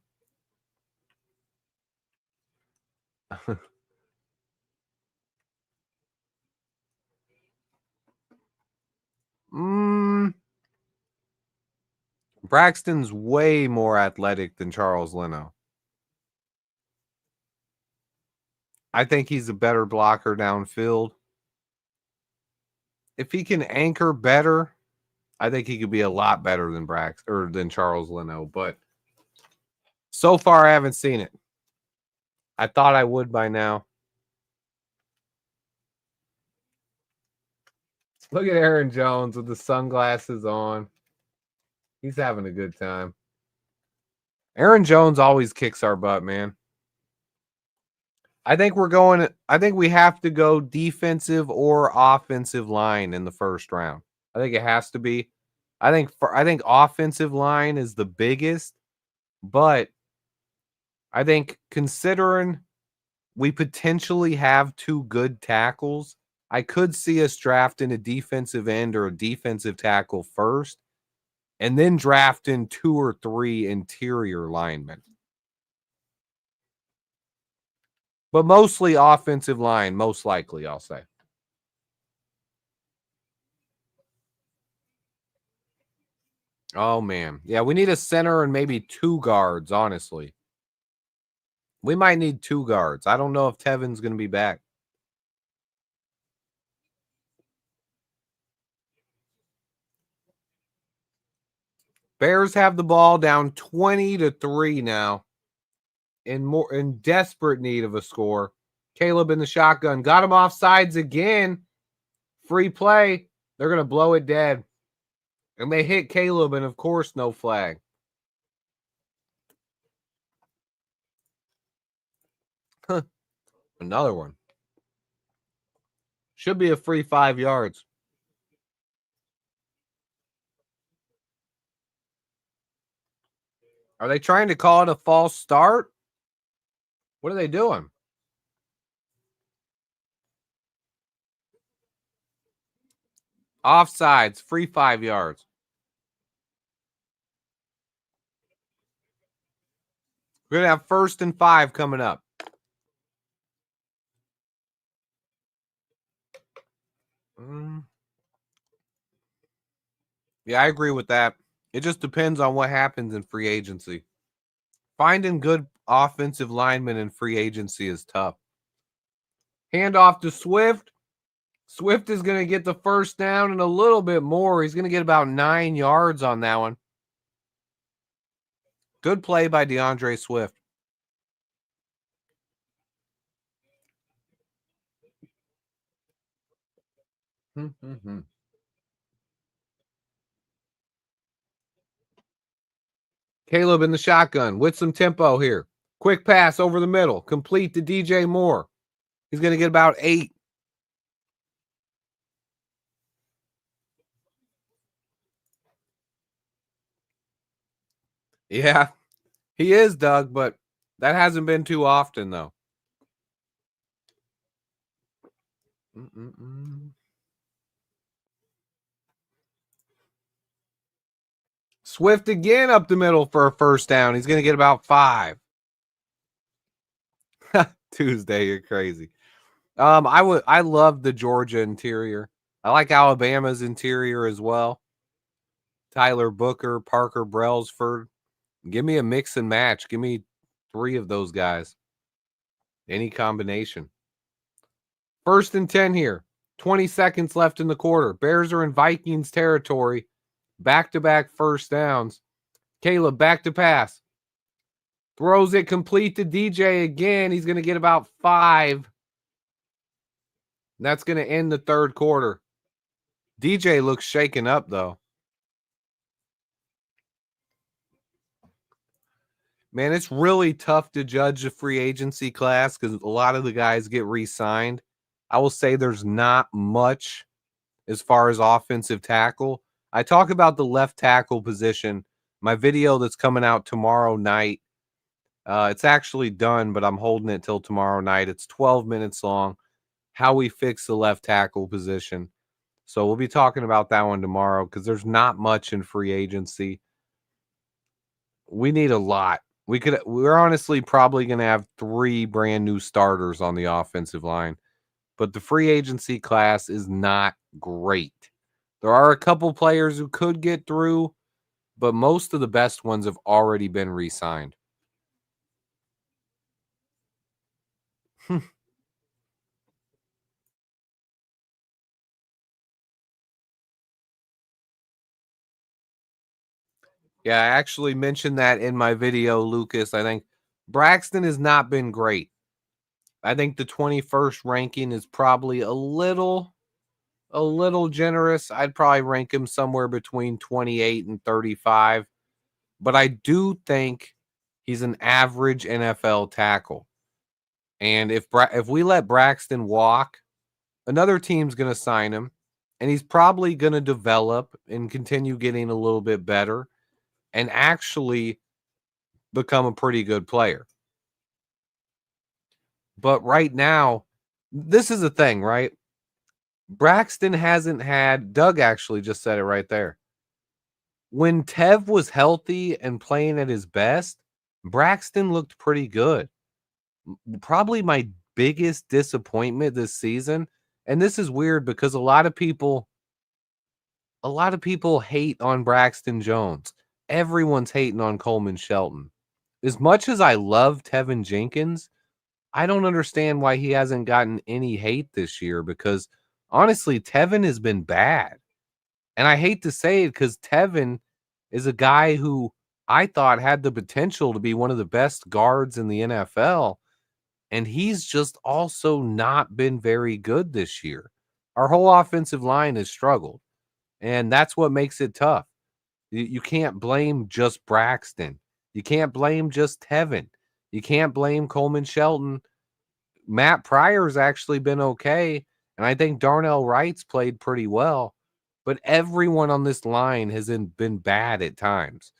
Braxton's way more athletic than Charles Leno. I think he's a better blocker downfield. If he can anchor better, I think he could be a lot better than than Charles Leno. But so far, I haven't seen it. I thought I would by now. Look at Aaron Jones with the sunglasses on. He's having a good time. Aaron Jones always kicks our butt, man. I think we have to go defensive or offensive line in the first round. I think it has to be. I think offensive line is the biggest, but I think considering we potentially have two good tackles, I could see us drafting a defensive end or a defensive tackle first, and then drafting 2 or 3 interior linemen. But mostly offensive line, most likely, I'll say. Oh, man. Yeah, we need a center and maybe 2 guards, honestly. We might need 2 guards. I don't know if Tevin's going to be back. Bears have the ball down 20-3 now. In desperate need of a score. Caleb in the shotgun. Got him off sides again. Free play. They're going to blow it dead. And they hit Caleb, and of course, no flag. Another one. Should be a free 5 yards. Are they trying to call it a false start? What are they doing? Offsides, free 5 yards. We're going to have 1st and 5 coming up. Yeah, I agree with that. It just depends on what happens in free agency. Finding good offensive linemen in free agency is tough. Handoff to Swift. Swift is going to get the first down and a little bit more. He's going to get about 9 yards on that one. Good play by DeAndre Swift. Caleb in the shotgun with some tempo here. Quick pass over the middle. Complete to DJ Moore. He's going to get about 8. Yeah, he is, Doug, but that hasn't been too often, though. Swift again up the middle for a first down. He's going to get about 5. Tuesday, you're crazy. I love the Georgia interior. I like Alabama's interior as well. Tyler Booker, Parker Brailsford. Give me a mix and match. Give me 3 of those guys. Any combination. 1st and 10 here. 20 seconds left in the quarter. Bears are in Vikings territory. Back-to-back first downs. Caleb back to pass. Throws it complete to DJ again. He's going to get about 5. That's going to end the third quarter. DJ looks shaken up, though. Man, it's really tough to judge a free agency class because a lot of the guys get re-signed. I will say there's not much as far as offensive tackle. I talk about the left tackle position. My video that's coming out tomorrow night. It's actually done, but I'm holding it till tomorrow night. It's 12 minutes long. How we fix the left tackle position. So we'll be talking about that one tomorrow because there's not much in free agency. We need a lot. We're honestly probably going to have 3 brand new starters on the offensive line, but the free agency class is not great. There are a couple players who could get through, but most of the best ones have already been re-signed. Yeah, I actually mentioned that in my video, Lucas. I think Braxton has not been great. I think the 21st ranking is probably a little generous. I'd probably rank him somewhere between 28 and 35. But I do think he's an average NFL tackle. And if we let Braxton walk, another team's going to sign him, and he's probably going to develop and continue getting a little bit better and actually become a pretty good player. But right now, this is the thing, right? Braxton hasn't had, Doug actually just said it right there. When Tev was healthy and playing at his best, Braxton looked pretty good. Probably my biggest disappointment this season, and this is weird because a lot of people hate on Braxton Jones. Everyone's hating on Coleman Shelton. As much as I love Tevin Jenkins, I don't understand why he hasn't gotten any hate this year because honestly, Tevin has been bad. And I hate to say it because Tevin is a guy who I thought had the potential to be one of the best guards in the NFL. And he's just also not been very good this year. Our whole offensive line has struggled. And that's what makes it tough. You can't blame just Braxton. You can't blame just Tevin. You can't blame Coleman Shelton. Matt Pryor's actually been okay. And I think Darnell Wright's played pretty well. But everyone on this line has been bad at times.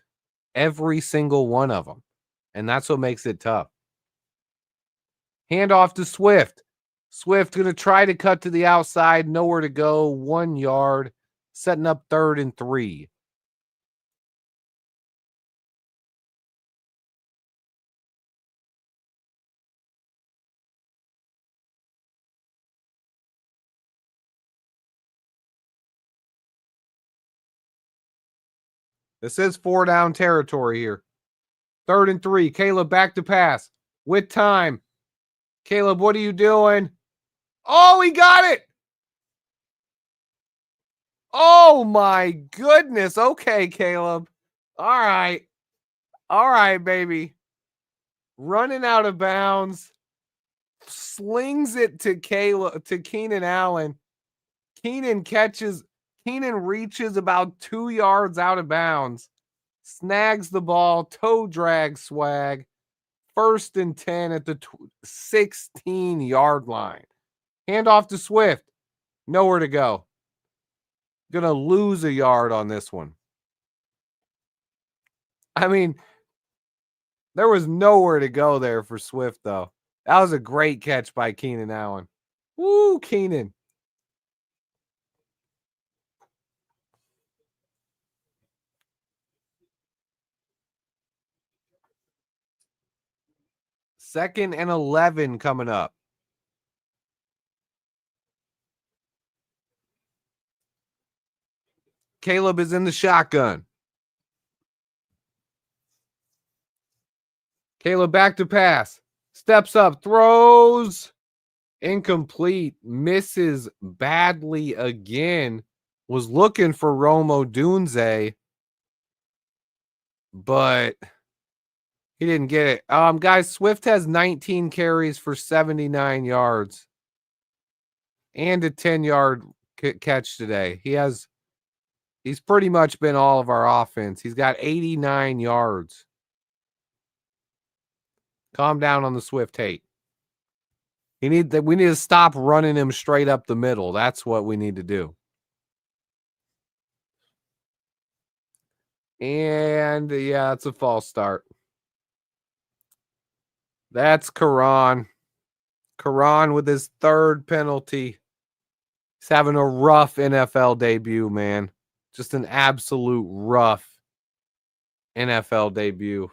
Every single one of them. And that's what makes it tough. Handoff to Swift. Swift going to try to cut to the outside. Nowhere to go. 1 yard. Setting up 3rd and 3. This is 4 down territory here. 3rd and 3. Caleb back to pass. With time. Caleb, what are you doing? Oh, he got it. Oh, my goodness. Okay, Caleb. All right. All right, baby. Running out of bounds. Slings it to Keenan Allen. Keenan reaches about 2 yards out of bounds. Snags the ball, toe drag swag. 1st and 10 at the 16-yard line. Hand off to Swift. Nowhere to go. Gonna lose a yard on this one. I mean, there was nowhere to go there for Swift, though. That was a great catch by Keenan Allen. Woo, Keenan. Second and 11 coming up. Caleb is in the shotgun. Caleb back to pass. Steps up, throws. Incomplete. Misses badly again. Was looking for Rome Odunze, but he didn't get it. Guys, Swift has 19 carries for 79 yards and a 10-yard catch today. He's pretty much been all of our offense. He's got 89 yards. Calm down on the Swift hate. We need to stop running him straight up the middle. That's what we need to do. And yeah, it's a false start. That's Karan. Karan with his 3rd penalty. He's having a rough NFL debut, man. Just an absolute rough NFL debut.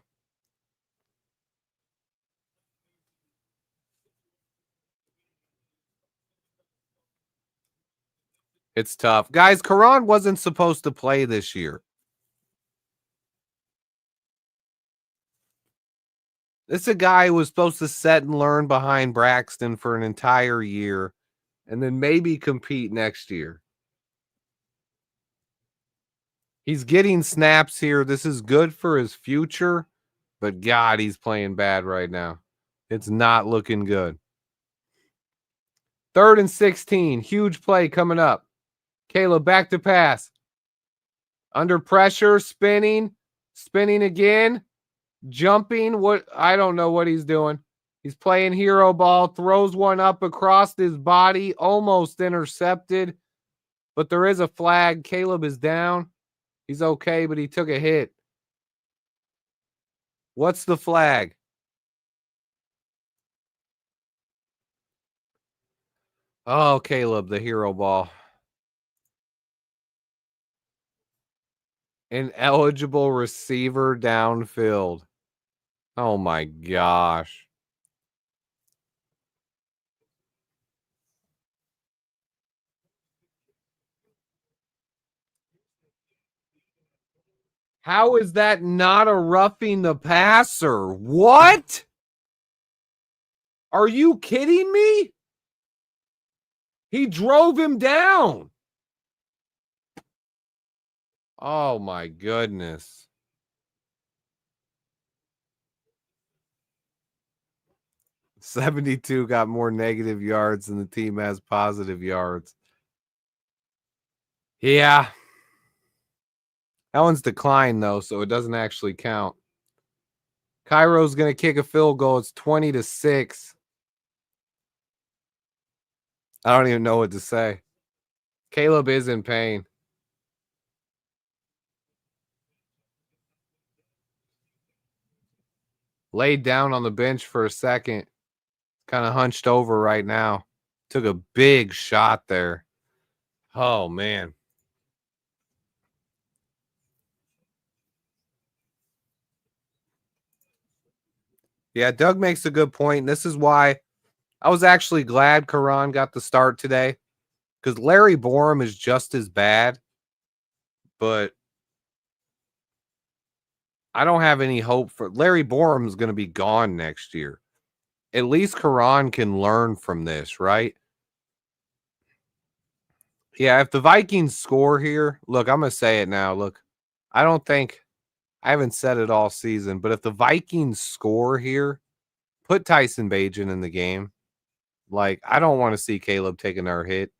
It's tough. Guys, Karan wasn't supposed to play this year. This is a guy who was supposed to set and learn behind Braxton for an entire year and then maybe compete next year. He's getting snaps here. This is good for his future, but God, he's playing bad right now. It's not looking good. 3rd and 16. Huge play coming up. Caleb back to pass. Under pressure, spinning again, jumping. I don't know what he's doing. He's playing hero ball, throws one up across his body, almost intercepted, but there is a flag. Caleb is down. He's okay, but he took a hit. What's the flag? Oh, Caleb, the hero ball. An eligible receiver downfield. Oh my gosh. How is that not a roughing the passer? What? Are you kidding me? He drove him down. Oh my goodness. $72 got more negative yards than the team has positive yards. Yeah. That one's declined, though, so it doesn't actually count. Cairo's going to kick a field goal. It's 20-6. I don't even know what to say. Caleb is in pain. Laid down on the bench for a second. Kind of hunched over right now. Took a big shot there. Oh, man. Yeah, Doug makes a good point. This is why I was actually glad Karan got the start today, because Larry Borum is just as bad, but I don't have any hope for Larry Borum is going to be gone next year. At least Karan can learn from this, right? Yeah, if the Vikings score here, look, I'm going to say it now. Look, I haven't said it all season, but if the Vikings score here, put Tyson Bagent in the game. Like, I don't want to see Caleb take another hit.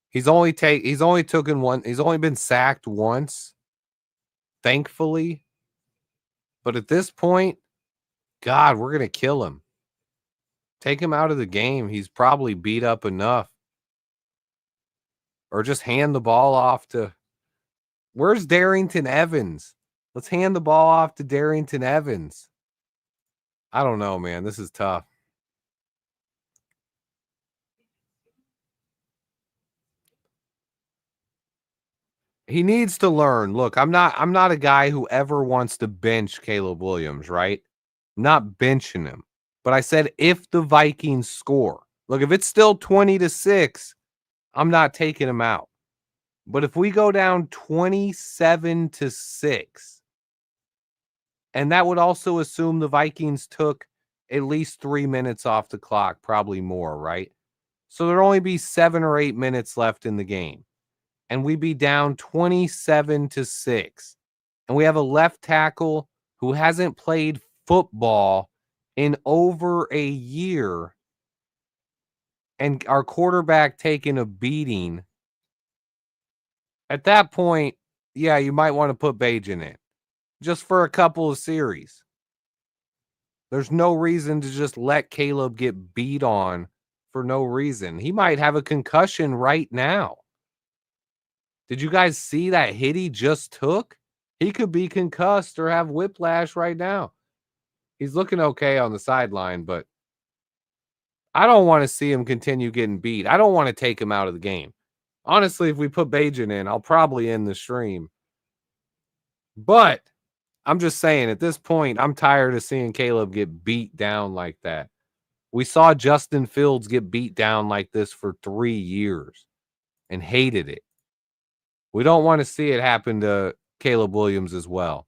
He's only been sacked once, thankfully. But at this point, God, we're going to kill him. Take him out of the game. He's probably beat up enough. Or just hand the ball off to, where's Darrington Evans? Let's hand the ball off to Darrington Evans. I don't know, man. This is tough. He needs to learn. Look, I'm not a guy who ever wants to bench Caleb Williams, right? I'm not benching him. But I said if the Vikings score. Look, if it's still 20-6, I'm not taking him out. But if we go down 27-6, and that would also assume the Vikings took at least 3 minutes off the clock, probably more, right? So there'd only be 7 or 8 minutes left in the game. And we'd be down 27-6. And we have a left tackle who hasn't played football in over a year. And our quarterback taking a beating. At that point, yeah, you might want to put Bagent in. Just for a couple of series. There's no reason to just let Caleb get beat on for no reason. He might have a concussion right now. Did you guys see that hit he just took? He could be concussed or have whiplash right now. He's looking okay on the sideline, but I don't want to see him continue getting beat. I don't want to take him out of the game. Honestly, if we put Bagent in, I'll probably end the stream. But I'm just saying, at this point, I'm tired of seeing Caleb get beat down like that. We saw Justin Fields get beat down like this for 3 years and hated it. We don't want to see it happen to Caleb Williams as well.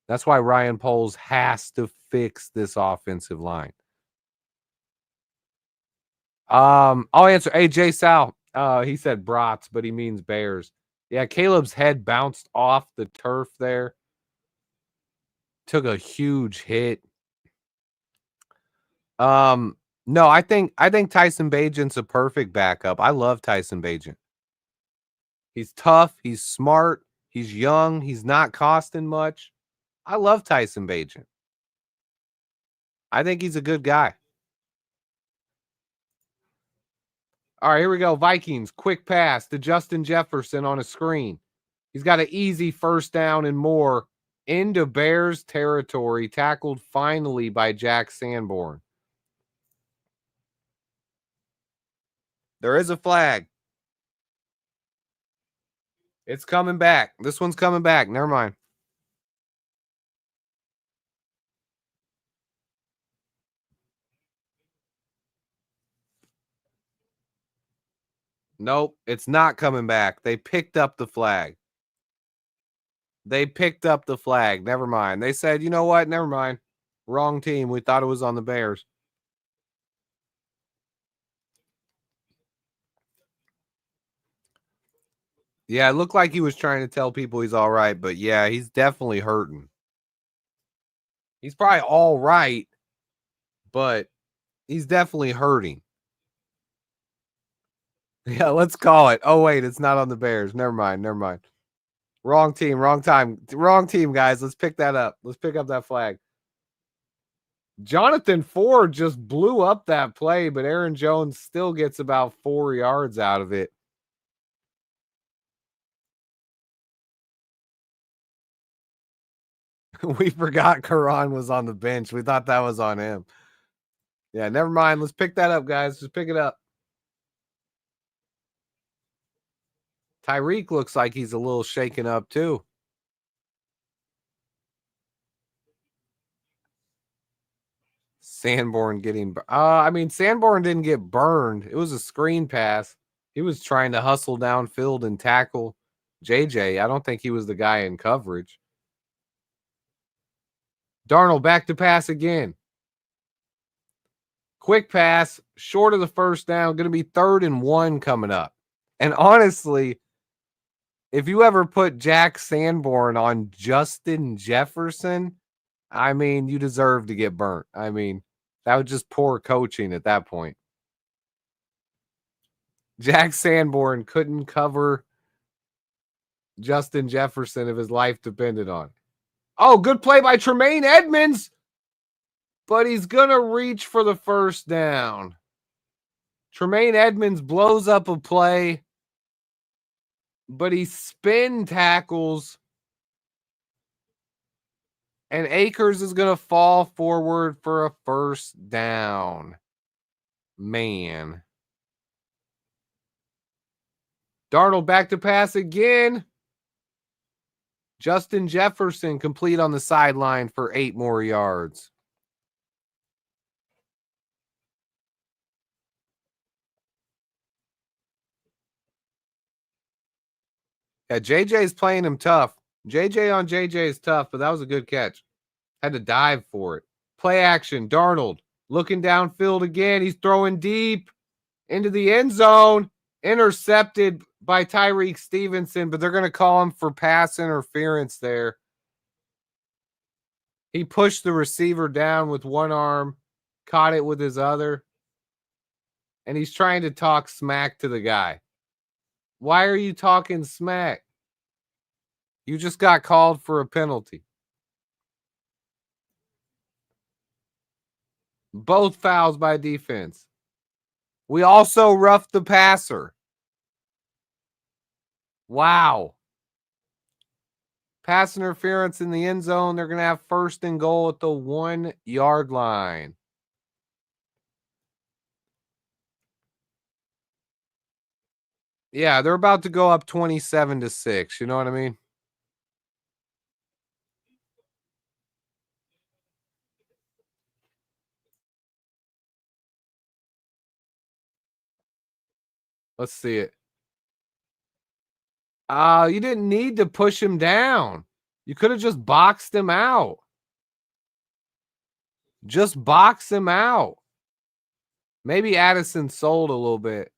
That's why Ryan Poles has to fix this offensive line. I'll answer. Hey, Jay Sal. He said brats, but he means Bears. Yeah, Caleb's head bounced off the turf there. Took a huge hit. No, I think Tyson Bagent's a perfect backup. I love Tyson Bagent. He's tough, he's smart, he's young, he's not costing much. I love Tyson Bagent. I think he's a good guy. All right, here we go. Vikings, quick pass to Justin Jefferson on a screen. He's got an easy first down and more into Bears territory, tackled finally by Jack Sanborn. There is a flag. It's coming back. This one's coming back. Never mind. Nope, it's not coming back. They picked up the flag. Never mind. They said, you know what? Never mind. Wrong team. We thought it was on the Bears. Yeah, it looked like he was trying to tell people he's all right, but yeah, he's definitely hurting. He's probably all right, but he's definitely hurting. Yeah, let's call it. Oh, wait, it's not on the Bears. Never mind. Wrong team, wrong time. Wrong team, guys. Let's pick that up. Let's pick up that flag. Jonathan Ford just blew up that play, but Aaron Jones still gets about 4 yards out of it. We forgot Karan was on the bench. We thought that was on him. Yeah, never mind. Let's pick that up, guys. Just pick it up. Tyreek looks like he's a little shaken up, too. Sanborn getting... Sanborn didn't get burned. It was a screen pass. He was trying to hustle downfield and tackle JJ. I don't think he was the guy in coverage. Darnold back to pass again. Quick pass, short of the first down. Going to be 3rd and 1 coming up. And honestly, if you ever put Jack Sanborn on Justin Jefferson, I mean, you deserve to get burnt. I mean, that was just poor coaching at that point. Jack Sanborn couldn't cover Justin Jefferson if his life depended on it. Oh, good play by Tremaine Edmonds, but he's going to reach for the first down. Tremaine Edmonds blows up a play, but he spin tackles, and Akers is going to fall forward for a first down. Man. Darnold back to pass again. Justin Jefferson complete on the sideline for 8 more yards. Yeah, JJ's playing him tough. JJ on JJ is tough, but that was a good catch. Had to dive for it. Play action. Darnold looking downfield again. He's throwing deep into the end zone. Intercepted by Tyreek Stevenson, but they're going to call him for pass interference there. He pushed the receiver down with one arm, caught it with his other, and he's trying to talk smack to the guy. Why are you talking smack? You just got called for a penalty. Both fouls by defense. We also roughed the passer. Wow. Pass interference in the end zone. They're going to have first and goal at the 1 yard line. Yeah, they're about to go up 27-6. You know what I mean? Let's see it. You didn't need to push him down. You could have just boxed him out. Just box him out. Maybe Addison sold a little bit.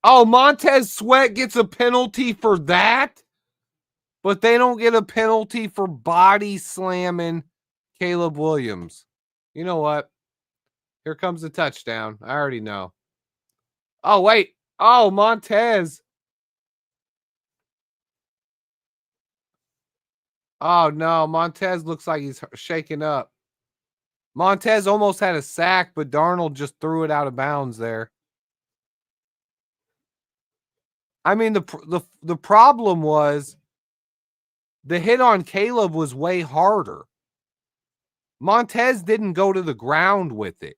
Oh, Montez Sweat gets a penalty for that? But they don't get a penalty for body slamming Caleb Williams. You know what? Here comes the touchdown. I already know. Oh, wait. Oh, Montez. Oh, no. Montez looks like he's shaking up. Montez almost had a sack, but Darnold just threw it out of bounds there. I mean, the problem was the hit on Caleb was way harder. Montez didn't go to the ground with it.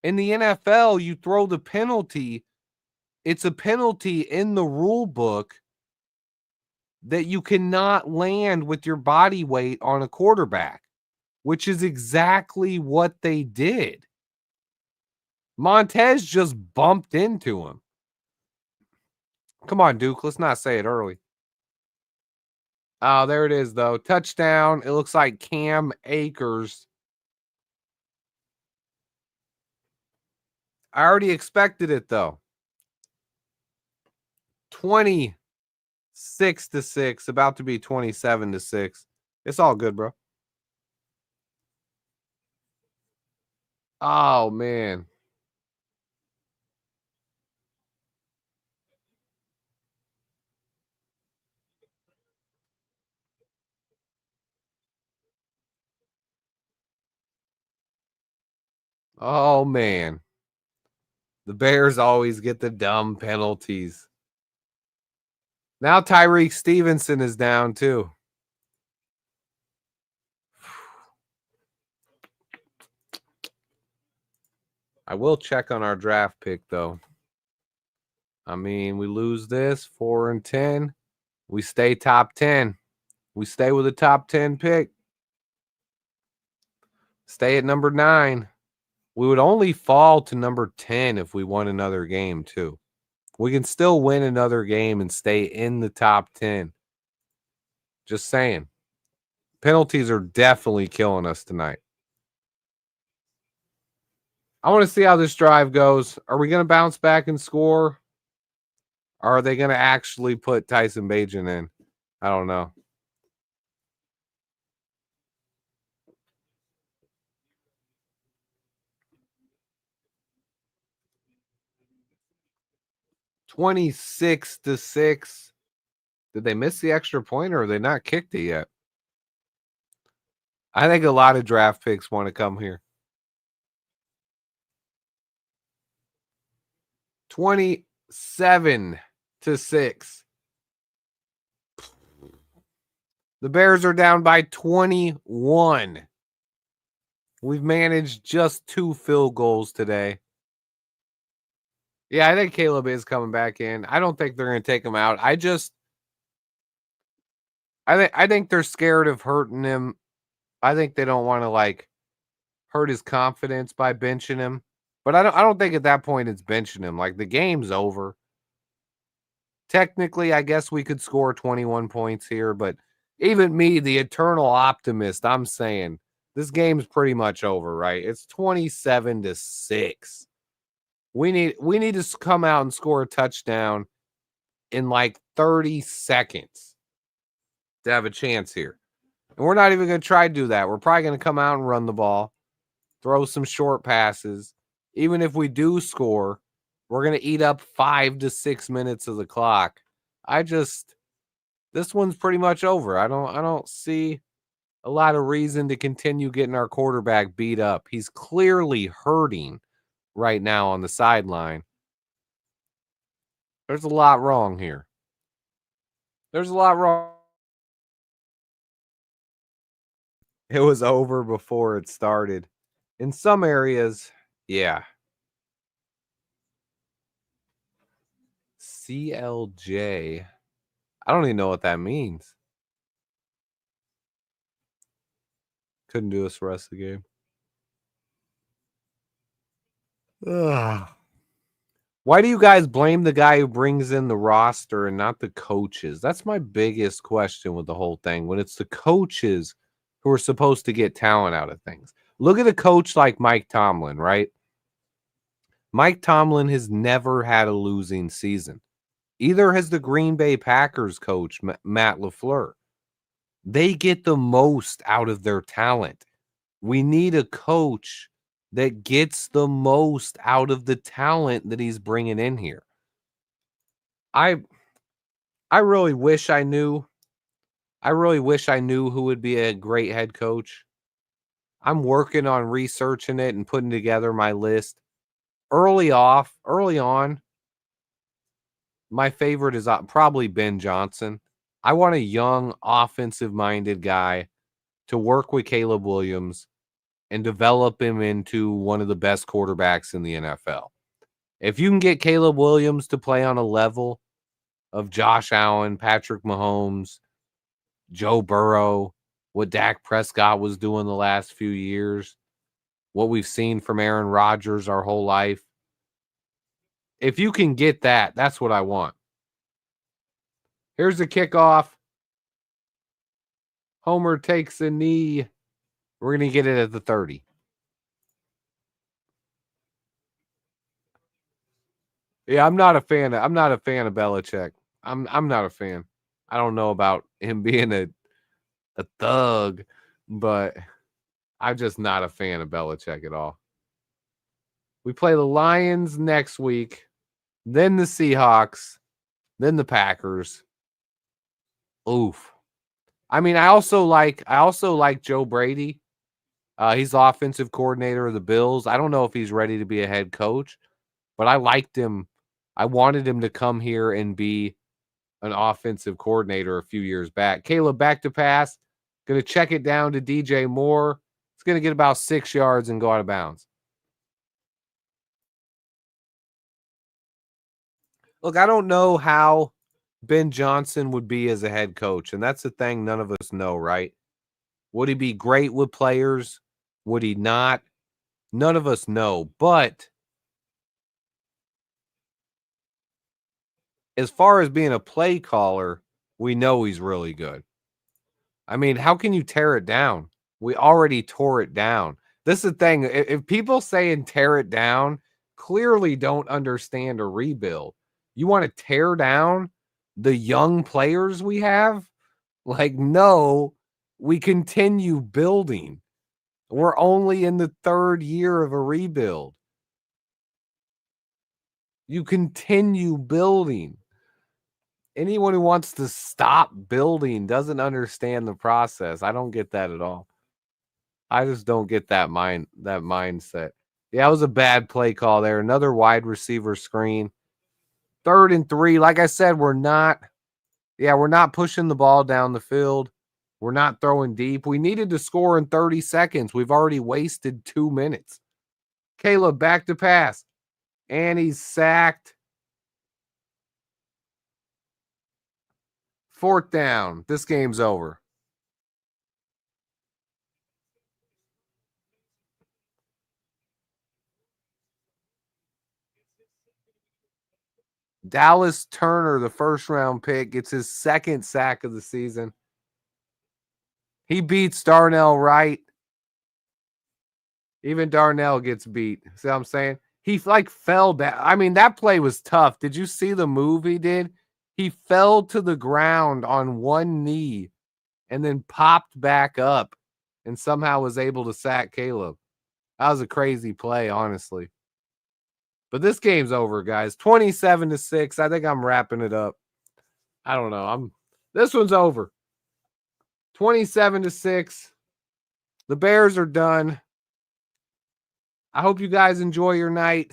In the NFL, you throw the penalty. It's a penalty in the rule book that you cannot land with your body weight on a quarterback, which is exactly what they did. Montez just bumped into him. Come on, Duke. Let's not say it early. Oh, there it is, though. Touchdown. It looks like Cam Akers. I already expected it, though. 26-6, about to be 27-6. It's all good, bro. Oh, man. Oh, man. The Bears always get the dumb penalties. Now Tyreek Stevenson is down, too. I will check on our draft pick, though. I mean, we lose this 4-10. We stay top 10. We stay with a top 10 pick. Stay at number 9. We would only fall to number 10 if we won another game, too. We can still win another game and stay in the top 10. Just saying. Penalties are definitely killing us tonight. I want to see how this drive goes. Are we going to bounce back and score? Or are they going to actually put Tyson Bagent in? I don't know. $26-6. Did they miss the extra point or are they not kicked it yet? I think a lot of draft picks want to come here. 27-6. The Bears are down by 21. We've managed just 2 field goals today. Yeah, I think Caleb is coming back in. I don't think they're going to take him out. I think they're scared of hurting him. I think they don't want to hurt his confidence by benching him. But I don't think at that point it's benching him. Like the game's over. Technically, I guess we could score 21 points here, but even me, the eternal optimist, I'm saying this game's pretty much over, right? It's 27-6. We need to come out and score a touchdown in like 30 seconds to have a chance here. And we're not even going to try to do that. We're probably going to come out and run the ball, throw some short passes. Even if we do score, we're going to eat up 5 to 6 minutes of the clock. This one's pretty much over. I don't see a lot of reason to continue getting our quarterback beat up. He's clearly hurting right now on the sideline. There's a lot wrong here. There's a lot wrong. It was over before it started. In some areas, yeah. CLJ. I don't even know what that means. Couldn't do this the rest of the game. Ugh. Why do you guys blame the guy who brings in the roster and not the coaches? That's my biggest question with the whole thing. When it's the coaches who are supposed to get talent out of things. Look at a coach like Mike Tomlin, right? Mike Tomlin has never had a losing season. Either has the Green Bay Packers coach, Matt LaFleur. They get the most out of their talent. We need a coach that gets the most out of the talent that he's bringing in here. I really wish I knew. I really wish I knew who would be a great head coach. I'm working on researching it and putting together my list. Early on, my favorite is probably Ben Johnson. I want a young, offensive-minded guy to work with Caleb Williams and develop him into one of the best quarterbacks in the NFL. If you can get Caleb Williams to play on a level of Josh Allen, Patrick Mahomes, Joe Burrow, what Dak Prescott was doing the last few years, what we've seen from Aaron Rodgers our whole life. If you can get that, that's what I want. Here's the kickoff. Homer takes a knee. We're going to get it at the 30. Yeah, I'm not a fan of Belichick. I'm not a fan. I don't know about him being a thug, but I'm just not a fan of Belichick at all. We play the Lions next week, then the Seahawks, then the Packers. Oof. I mean, I also like Joe Brady. He's the offensive coordinator of the Bills. I don't know if he's ready to be a head coach, but I liked him. I wanted him to come here and be an offensive coordinator a few years back. Caleb back to pass. Going to check it down to DJ Moore. It's going to get about 6 yards and go out of bounds. Look, I don't know how Ben Johnson would be as a head coach, and that's the thing none of us know, right? Would he be great with players? Would he not? None of us know. But as far as being a play caller, we know he's really good. I mean, how can you tear it down? We already tore it down. This is the thing. If people saying tear it down clearly don't understand a rebuild. You want to tear down the young players we have? Like, no, we continue building. We're only in the third year of a rebuild. You continue building. Anyone who wants to stop building doesn't understand the process. I don't get that at all. I just don't get that mindset. Yeah, it was a bad play call there. Another wide receiver screen. 3rd and 3. Like I said, we're not pushing the ball down the field. We're not throwing deep. We needed to score in 30 seconds. We've already wasted 2 minutes. Caleb back to pass. And he's sacked. 4th down. This game's over. Dallas Turner, the 1st-round pick, gets his 2nd sack of the season. He beats Darnell Wright. Even Darnell gets beat. See what I'm saying? He fell down. I mean, that play was tough. Did you see the move he did? He fell to the ground on one knee and then popped back up and somehow was able to sack Caleb. That was a crazy play, honestly. But this game's over, guys. 27-6. I think I'm wrapping it up. I don't know. This one's over. 27-6. The Bears are done. I hope you guys enjoy your night.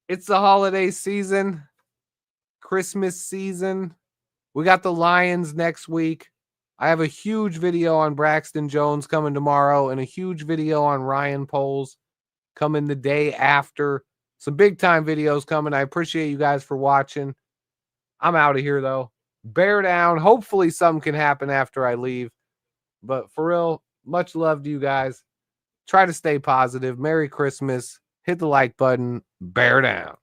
It's the holiday season, Christmas season. We got the Lions next week. I have a huge video on Braxton Jones coming tomorrow and a huge video on Ryan Poles coming the day after. Some big time videos coming. I appreciate you guys for watching. I'm out of here, though. Bear down. Hopefully something can happen after I leave. But for real, much love to you guys. Try to stay positive. Merry Christmas. Hit the like button. Bear down.